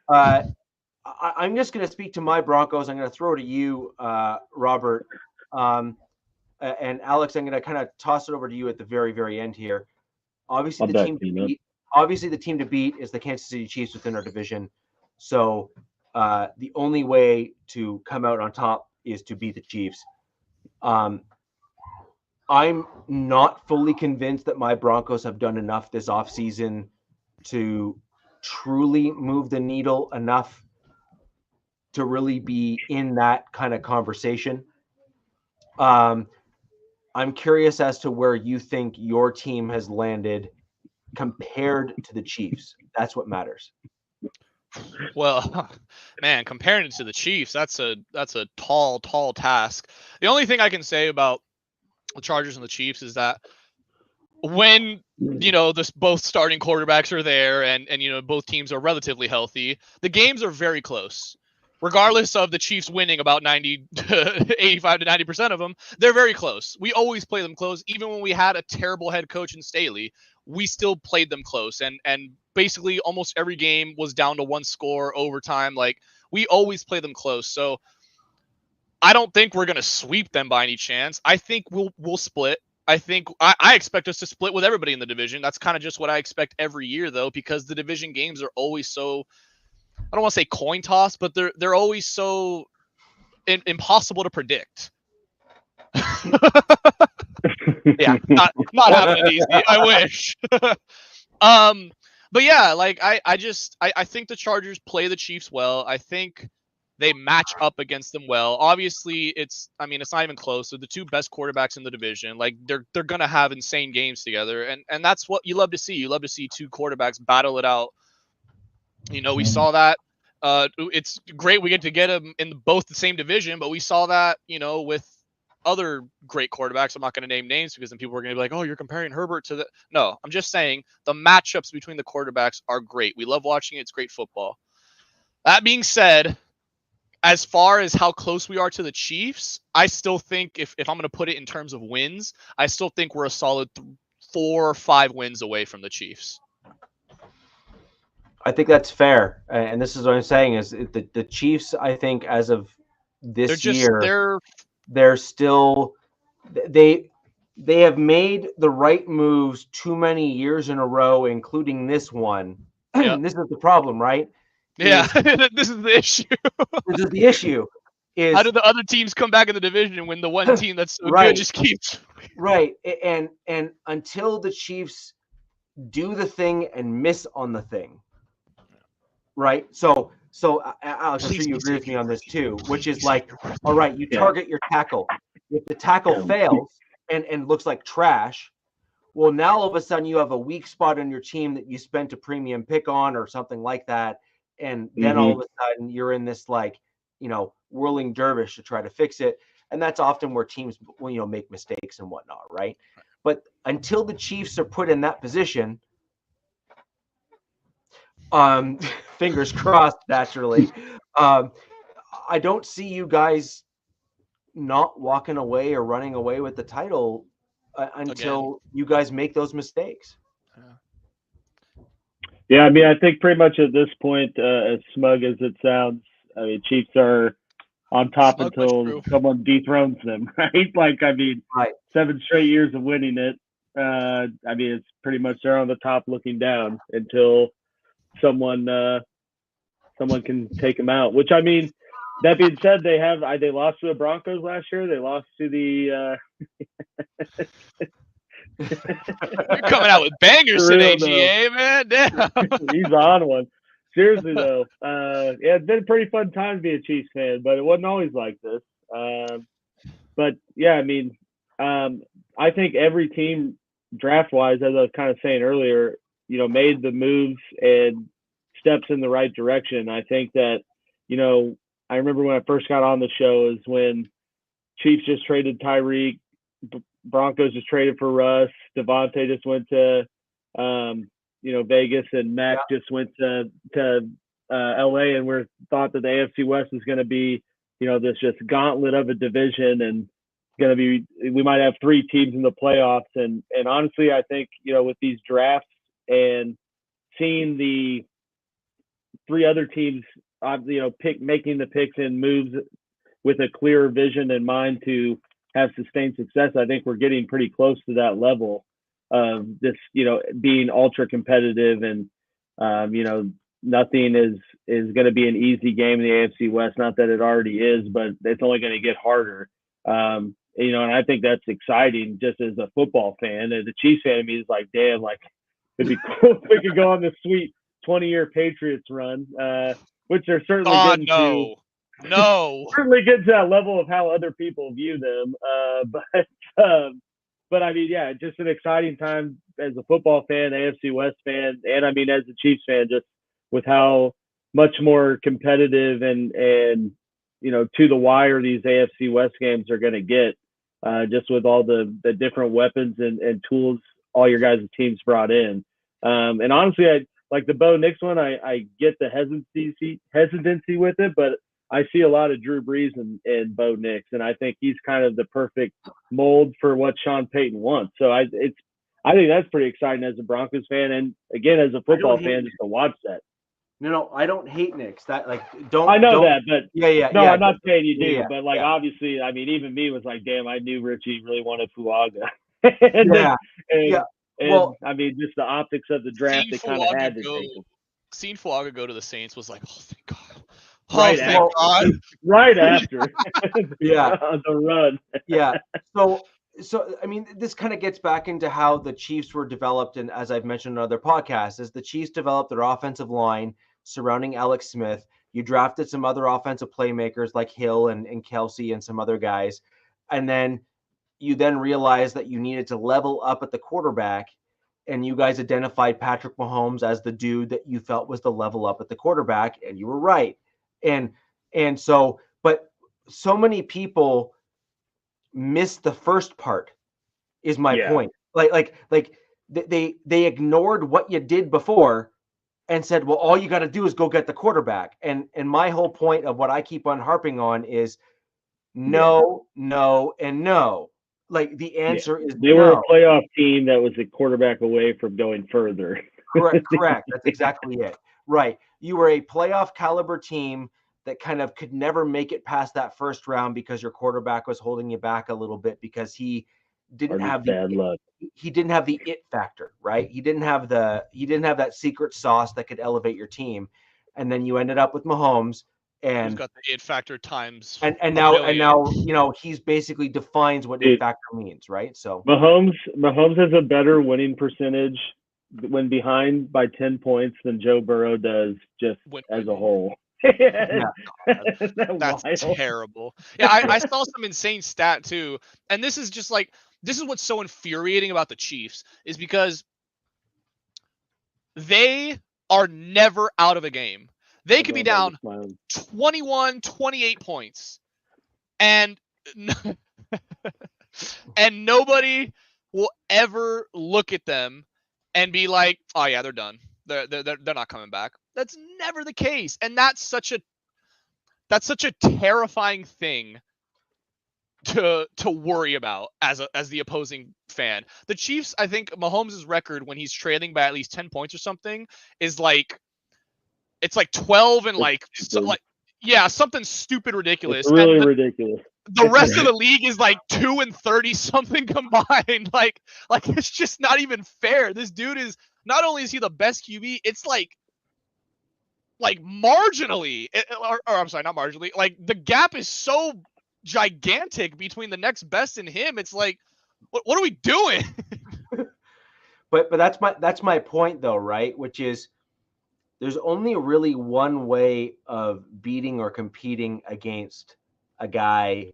I'm just gonna speak to my Broncos. I'm gonna throw it at you, Robert, and Alex. I'm gonna kind of toss it over to you at the very, very end here. Obviously, the team to beat is the Kansas City Chiefs within our division. So the only way to come out on top is to beat the Chiefs. I'm not fully convinced that my Broncos have done enough this offseason to truly move the needle enough to really be in that kind of conversation. I'm curious as to where you think your team has landed compared to the Chiefs. That's what matters. Well, man, comparing it to the Chiefs, that's a tall task. The only thing I can say about the Chargers and the Chiefs is that when both starting quarterbacks are there and both teams are relatively healthy, the games are very close. Regardless of the Chiefs winning about 85 to 90% of them, they're very close. We always play them close. Even when we had a terrible head coach in Staley, we still played them close. And basically almost every game was down to one score, overtime. Like, we always play them close. So I don't think we're going to sweep them by any chance. I think we'll split. I think I expect us to split with everybody in the division. That's kind of just what I expect every year, though, because the division games are always so, I don't want to say coin toss, but they're always so impossible to predict. Yeah, not happening easy. I wish. But yeah, like I think the Chargers play the Chiefs well. I think they match up against them well. Obviously, it's not even close. They're the two best quarterbacks in the division. Like they're gonna have insane games together, and that's what you love to see. You love to see two quarterbacks battle it out. We saw that. It's great we get to get them in both the same division, but we saw that with other great quarterbacks. I'm not going to name names because then people are going to be like, oh, you're comparing Herbert to the. No, I'm just saying the matchups between the quarterbacks are great. We love watching it. It's great football. That being said, as far as how close we are to the Chiefs, I still think if I'm going to put it in terms of wins, I still think we're a solid 4 or 5 wins away from the Chiefs. I think that's fair. And this is what I'm saying is the Chiefs, I think, as of this year, they're still they have made the right moves too many years in a row, including this one. Yep. This is the problem, right? Yeah, this is the issue. This is the issue. How do the other teams come back in the division when the one team that's so good just keeps right? And until the Chiefs do the thing and miss on the thing, right? So Alex, I'm sure you agree with me on this too, which is like, all right, you target your tackle. If the tackle fails and looks like trash, well, now all of a sudden you have a weak spot on your team that you spent a premium pick on or something like that. And then all of a sudden you're in this like, whirling dervish to try to fix it. And that's often where teams, make mistakes and whatnot, right? But until the Chiefs are put in that position, fingers crossed, naturally, I don't see you guys not walking away or running away with the title until you guys make those mistakes. Yeah, I mean, I think pretty much at this point, as smug as it sounds, I mean, Chiefs are on top until someone dethrones them, right? Like, I mean, 7 straight years of winning it. I mean, it's pretty much they're on the top looking down until someone can take them out. Which, I mean, that being said, they lost to the Broncos last year. They lost to the You're coming out with bangers today, GA, man. Damn. He's on one. Seriously though, yeah, it's been a pretty fun time to be a Chiefs fan, but it wasn't always like this. But yeah, I mean, I think every team draft wise, as I was kind of saying earlier, made the moves and steps in the right direction. I think that, I remember when I first got on the show is when Chiefs just traded Tyreek, Broncos just traded for Russ, Devontae just went to Vegas, and Mac just went to LA, and we're thought that the AFC West is going to be this just gauntlet of a division, and going to be we might have 3 teams in the playoffs, and honestly I think with these drafts and seeing the 3 other teams making the picks and moves with a clearer vision in mind to have sustained success, I think we're getting pretty close to that level of this, being ultra competitive, and nothing is going to be an easy game in the AFC West. Not that it already is, but it's only going to get harder. And I think that's exciting just as a football fan. As a Chiefs fan, I mean, it's like, damn, like it'd be cool if we could go on this sweet 20-year Patriots run, which they're certainly getting to. No. Certainly get to that level of how other people view them. But I mean, yeah, just an exciting time as a football fan, AFC West fan, and I mean, as a Chiefs fan, just with how much more competitive and to the wire these AFC West games are going to get, just with all the different weapons and tools all your guys' teams brought in. And honestly, I like the Bo Nix one. I get the hesitancy with it, but I see a lot of Drew Brees and Bo Nix, and I think he's kind of the perfect mold for what Sean Payton wants. So I think that's pretty exciting as a Broncos fan, and again as a football fan, just to watch that. No, I don't hate Nix. That I know that, but yeah. I'm not saying you do, but like obviously, I mean, even me was like, damn, I knew Richie really wanted Fuaga. Well, I mean, just the optics of the draft, they kind of had to take him. Seeing Fuaga go to the Saints was like, oh, thank God. God. Right after. The run. So I mean, this kind of gets back into how the Chiefs were developed, and as I've mentioned in other podcasts, is the Chiefs developed their offensive line surrounding Alex Smith. You drafted some other offensive playmakers like Hill and Kelsey and some other guys, and then you realized that you needed to level up at the quarterback, and you guys identified Patrick Mahomes as the dude that you felt was the level up at the quarterback, and you were right. And so, but so many people missed the first part is my point. Like they ignored what you did before and said, well, all you got to do is go get the quarterback. And my whole point of what I keep on harping on is no, and no. Like the answer is they were a playoff team that was a quarterback away from going further. Correct. That's exactly it. Right. You were a playoff caliber team that kind of could never make it past that first round because your quarterback was holding you back a little bit because he didn't have bad luck. He didn't have the it factor, right? He didn't have that secret sauce that could elevate your team. And then you ended up with Mahomes, Who's and got the it factor times and a now billion. he's basically defines what Dude. it factor means, right? So Mahomes has a better winning percentage when behind by 10 points than Joe Burrow does just as a whole. That's terrible. Yeah, I saw some insane stat too, and this is what's so infuriating about the Chiefs is because they are never out of a game. They could be down 21, 28 points, and and nobody will ever look at them and be like, "Oh yeah, they're done. They're not coming back." That's never the case, and that's such a terrifying thing to worry about as the opposing fan. The Chiefs, I think Mahomes' record when he's trailing by at least 10 points or something is like, it's like 12 and something stupid ridiculous. It's really and ridiculous. The rest of the league is like 2 and 30 something combined. Like it's just not even fair. This dude is, not only is he the best QB, it's like marginally, or I'm sorry, not marginally. Like the gap is so gigantic between the next best and him. It's like, what are we doing? But that's my point though, right? Which is, there's only really one way of beating or competing against a guy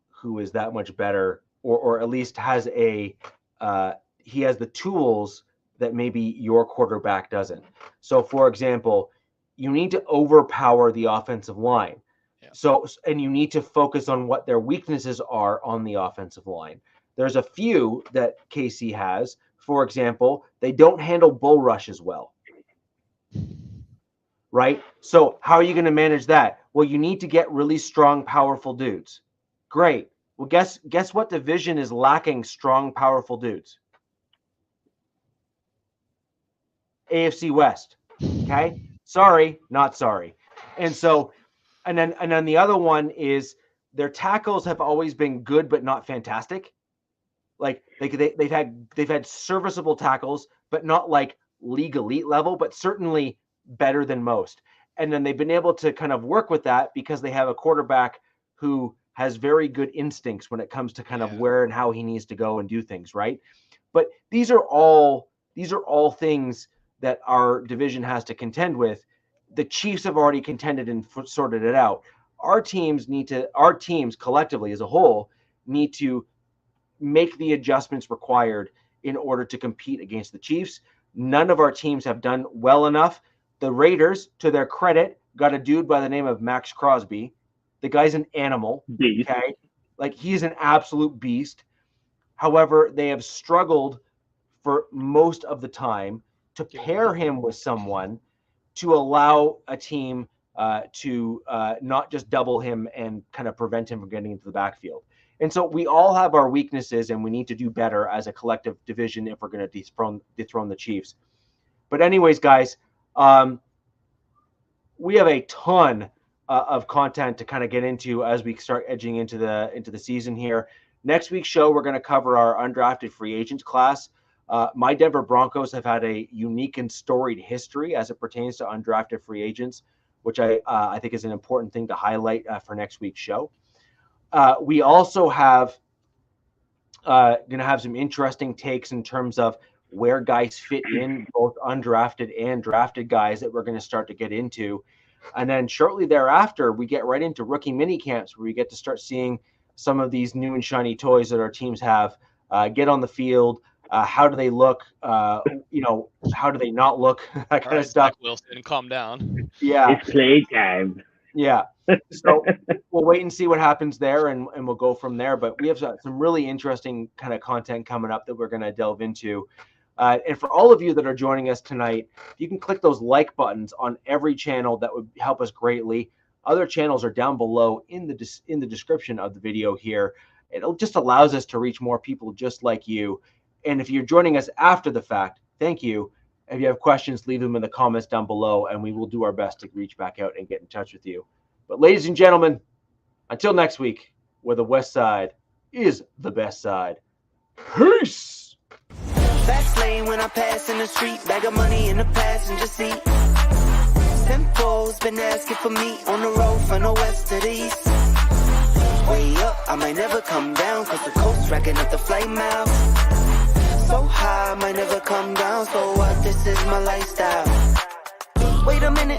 who is that much better, or at least has he has the tools that maybe your quarterback doesn't. So for example, you need to overpower the offensive line. Yeah. And you need to focus on what their weaknesses are on the offensive line. There's a few that KC has. For example, they don't handle bull rushes well. Right? So how are you going to manage that? Well, you need to get really strong, powerful dudes. Great. Well, guess what division is lacking strong, powerful dudes? AFC West. Okay? Sorry, not sorry. And then the other one is their tackles have always been good but not fantastic. Like they've had serviceable tackles, but not like league elite level, but certainly better than most. And then they've been able to kind of work with that because they have a quarterback who has very good instincts when it comes to kind of where and how he needs to go and do things, right? But these are all things that our division has to contend with. The Chiefs have already contended and sorted it out. Our teams collectively as a whole need to make the adjustments required in order to compete against the Chiefs. None of our teams have done well enough. The Raiders, to their credit, got a dude by the name of Max Crosby. The guy's an animal. Beast. Okay? Like, he's an absolute beast. However, they have struggled for most of the time to pair him with someone to allow a team to not just double him and kind of prevent him from getting into the backfield. And so we all have our weaknesses, and we need to do better as a collective division if we're going to dethrone the Chiefs. But anyways, guys, we have a ton of content to kind of get into as we start edging into the season here. Next week's show, we're going to cover our undrafted free agents class. My Denver Broncos have had a unique and storied history as it pertains to undrafted free agents, which I think is an important thing to highlight for next week's show. We also have going to have some interesting takes in terms of where guys fit in, both undrafted and drafted guys that we're going to start to get into. And then shortly thereafter, we get right into rookie mini camps where we get to start seeing some of these new and shiny toys that our teams have get on the field. How do they look? How do they not look? That kind of stuff. Zach Wilson, calm down. Yeah. It's playtime. Yeah. So we'll wait and see what happens there, and we'll go from there. But we have some really interesting kind of content coming up that we're going to delve into. And for all of you that are joining us tonight, you can click those like buttons on every channel. That would help us greatly. Other channels are down below in the description of the video here. It just allows us to reach more people just like you. And if you're joining us after the fact, thank you. If you have questions, leave them in the comments down below, and we will do our best to reach back out and get in touch with you. But ladies and gentlemen, until next week, where the West Side is the best side, Peace. Fast lane when I pass in the street, bag of money in the passenger seat. Simcoe's been asking for me on the road from the west to the east. Way up, I might never come down, cause the coast racking up the flight miles. So high, I might never come down, so what, this is my lifestyle. Wait a minute,